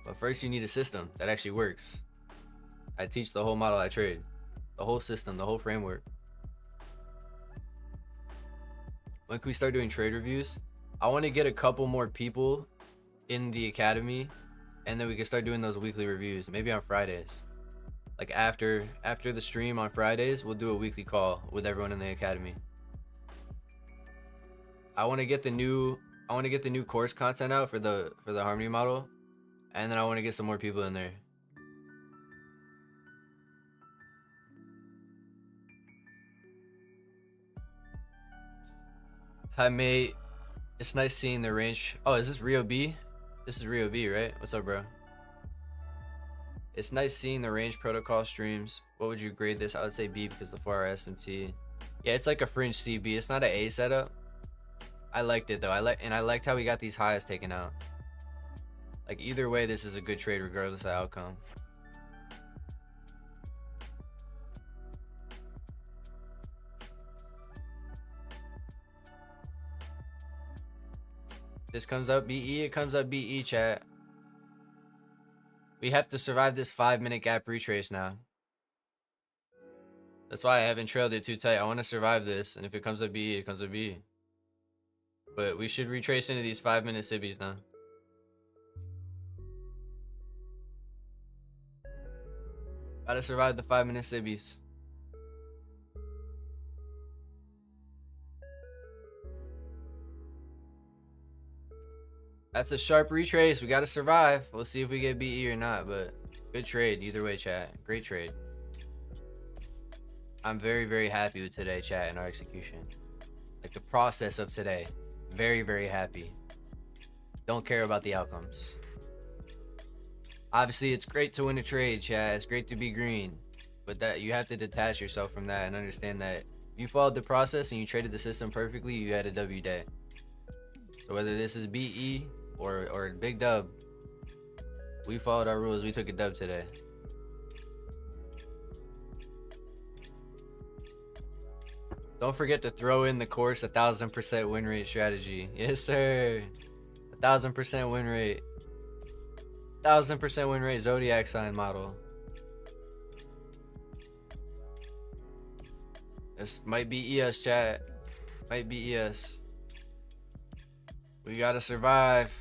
But first you need a system that actually works. I teach the whole model I trade. The whole system, the whole framework. When can we start doing trade reviews? I want to get a couple more people in the academy, and then we can start doing those weekly reviews, maybe on Fridays. Like after the stream on Fridays, we'll do a weekly call with everyone in the academy. I want to get the new course content out for the Harmony model, and then I want to get some more people in there. Hi mate, it's nice seeing the range. Oh, is this Rio B? This is Rio B, right? What's up, bro? It's nice seeing the range protocol streams. What would you grade this? I would say B because the 4-hour SMT. Yeah, it's like a fringe CB. It's not an A setup. I liked it though. I liked how we got these highs taken out. Like either way, this is a good trade regardless of outcome. This comes up BE, it comes up BE, chat. We have to survive this 5-minute gap retrace now. That's why I haven't trailed it too tight. I want to survive this, and if it comes up BE, it comes up BE. But we should retrace into these 5-minute SIBIs now. Gotta survive the 5-minute SIBIs. That's a sharp retrace. We got to survive. We'll see if we get BE or not, but good trade either way, chat. Great trade. I'm very, very happy with today, chat, and our execution. Like the process of today. Very, very happy. Don't care about the outcomes. Obviously, it's great to win a trade, chat. It's great to be green. But that you have to detach yourself from that and understand that if you followed the process and you traded the system perfectly, you had a W day. So whether this is BE or big dub, we followed our rules. We took a dub today. Don't forget to throw in the course 1000% win rate strategy. Yes, sir. 1000% win rate. 1000% win rate zodiac sign model. This might be ES, chat. Might be ES. We gotta survive.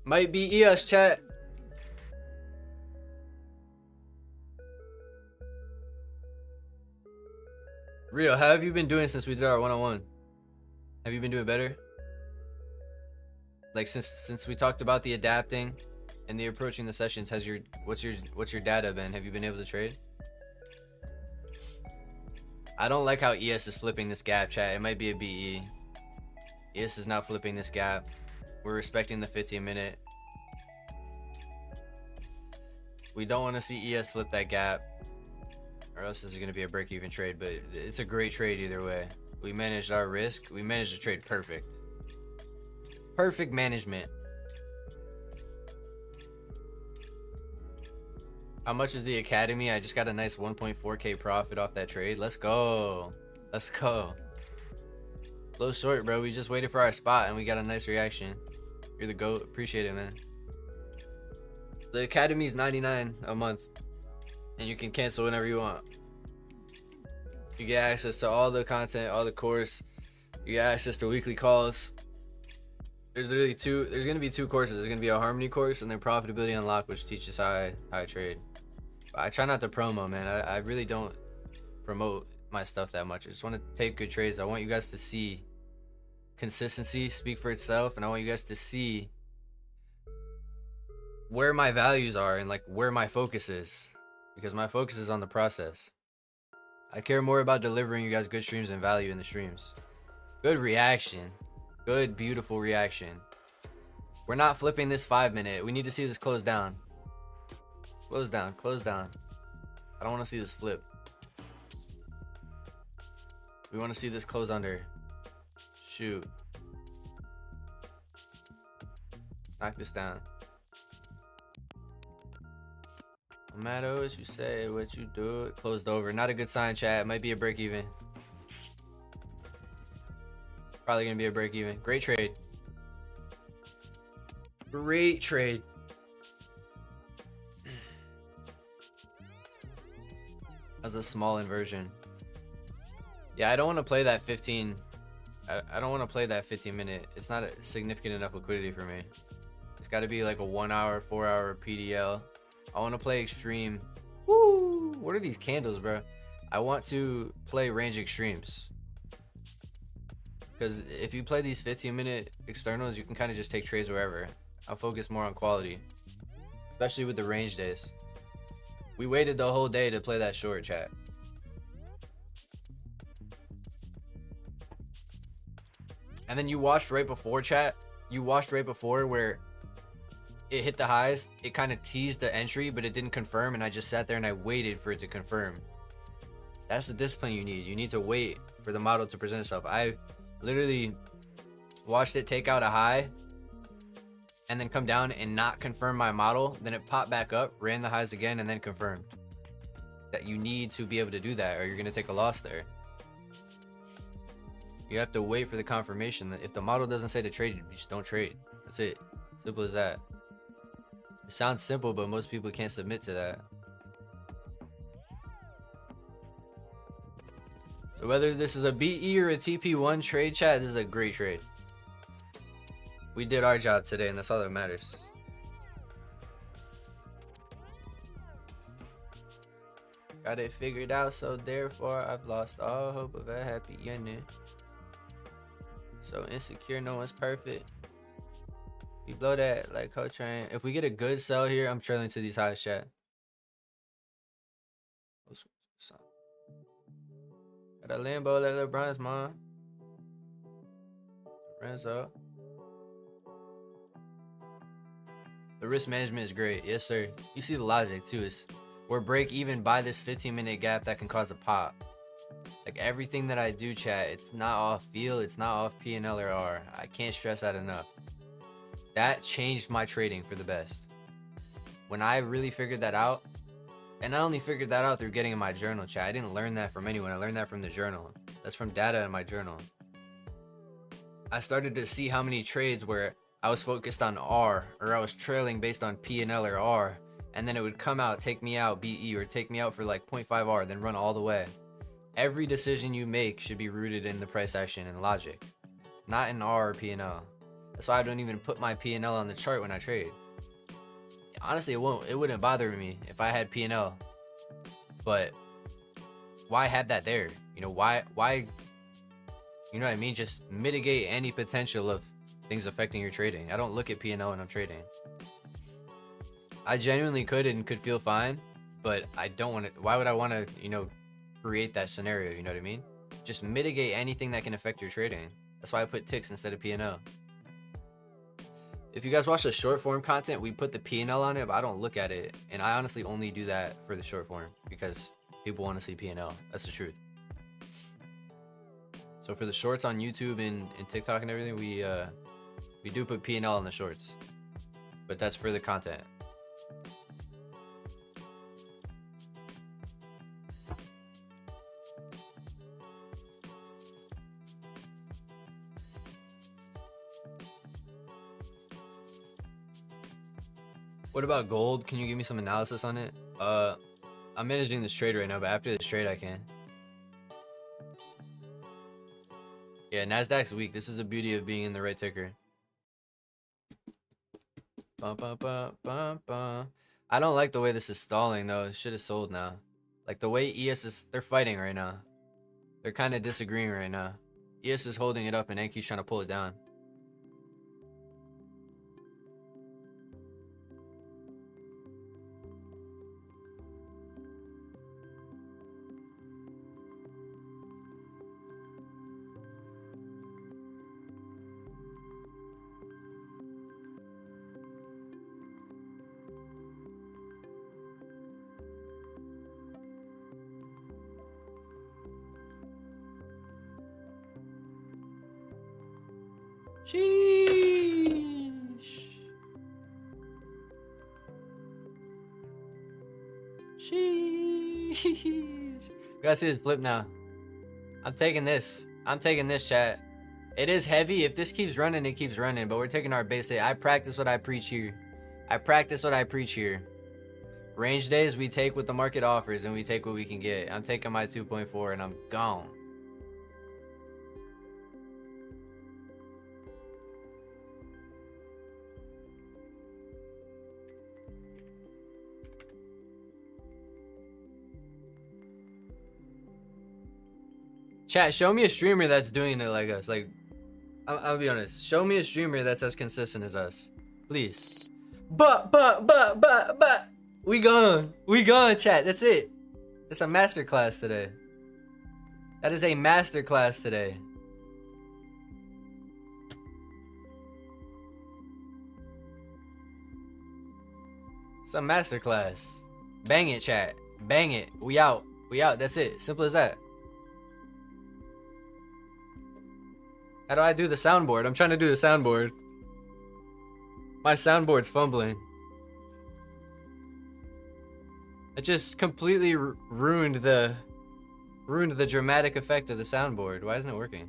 Might be ES, chat. Real, how have you been doing since we did our one-on-one? Have you been doing better? Like since we talked about the adapting and the approaching the sessions, what's your data been? Have you been able to trade? I don't like how ES is flipping this gap, chat. It might be a BE. ES is not flipping this gap. We're respecting the 15-minute. We don't want to see ES flip that gap, or else this is going to be a break-even trade. But it's a great trade either way. We managed our risk. We managed to trade perfect. Perfect management. How much is the academy? I just got a nice 1.4K profit off that trade. Let's go. Let's go. Low short, bro. We just waited for our spot and we got a nice reaction. You're the GOAT. Appreciate it, man. The academy is $99 a month. And you can cancel whenever you want. You get access to all the content, all the course. You get access to weekly calls. There's literally there's going to be two courses. There's going to be a harmony course and then profitability unlock, which teaches how I trade. But I try not to promo, man. I really don't promote my stuff that much. I just want to take good trades. I want you guys to see consistency speak for itself, and I want you guys to see where my values are and like where my focus is, because my focus is on the process. I care more about delivering you guys good streams and value in the streams. Good reaction. Good, beautiful reaction. We're not flipping this 5-minute. We need to see this close down. Close down, close down. I don't want to see this flip. We want to see this close under. Shoot. Knock this down. No matter what you say, what you do, it closed over. Not a good sign, chat. It might be a break even. Probably gonna be a break even. Great trade. Great trade. As a small inversion. Yeah, I don't want to play that 15. I don't want to play that 15-minute. It's not a significant enough liquidity for me. It's got to be like a 1 hour, 4 hour PDL. I want to play extreme. Woo! What are these candles, bro? I want to play range extremes. Because if you play these 15-minute externals, you can kind of just take trades wherever. I'll focus more on quality, especially with the range days. We waited the whole day to play that short, chat. And then you watched right before, chat. You watched right before where it hit the highs. It kind of teased the entry, but it didn't confirm. And I just sat there and I waited for it to confirm. That's the discipline you need. You need to wait for the model to present itself. I literally watched it take out a high and then come down and not confirm my model. Then it popped back up, ran the highs again, and then confirmed. That you need to be able to do that or you're going to take a loss there. You have to wait for the confirmation. That if the model doesn't say to trade, you just don't trade. That's it. Simple as that. It sounds simple, but most people can't submit to that. So whether this is a BE or a TP1 trade, chat, this is a great trade. We did our job today, and that's all that matters. Got it figured out, so therefore I've lost all hope of a happy ending. So insecure, no one's perfect. We blow that like Coltrane. If we get a good sell here, I'm trailing to these highs, chat. Got a Lambo like LeBron's mom. Renzo. The risk management is great. Yes, sir. You see the logic too. Is we're break even by this 15-minute gap that can cause a pop. Like everything that I do, chat, it's not off feel, it's not off P&L or R. I can't stress that enough. That changed my trading for the best. When I really figured that out, and I only figured that out through getting in my journal, chat. I didn't learn that from anyone. I learned that from the journal. That's from data in my journal. I started to see how many trades where I was focused on R, or I was trailing based on P&L or R, and then it would come out, take me out BE, or take me out for like 0.5 R, then run all the way. Every decision you make should be rooted in the price action and logic, not in R or P&L. That's why I don't even put my P&L on the chart when I trade. Honestly, it wouldn't bother me if I had P&L, but why have that there? You know, why, you know what I mean? Just mitigate any potential of things affecting your trading. I don't look at P&L when I'm trading. I genuinely could and could feel fine, but I don't want to. Why would I want to, you know, create that scenario? You know what I mean? Just mitigate anything that can affect your trading. That's why I put ticks instead of P&L. If you guys watch the short form content, we put the P&L on it, but I don't look at it. And I honestly only do that for the short form because people want to see P&L. That's the truth. So for the shorts on YouTube and TikTok and everything, we do put P&L on the shorts, but that's for the content. What about gold? Can you give me some analysis on it? I'm managing this trade right now, but after this trade I can. Yeah, Nasdaq's weak. This is the beauty of being in the right ticker. Bum, bum, bum, bum, bum. I don't like the way this is stalling though. It should have sold now. Like the way ES is, they're fighting right now. They're kind of disagreeing right now. ES is holding it up and NQ's trying to pull it down. Sheesh. Sheesh. You gotta see this flip now. I'm taking this. I'm taking this, chat. It is heavy. If this keeps running, it keeps running. But we're taking our basic. I practice what I preach here. I practice what I preach here. Range days, we take what the market offers and we take what we can get. I'm taking my 2.4 and I'm gone. Chat, show me a streamer that's doing it like us. Like, I'll be honest. Show me a streamer that's as consistent as us. Please. But. We gone, chat. That's it. It's a masterclass today. That is a masterclass today. It's a masterclass. Bang it, chat. Bang it. We out. We out. That's it. Simple as that. How do I do the soundboard? I'm trying to do the soundboard. My soundboard's fumbling. It just completely ruined the dramatic effect of the soundboard. Why isn't it working?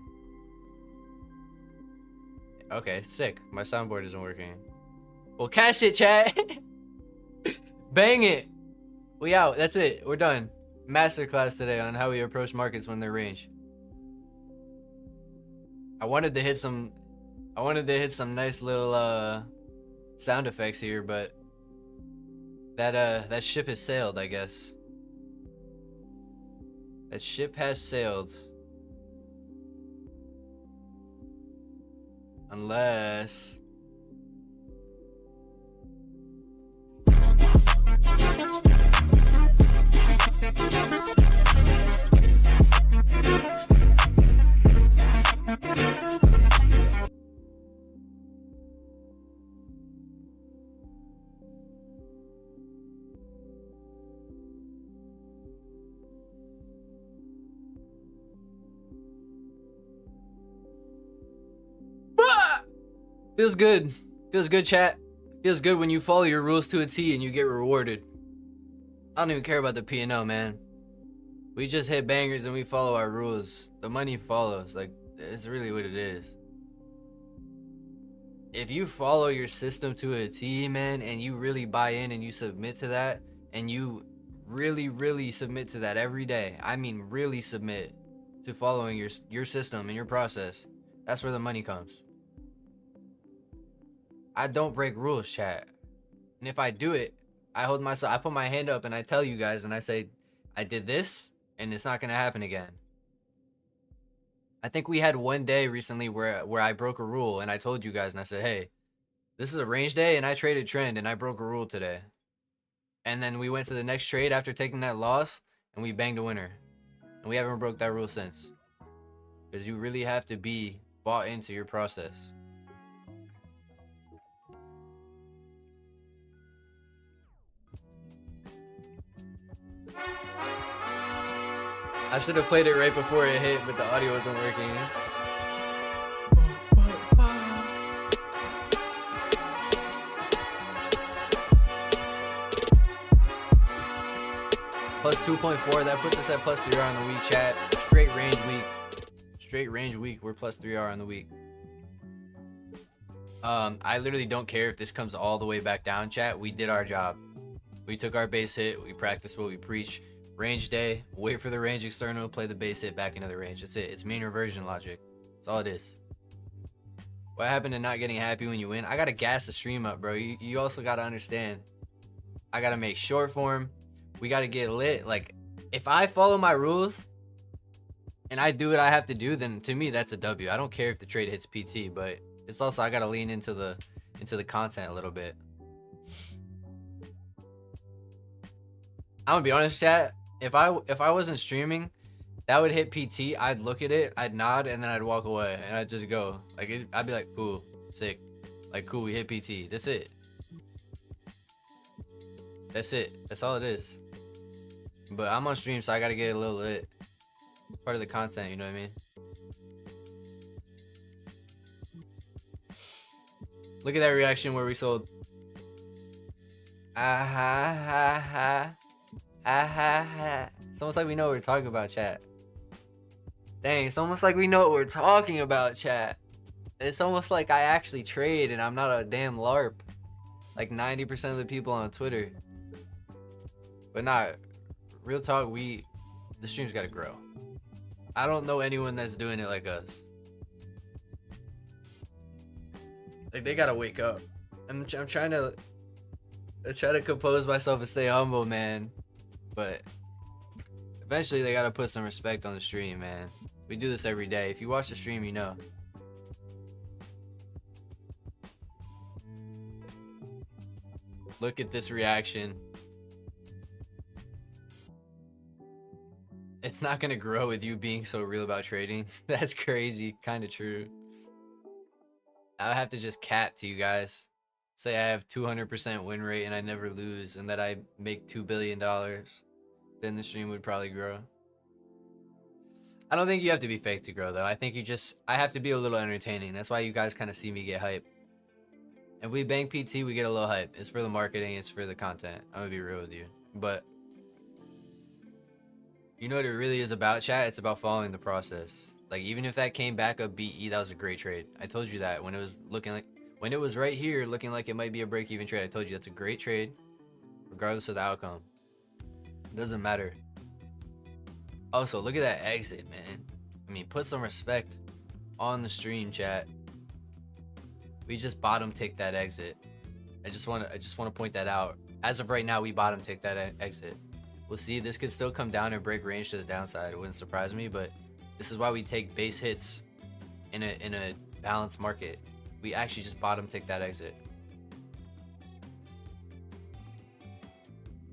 Okay, sick. My soundboard isn't working. Well, cash it, chat. Bang it. We out. That's it. We're done. Masterclass today on how we approach markets when they're range. I wanted to hit some nice little sound effects here, but that ship has sailed, I guess. That ship has sailed. Unless... Feels good. Feels good, chat. Feels good when you follow your rules to a T and you get rewarded. I don't even care about the P&L, man. We just hit bangers and we follow our rules. The money follows. Like, it's really what it is. If you follow your system to a T, man, and you really buy in and you submit to that, and you really submit to that every day, I mean really submit to following your system and your process, that's where the money comes. I don't break rules, chat. And if I do it, I put my hand up and I tell you guys and I say, I did this and it's not gonna happen again. I think we had one day recently where I broke a rule and I told you guys and I said, hey, this is a range day and I traded trend and I broke a rule today. And then we went to the next trade after taking that loss and we banged a winner. And we haven't broke that rule since. Because you really have to be bought into your process. I should have played it right before it hit, but the audio wasn't working. Plus 2.4, that puts us at plus 3R on the week, chat. Straight range week. Straight range week, we're plus 3R on the week. I literally don't care if this comes all the way back down, chat. We did our job. We took our base hit, we practiced what we preach. Range day, wait for the range external, play the base hit back into the range. That's it. It's mean reversion logic. That's all it is. What happened to not getting happy when you win? I gotta gas the stream up, bro. You also gotta understand. I gotta make short form. We gotta get lit. Like, if I follow my rules and I do what I have to do, then to me that's a W. I don't care if the trade hits PT, but it's also I gotta lean into the content a little bit. I'm gonna be honest, chat. If I wasn't streaming, that would hit PT. I'd look at it, I'd nod, and then I'd walk away, and I'd just go. Like I'd be like, cool, sick, like cool, we hit PT. That's it. That's it. That's all it is. But I'm on stream, so I gotta get a little lit. It's part of the content, you know what I mean? Look at that reaction where we sold. Ah ha ha ha. It's almost like we know what we're talking about, chat. Dang, it's almost like we know what we're talking about, chat. It's almost like I actually trade and I'm not a damn LARP. Like 90% of the people on Twitter. But not real talk, the stream's gotta grow. I don't know anyone that's doing it like us. Like, they gotta wake up. I'm trying to compose myself and stay humble, man. But eventually they gotta put some respect on the stream, man. We do this every day. If you watch the stream, you know. Look at this reaction. It's not gonna grow with you being so real about trading. That's crazy. Kind of true. I have to just cap to you guys. Say I have 200% win rate and I never lose, and that I make $2 billion. Then the stream would probably grow. I don't think you have to be fake to grow, though. I think I have to be a little entertaining. That's why you guys kind of see me get hype. If we bang PT, we get a little hype. It's for the marketing. It's for the content. I'm gonna be real with you. But you know what it really is about, chat? It's about following the process. Like, even if that came back up BE, that was a great trade. I told you that when it was when it was right here looking like it might be a break-even trade. I told you that's a great trade, regardless of the outcome. It doesn't matter. Also, look at that exit, man. I mean, put some respect on the stream, chat. We just bottom tick that exit. I just want to point that out. As of right now, we bottom tick that exit. We'll see. This could still come down and break range to the downside. It wouldn't surprise me, but this is why we take base hits in a balanced market. We actually just bottom tick that exit.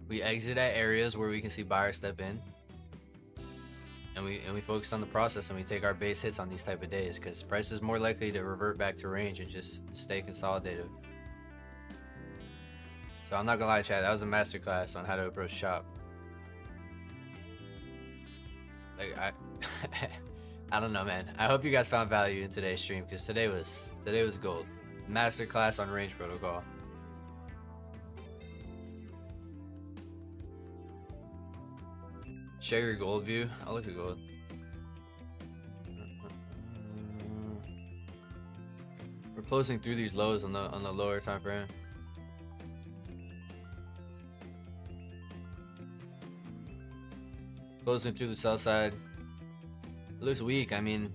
We exit at areas where we can see buyers step in, and we focus on the process, and we take our base hits on these type of days because price is more likely to revert back to range and just stay consolidated. So I'm not gonna lie, chat, that was a masterclass on how to approach shop. Like I don't know, man. I hope you guys found value in today's stream because today was gold. Masterclass on range protocol. Share your gold view. I'll look at gold. We're closing through these lows on the lower time frame. Closing through the sell side. It looks weak. I mean,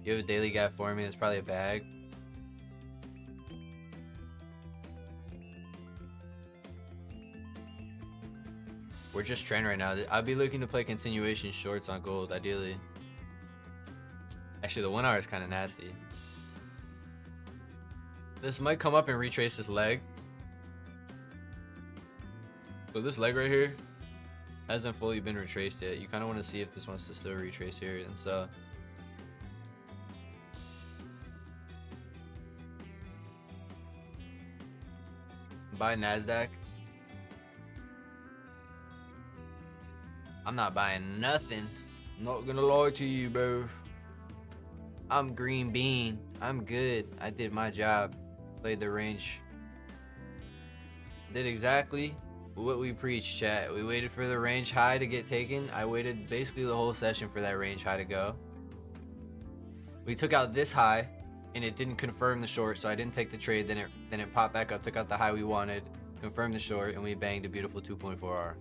you have a daily gap forming. It's probably a bag. We're just trend right now. I'd be looking to play continuation shorts on gold, ideally. Actually, the 1 hour is kind of nasty. This might come up and retrace this leg. So this leg right here hasn't fully been retraced yet. You kind of want to see if this wants to still retrace here, and so buy NASDAQ. I'm not buying nothing. Not gonna lie to you, bro. I'm green bean. I'm good. I did my job. Played the range. Did exactly what we preached, chat. We waited for the range high to get taken. I waited basically the whole session for that range high to go. We took out this high and it didn't confirm the short, so I didn't take the trade. Then it popped back up, took out the high we wanted, confirmed the short, and we banged a beautiful 2.4R.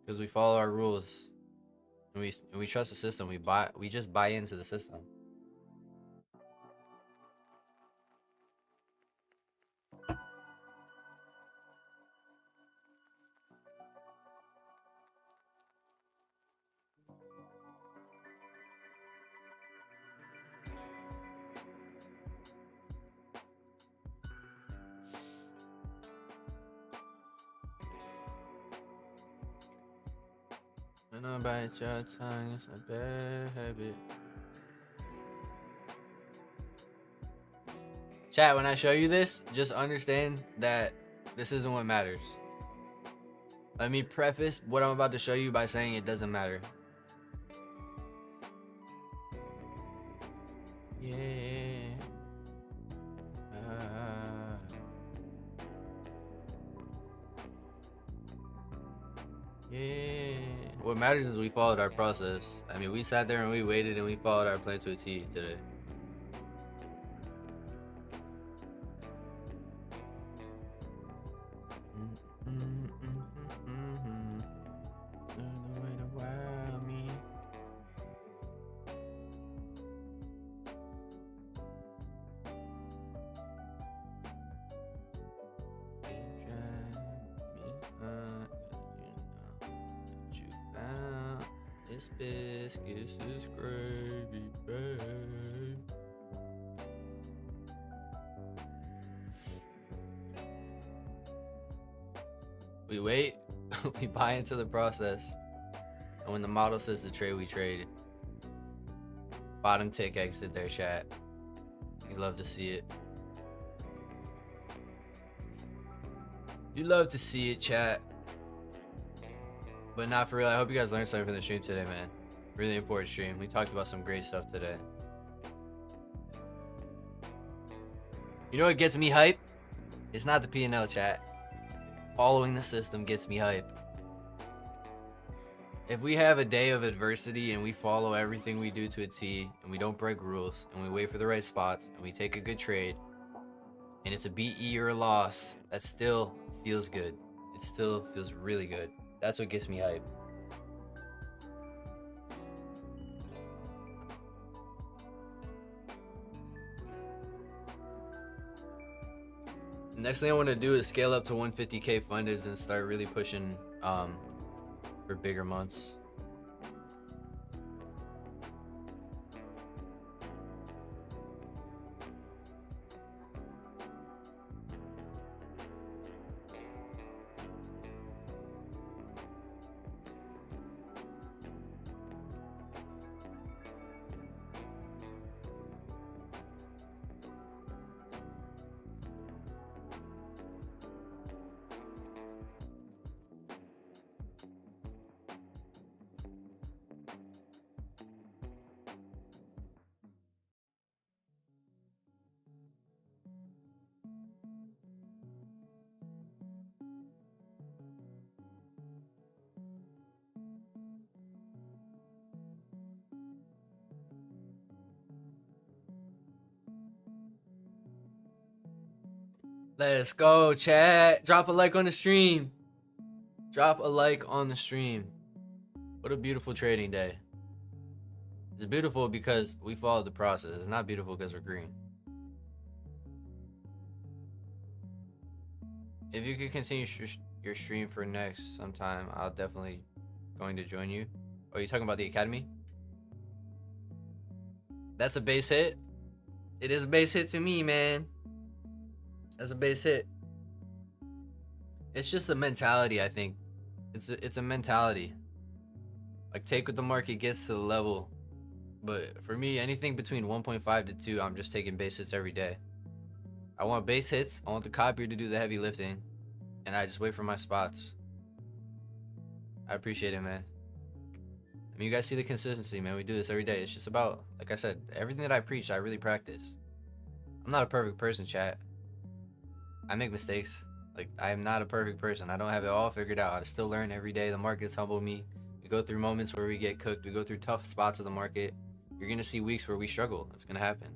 Because we follow our rules. And we trust the system. We just buy into the system. When I bite your tongue, it's a bad habit. Chat, when I show you this, just understand that this isn't what matters. Let me preface what I'm about to show you by saying it doesn't matter. Yeah. Yeah. What matters is we followed our process. I mean, we sat there and we waited and we followed our plan to a T today. This biscuit is gravy, babe. We wait, we buy into the process, and when the model says to trade, we trade. Bottom tick exit there, chat. You love to see it. You love to see it, chat. But not for real. I hope you guys learned something from the stream today, man. Really important stream. We talked about some great stuff today. You know what gets me hype? It's not the P&L, chat. Following the system gets me hype. If we have a day of adversity and we follow everything we do to a T, and we don't break rules, and we wait for the right spots, and we take a good trade, and it's a BE or a loss, that still feels good. It still feels really good. That's what gets me hype. Next thing I want to do is scale up to 150K funded and start really pushing for bigger months. Let's go, chat. Drop a like on the stream. Drop a like on the stream. What a beautiful trading day. It's beautiful because we followed the process. It's not beautiful because we're green. If you could continue your stream for next sometime, I'll definitely going to join you. Oh, you talking about the academy? That's a base hit. It is a base hit to me, man. That's a base hit. It's just a mentality, I think. It's a mentality. Like, take what the market gets to the level. But for me, anything between 1.5 to 2, I'm just taking base hits every day. I want base hits. I want the copier to do the heavy lifting. And I just wait for my spots. I appreciate it, man. I mean, you guys see the consistency, man. We do this every day. It's just about, like I said, everything that I preach, I really practice. I'm not a perfect person, chat. I make mistakes. Like, I am not a perfect person. I don't have it all figured out. I still learn every day. The markets humble me. We go through moments where we get cooked. We go through tough spots of the market. You're going to see weeks where we struggle. It's going to happen.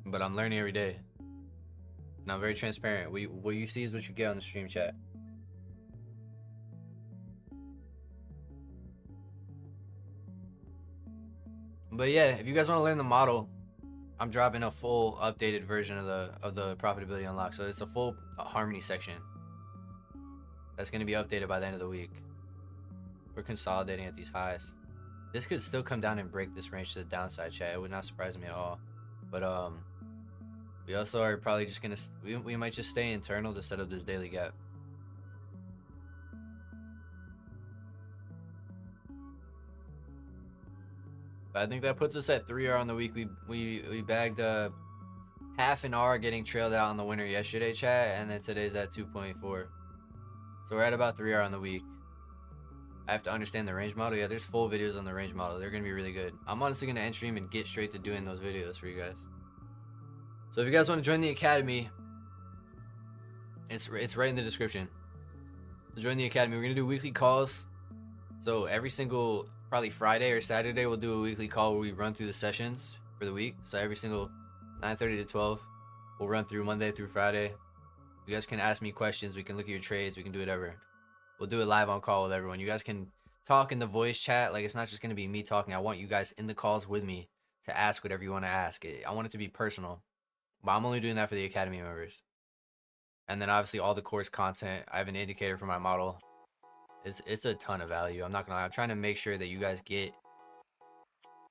But I'm learning every day. And I'm very transparent. What you see is what you get on the stream, chat. But yeah, if you guys want to learn the model, I'm dropping a full updated version of the profitability unlock. So it's a full harmony section. That's going to be updated by the end of the week. We're consolidating at these highs. This could still come down and break this range to the downside, chat. It would not surprise me at all. But we also are probably just going to... We might just stay internal to set up this daily gap. But I think that puts us at 3R on the week. We bagged half an R getting trailed out on the winner yesterday, chat, and then today's at 2.4. So we're at about 3R on the week. I have to understand the range model. Yeah, there's full videos on the range model. They're gonna be really good. I'm honestly gonna end stream and get straight to doing those videos for you guys. So if you guys want to join the academy, it's right in the description. So join the academy. We're gonna do weekly calls. So every single probably Friday or Saturday we'll do a weekly call where we run through the sessions for the week. So every single 9:30 to 12 we'll run through Monday through Friday. You guys can ask me questions. We can look at your trades. We can do whatever. We'll do it live on call with everyone. You guys can talk in the voice chat. Like, it's not just gonna be me talking. I want you guys in the calls with me to ask whatever you want to ask. I want it to be personal. But I'm only doing that for the academy members. And then obviously all the course content. I have an indicator for my model. It's a ton of value. I'm not gonna lie. I'm trying to make sure that you guys get,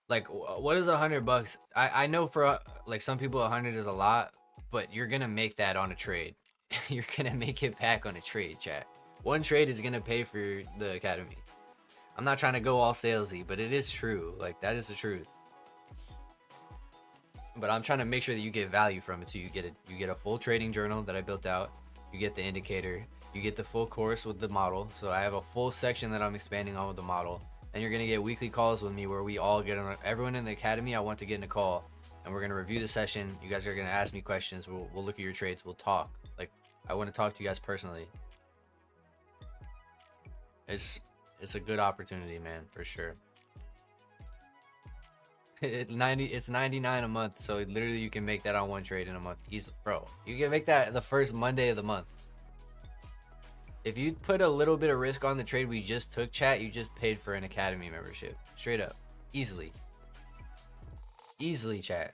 like, what is $100? I know for like some people 100 is a lot, but you're gonna make that on a trade. You're gonna make it back on a trade, chat. One trade is gonna pay for the academy. I'm not trying to go all salesy, but it is true. Like, that is the truth. But I'm trying to make sure that you get value from it. So you get a full trading journal that I built out. You get the indicator. You get the full course with the model. So I have a full section that I'm expanding on with the model. And you're gonna get weekly calls with me where we all get on. Everyone in the academy, I want to get in a call, and we're gonna review the session. You guys are gonna ask me questions. We'll look at your trades. We'll talk. Like, I want to talk to you guys personally. It's a good opportunity, man, for sure. It's $99 a month, so literally you can make that on one trade in a month. Easily, bro. You can make that the first Monday of the month. If you put a little bit of risk on the trade we just took, chat, you just paid for an academy membership. Straight up. Easily. Easily, chat.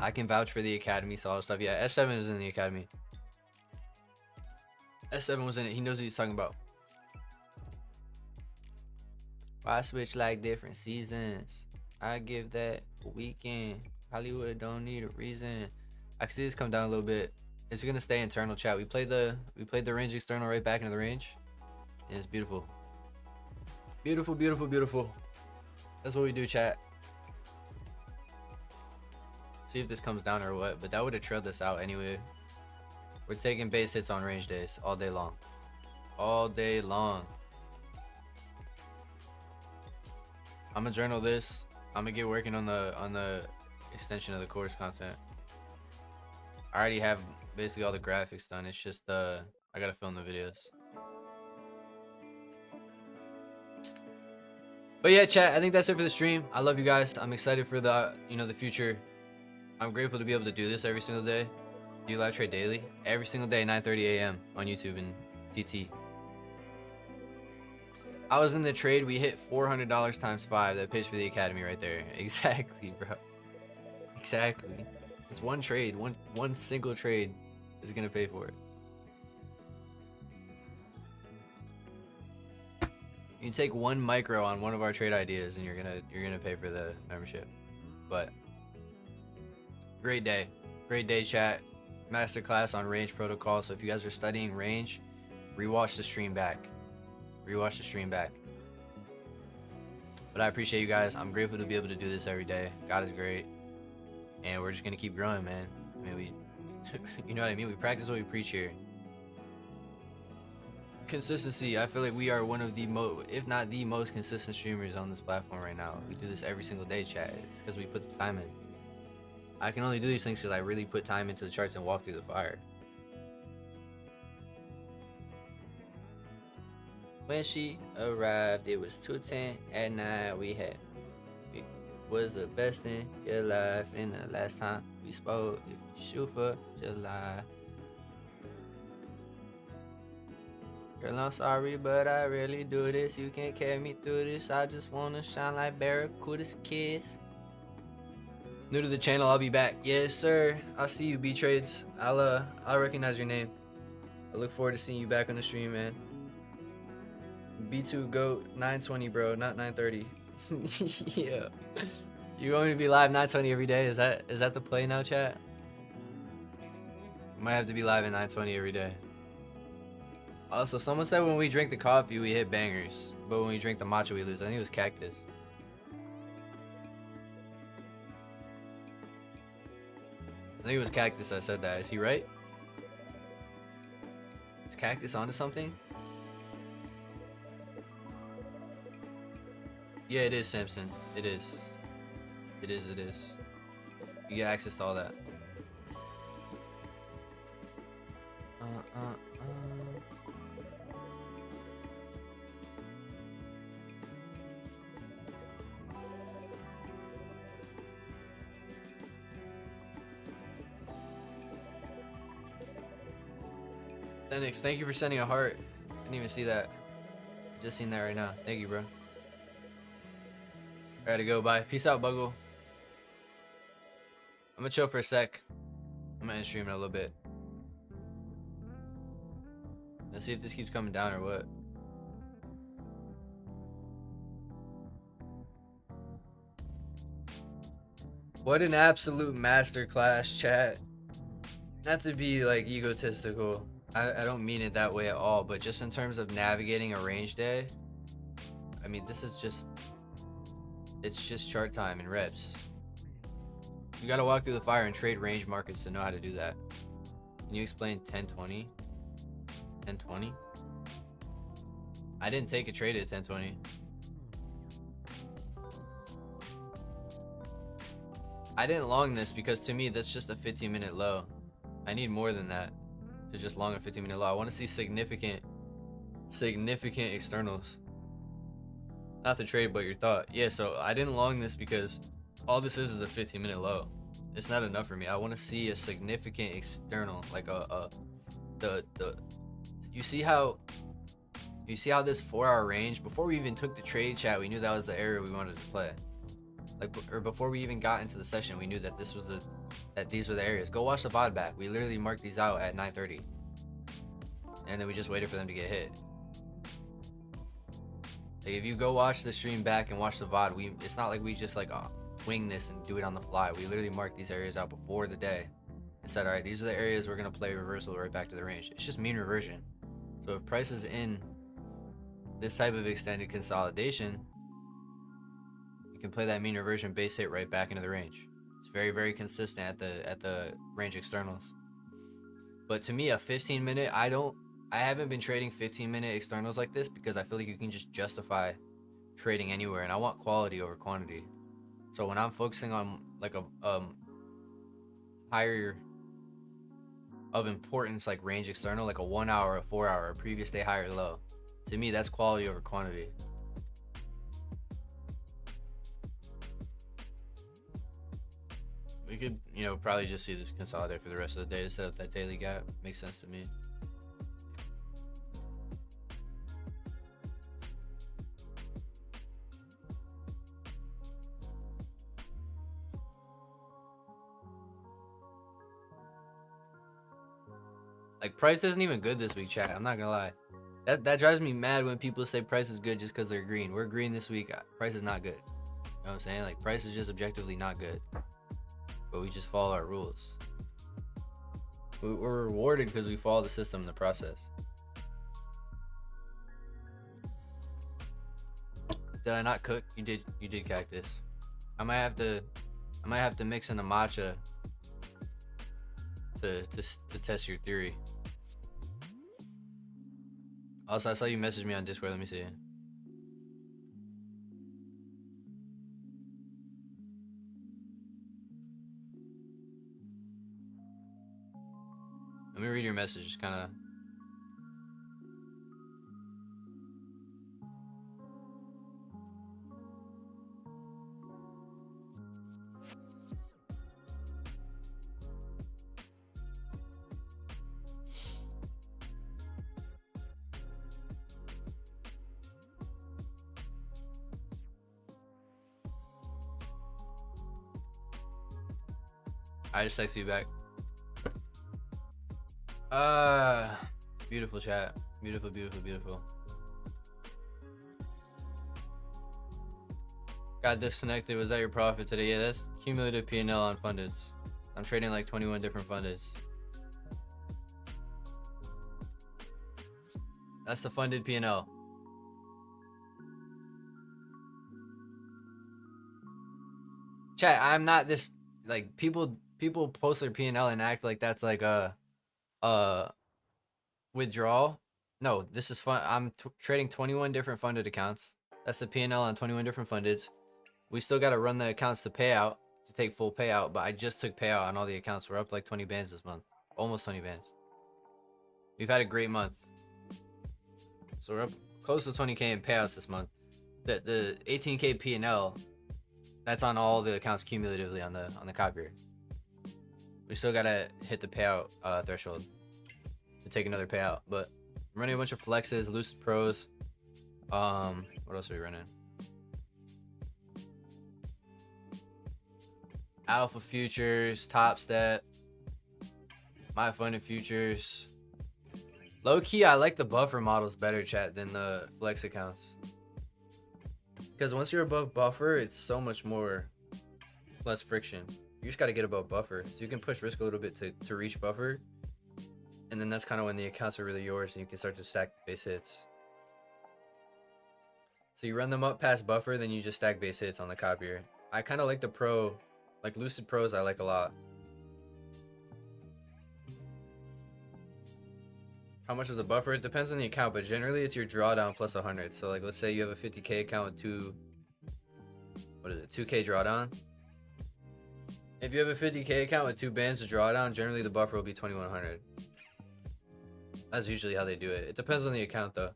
I can vouch for the academy, so all that stuff. Yeah, S7 is in the academy. S7 was in it. He knows what he's talking about. I switch like different seasons. I give that a weekend. Hollywood don't need a reason. I can see this come down a little bit. It's gonna stay internal, chat. We played the range external right back into the range, and it's beautiful. Beautiful, beautiful, beautiful. That's what we do, chat. See if this comes down or what, but that would have trailed us out anyway. We're taking base hits on range days all day long. All day long. I'm gonna journal this. I'm gonna get working on the extension of the course content. I already have basically all the graphics done. It's just I gotta film the videos. But yeah, chat, I think that's it for the stream. I love you guys. I'm excited for the the future. I'm grateful to be able to do this every single day. Do live trade daily every single day, 9:30 a.m. on YouTube and TT. I was in the trade. We hit $400 times 5. That pays for the academy right there. Exactly, bro. Exactly. It's one trade. One single trade is gonna pay for it. You take one micro on one of our trade ideas, and you're gonna pay for the membership. But great day, chat. Masterclass on range protocol. So if you guys are studying range, rewatch the stream back. Rewatch the stream back. But I appreciate you guys. I'm grateful to be able to do this every day. God is great, and we're just gonna keep growing, man. I mean, we, you know what I mean. We practice what we preach here. Consistency. I feel like we are one of the if not the most consistent streamers on this platform right now. We do this every single day, chat. It's because we put the time in. I can only do these things because I really put time into the charts and walk through the fire. When she arrived, it was 2:10 at night. It was the best in your life. And the last time we spoke, if you shoot for July. Girl, I'm sorry, but I really do this. You can't carry me through this. I just wanna shine like Barracuda's kiss. New to the channel, I'll be back. Yes, sir. I'll see you, B Trades. I'll recognize your name. I look forward to seeing you back on the stream, man. B2 GOAT 920, bro, not 930. Yeah. You want me to be live 920 every day? Is that the play now, chat? Might have to be live at 920 every day. Also, someone said when we drink the coffee, we hit bangers. But when we drink the matcha, we lose. I think it was Cactus. I think it was Cactus that said that. Is he right? Is Cactus onto something? Yeah, it is, Samson. It is. It is. You get access to all that. Lennox, thank you for sending a heart. Didn't even see that. Just seen that right now. Thank you, bro. I gotta go. Bye. Peace out, Buggle. I'm gonna chill for a sec. I'm gonna end stream in a little bit. Let's see if this keeps coming down or what. What an absolute masterclass, chat. Not to be like egotistical. I don't mean it that way at all, but just in terms of navigating a range day, I mean, this is just, it's just chart time and reps. You gotta walk through the fire and trade range markets to know how to do that. Can you explain 1020? 1020? I didn't take a trade at 1020. I didn't long this because to me that's just a 15-minute low. I need more than that to just long a 15-minute low. I want to see significant externals. Not the trade, but your thought. Yeah, so I didn't long this because all this is a 15-minute low. It's not enough for me. I want to see a significant external, like you see how this 4-hour range, before we even took the trade, chat, we knew that was the area we wanted to play. Like, or before we even got into the session, we knew that these were the areas. Go watch the VOD back. We literally marked these out at 9:30, and then we just waited for them to get hit. Like, if you go watch the stream back and watch the VOD, it's not like we just like wing this and do it on the fly. We literally marked these areas out before the day and said, all right, these are the areas we're gonna play reversal right back to the range. It's just mean reversion. So if price is in this type of extended consolidation, you can play that mean reversion base hit right back into the range. It's very, very consistent at the range externals. But to me, a 15-minute, I haven't been trading 15-minute externals like this because I feel like you can just justify trading anywhere, and I want quality over quantity. So when I'm focusing on like a higher of importance, like range external, like a 1 hour, a 4 hour, a previous day high or low, to me that's quality over quantity. We could, probably just see this consolidate for the rest of the day to set up that daily gap. Makes sense to me. Like, price isn't even good this week, chat. I'm not gonna lie. That drives me mad when people say price is good just because they're green. We're green this week. Price is not good. You know what I'm saying? Like, price is just objectively not good. But we just follow our rules. We're rewarded because we follow the system in the process. Did I not cook? You did cactus. I might have to mix in a matcha to test your theory. Also, I saw you message me on Discord. Let me see. Let me read your message. Just kind of. I just text you back. Beautiful chat. Beautiful, beautiful, beautiful. Got disconnected. Was that your profit today? Yeah, that's cumulative P&L on fundeds. I'm trading like 21 different fundeds. That's the funded P&L. Chat, I'm not this, like, people post their P&L and act like that's like a withdrawal. No, this is fun. I'm trading 21 different funded accounts. That's the P&L on 21 different fundeds. We still got to run the accounts to payout, to take full payout, but I just took payout on all the accounts. We're up like 20 bands this month. Almost 20 bands. We've had a great month. So we're up close to 20K in payouts this month. The 18K P&L, that's on all the accounts cumulatively on the copier. We still gotta hit the payout threshold to take another payout. But I'm running a bunch of flexes, Lucid Pros. What else are we running? Alpha Futures, Top Step, My Funded Futures. Low key, I like the buffer models better, chat, than the flex accounts. Because once you're above buffer, it's so much less friction. You just got to get above buffer. So you can push risk a little bit to reach buffer. And then that's kind of when the accounts are really yours and you can start to stack base hits. So you run them up past buffer, then you just stack base hits on the copier. I kind of like the pro, like Lucid Pros I like a lot. How much is a buffer? It depends on the account, but generally it's your drawdown plus 100. So like, let's say you have a 50K account with 2K drawdown. If you have a 50K account with 2 bands to drawdown, generally the buffer will be 2100. That's usually how they do it. It depends on the account though.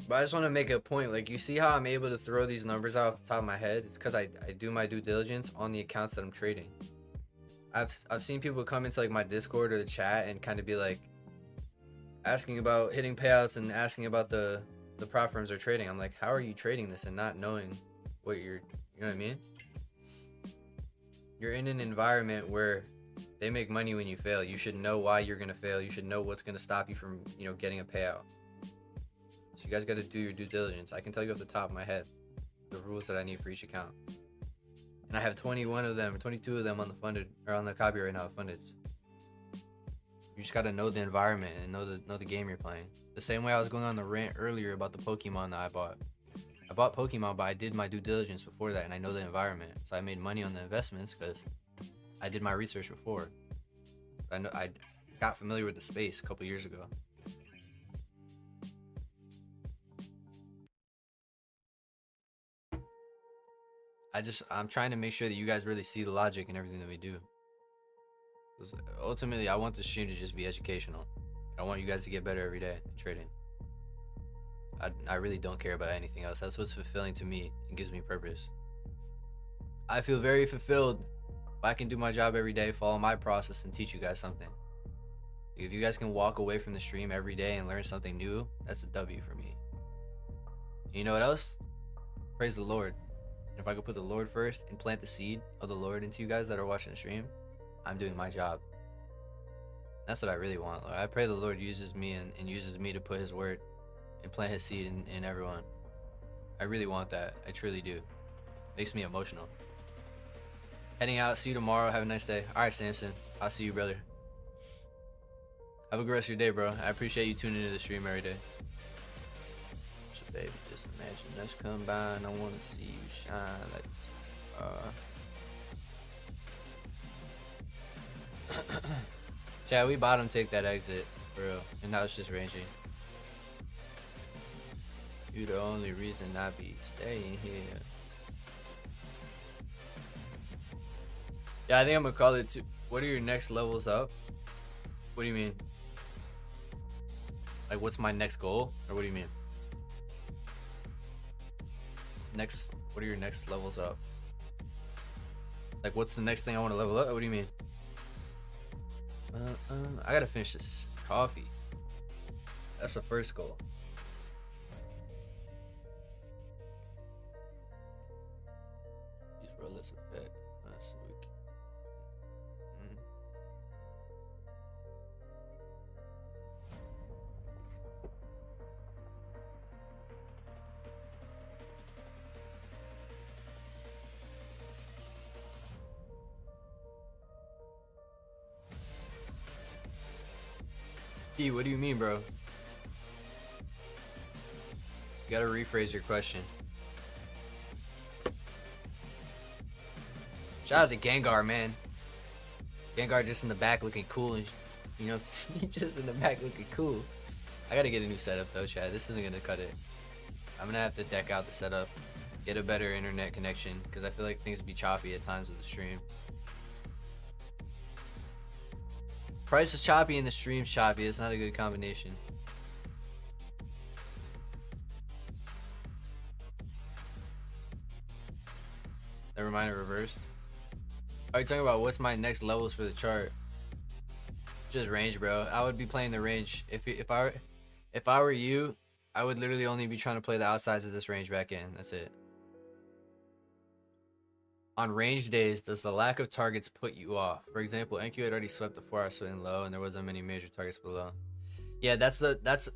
But I just want to make a point. Like, you see how I'm able to throw these numbers out off the top of my head? It's because I do my due diligence on the accounts that I'm trading. I've seen people come into like my Discord or the chat and kind of be like asking about hitting payouts and asking about the the prop firms are trading. I'm like, how are you trading this and not knowing what you're, you know what I mean? You're in an environment where they make money when you fail. You should know why you're gonna fail. You should know what's gonna stop you from, you know, getting a payout. So you guys got to do your due diligence. I can tell you off the top of my head the rules that I need for each account, and I have 21 of them, 22 of them on the funded or on the copy right now, funded. You just got to know the environment and know the game you're playing. The same way I was going on the rant earlier about the Pokemon that I bought. I bought Pokemon, but I did my due diligence before that, and I know the environment, so I made money on the investments because I did my research before. I got familiar with the space a couple years ago. I'm trying to make sure that you guys really see the logic in everything that we do. Ultimately, I want the stream to just be educational. I want you guys to get better every day at trading. I really don't care about anything else. That's what's fulfilling to me and gives me purpose. I feel very fulfilled if I can do my job every day, follow my process, and teach you guys something. If you guys can walk away from the stream every day and learn something new, that's a W for me. And you know what else? Praise the Lord. If I could put the Lord first and plant the seed of the Lord into you guys that are watching the stream, I'm doing my job. That's what I really want. Lord. I pray the Lord uses me and uses me to put his word and plant his seed in everyone. I really want that. I truly do. Makes me emotional. Heading out. See you tomorrow. Have a nice day. All right, Samson. I'll see you, brother. Have a good rest of your day, bro. I appreciate you tuning into the stream every day. So, baby, just imagine us combined. I want to see you shine like Chad, we bottom take that exit, bro. And now it's just ranging. You the only reason I be staying here. Yeah, I think I'm gonna call it too. What are your next levels up? What do you mean? Like, what's my next goal? Or what do you mean? What are your next levels up? Like, what's the next thing I want to level up? What do you mean? I gotta finish this coffee. That's the first goal. These rollers are fat. That's weak. Gee, what do you mean, bro? You gotta rephrase your question. Shout out to Gengar, man. Gengar just in the back looking cool, and you know, he just in the back looking cool. I gotta get a new setup though, Chad. This isn't gonna cut it. I'm gonna have to deck out the setup, get a better internet connection, because I feel like things be choppy at times with the stream. Price is choppy and the stream's choppy. It's not a good combination. Never mind, it reversed. Are you talking about what's my next levels for the chart? Just range, bro. I would be playing the range. If I were you, I would literally only be trying to play the outsides of this range back in. That's it. On range days, does the lack of targets put you off? For example, NQ had already swept the 4-hour swing low, and there wasn't many major targets below. Yeah, that's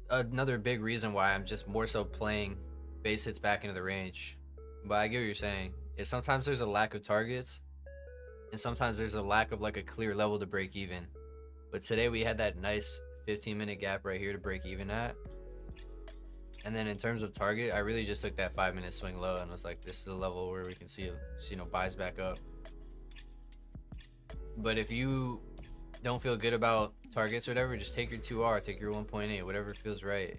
another big reason why I'm just more so playing base hits back into the range. But I get what you're saying. Is sometimes there's a lack of targets, and sometimes there's a lack of like a clear level to break even. But today we had that nice 15-minute gap right here to break even at. And then in terms of target, I really just took that 5-minute swing low and was like, this is a level where we can see, you know, buys back up. But if you don't feel good about targets or whatever, just take your 2R, take your 1.8, whatever feels right.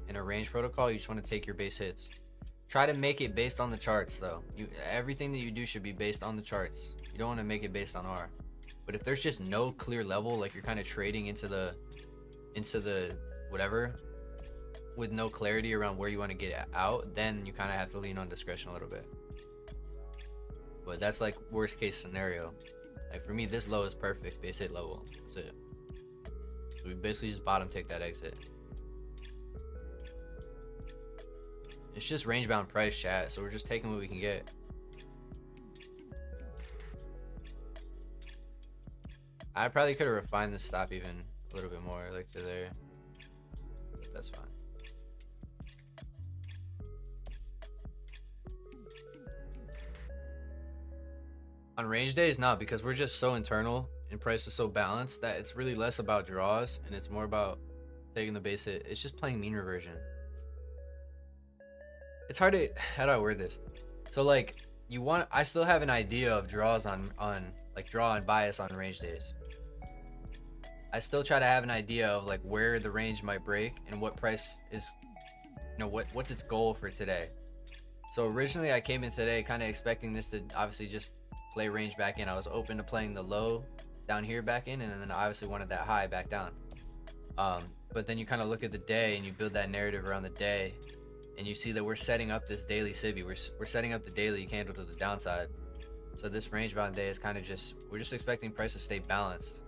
In a range protocol, you just want to take your base hits. Try to make it based on the charts though. Everything that you do should be based on the charts. You don't want to make it based on R. But if there's just no clear level, like you're kind of trading into the whatever, with no clarity around where you want to get out, then you kind of have to lean on discretion a little bit. But that's like worst case scenario. Like for me, this low is perfect, base hit level. That's it. So we basically just bottom take that exit. It's just range bound price, chat. So we're just taking what we can get. I probably could have refined the stop even a little bit more, like to there. But that's fine. On range days, no, because we're just so internal and price is so balanced that it's really less about draws and it's more about taking the base hit. It's just playing mean reversion. It's hard to, how do I word this? So like I still have an idea of draws on like draw and bias on range days. I still try to have an idea of like where the range might break and what price is, you know, what's its goal for today. So originally I came in today kind of expecting this to obviously just play range back in. I was open to playing the low down here back in, and then I obviously wanted that high back down. But then you kind of look at the day and you build that narrative around the day, and you see that we're setting up this daily civvy. We're setting up the daily candle to the downside. So this range bound day is kind of just, we're just expecting price to stay balanced.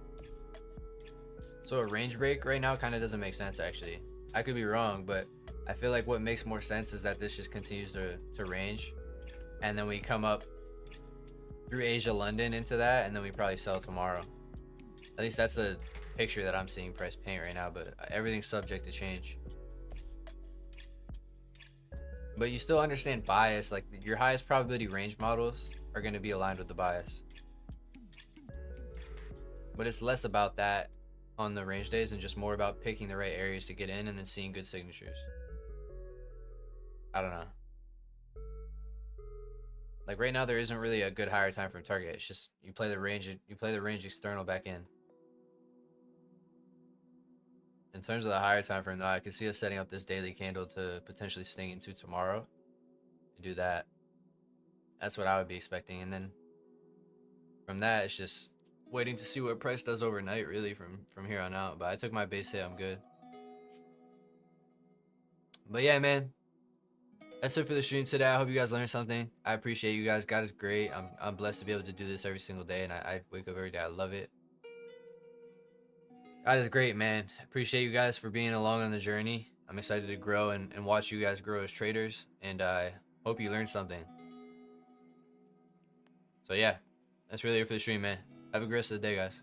So a range break right now kind of doesn't make sense actually. I could be wrong, but I feel like what makes more sense is that this just continues to range, and then we come up through Asia London into that, and then we probably sell tomorrow. At least that's the picture that I'm seeing price paint right now, but everything's subject to change. But you still understand bias, like your highest probability range models are going to be aligned with the bias. But it's less about that on the range days and just more about picking the right areas to get in and then seeing good signatures. I don't know. Like right now there isn't really a good higher time frame target. It's just you play the range external back in. In terms of the higher time frame though, I can see us setting up this daily candle to potentially sting into tomorrow and do that. That's what I would be expecting, and then from that it's just waiting to see what price does overnight really from here on out. But I took my base hit, I'm good. But yeah, man, that's it for the stream today. I hope you guys learned something. I appreciate you guys. God is great. I'm blessed to be able to do this every single day, and I wake up every day. I love it. God is great, man. I appreciate you guys for being along on the journey. I'm excited to grow and watch you guys grow as traders, and I hope you learned something. So yeah, that's really it for the stream, man. Have a great rest of the day, guys.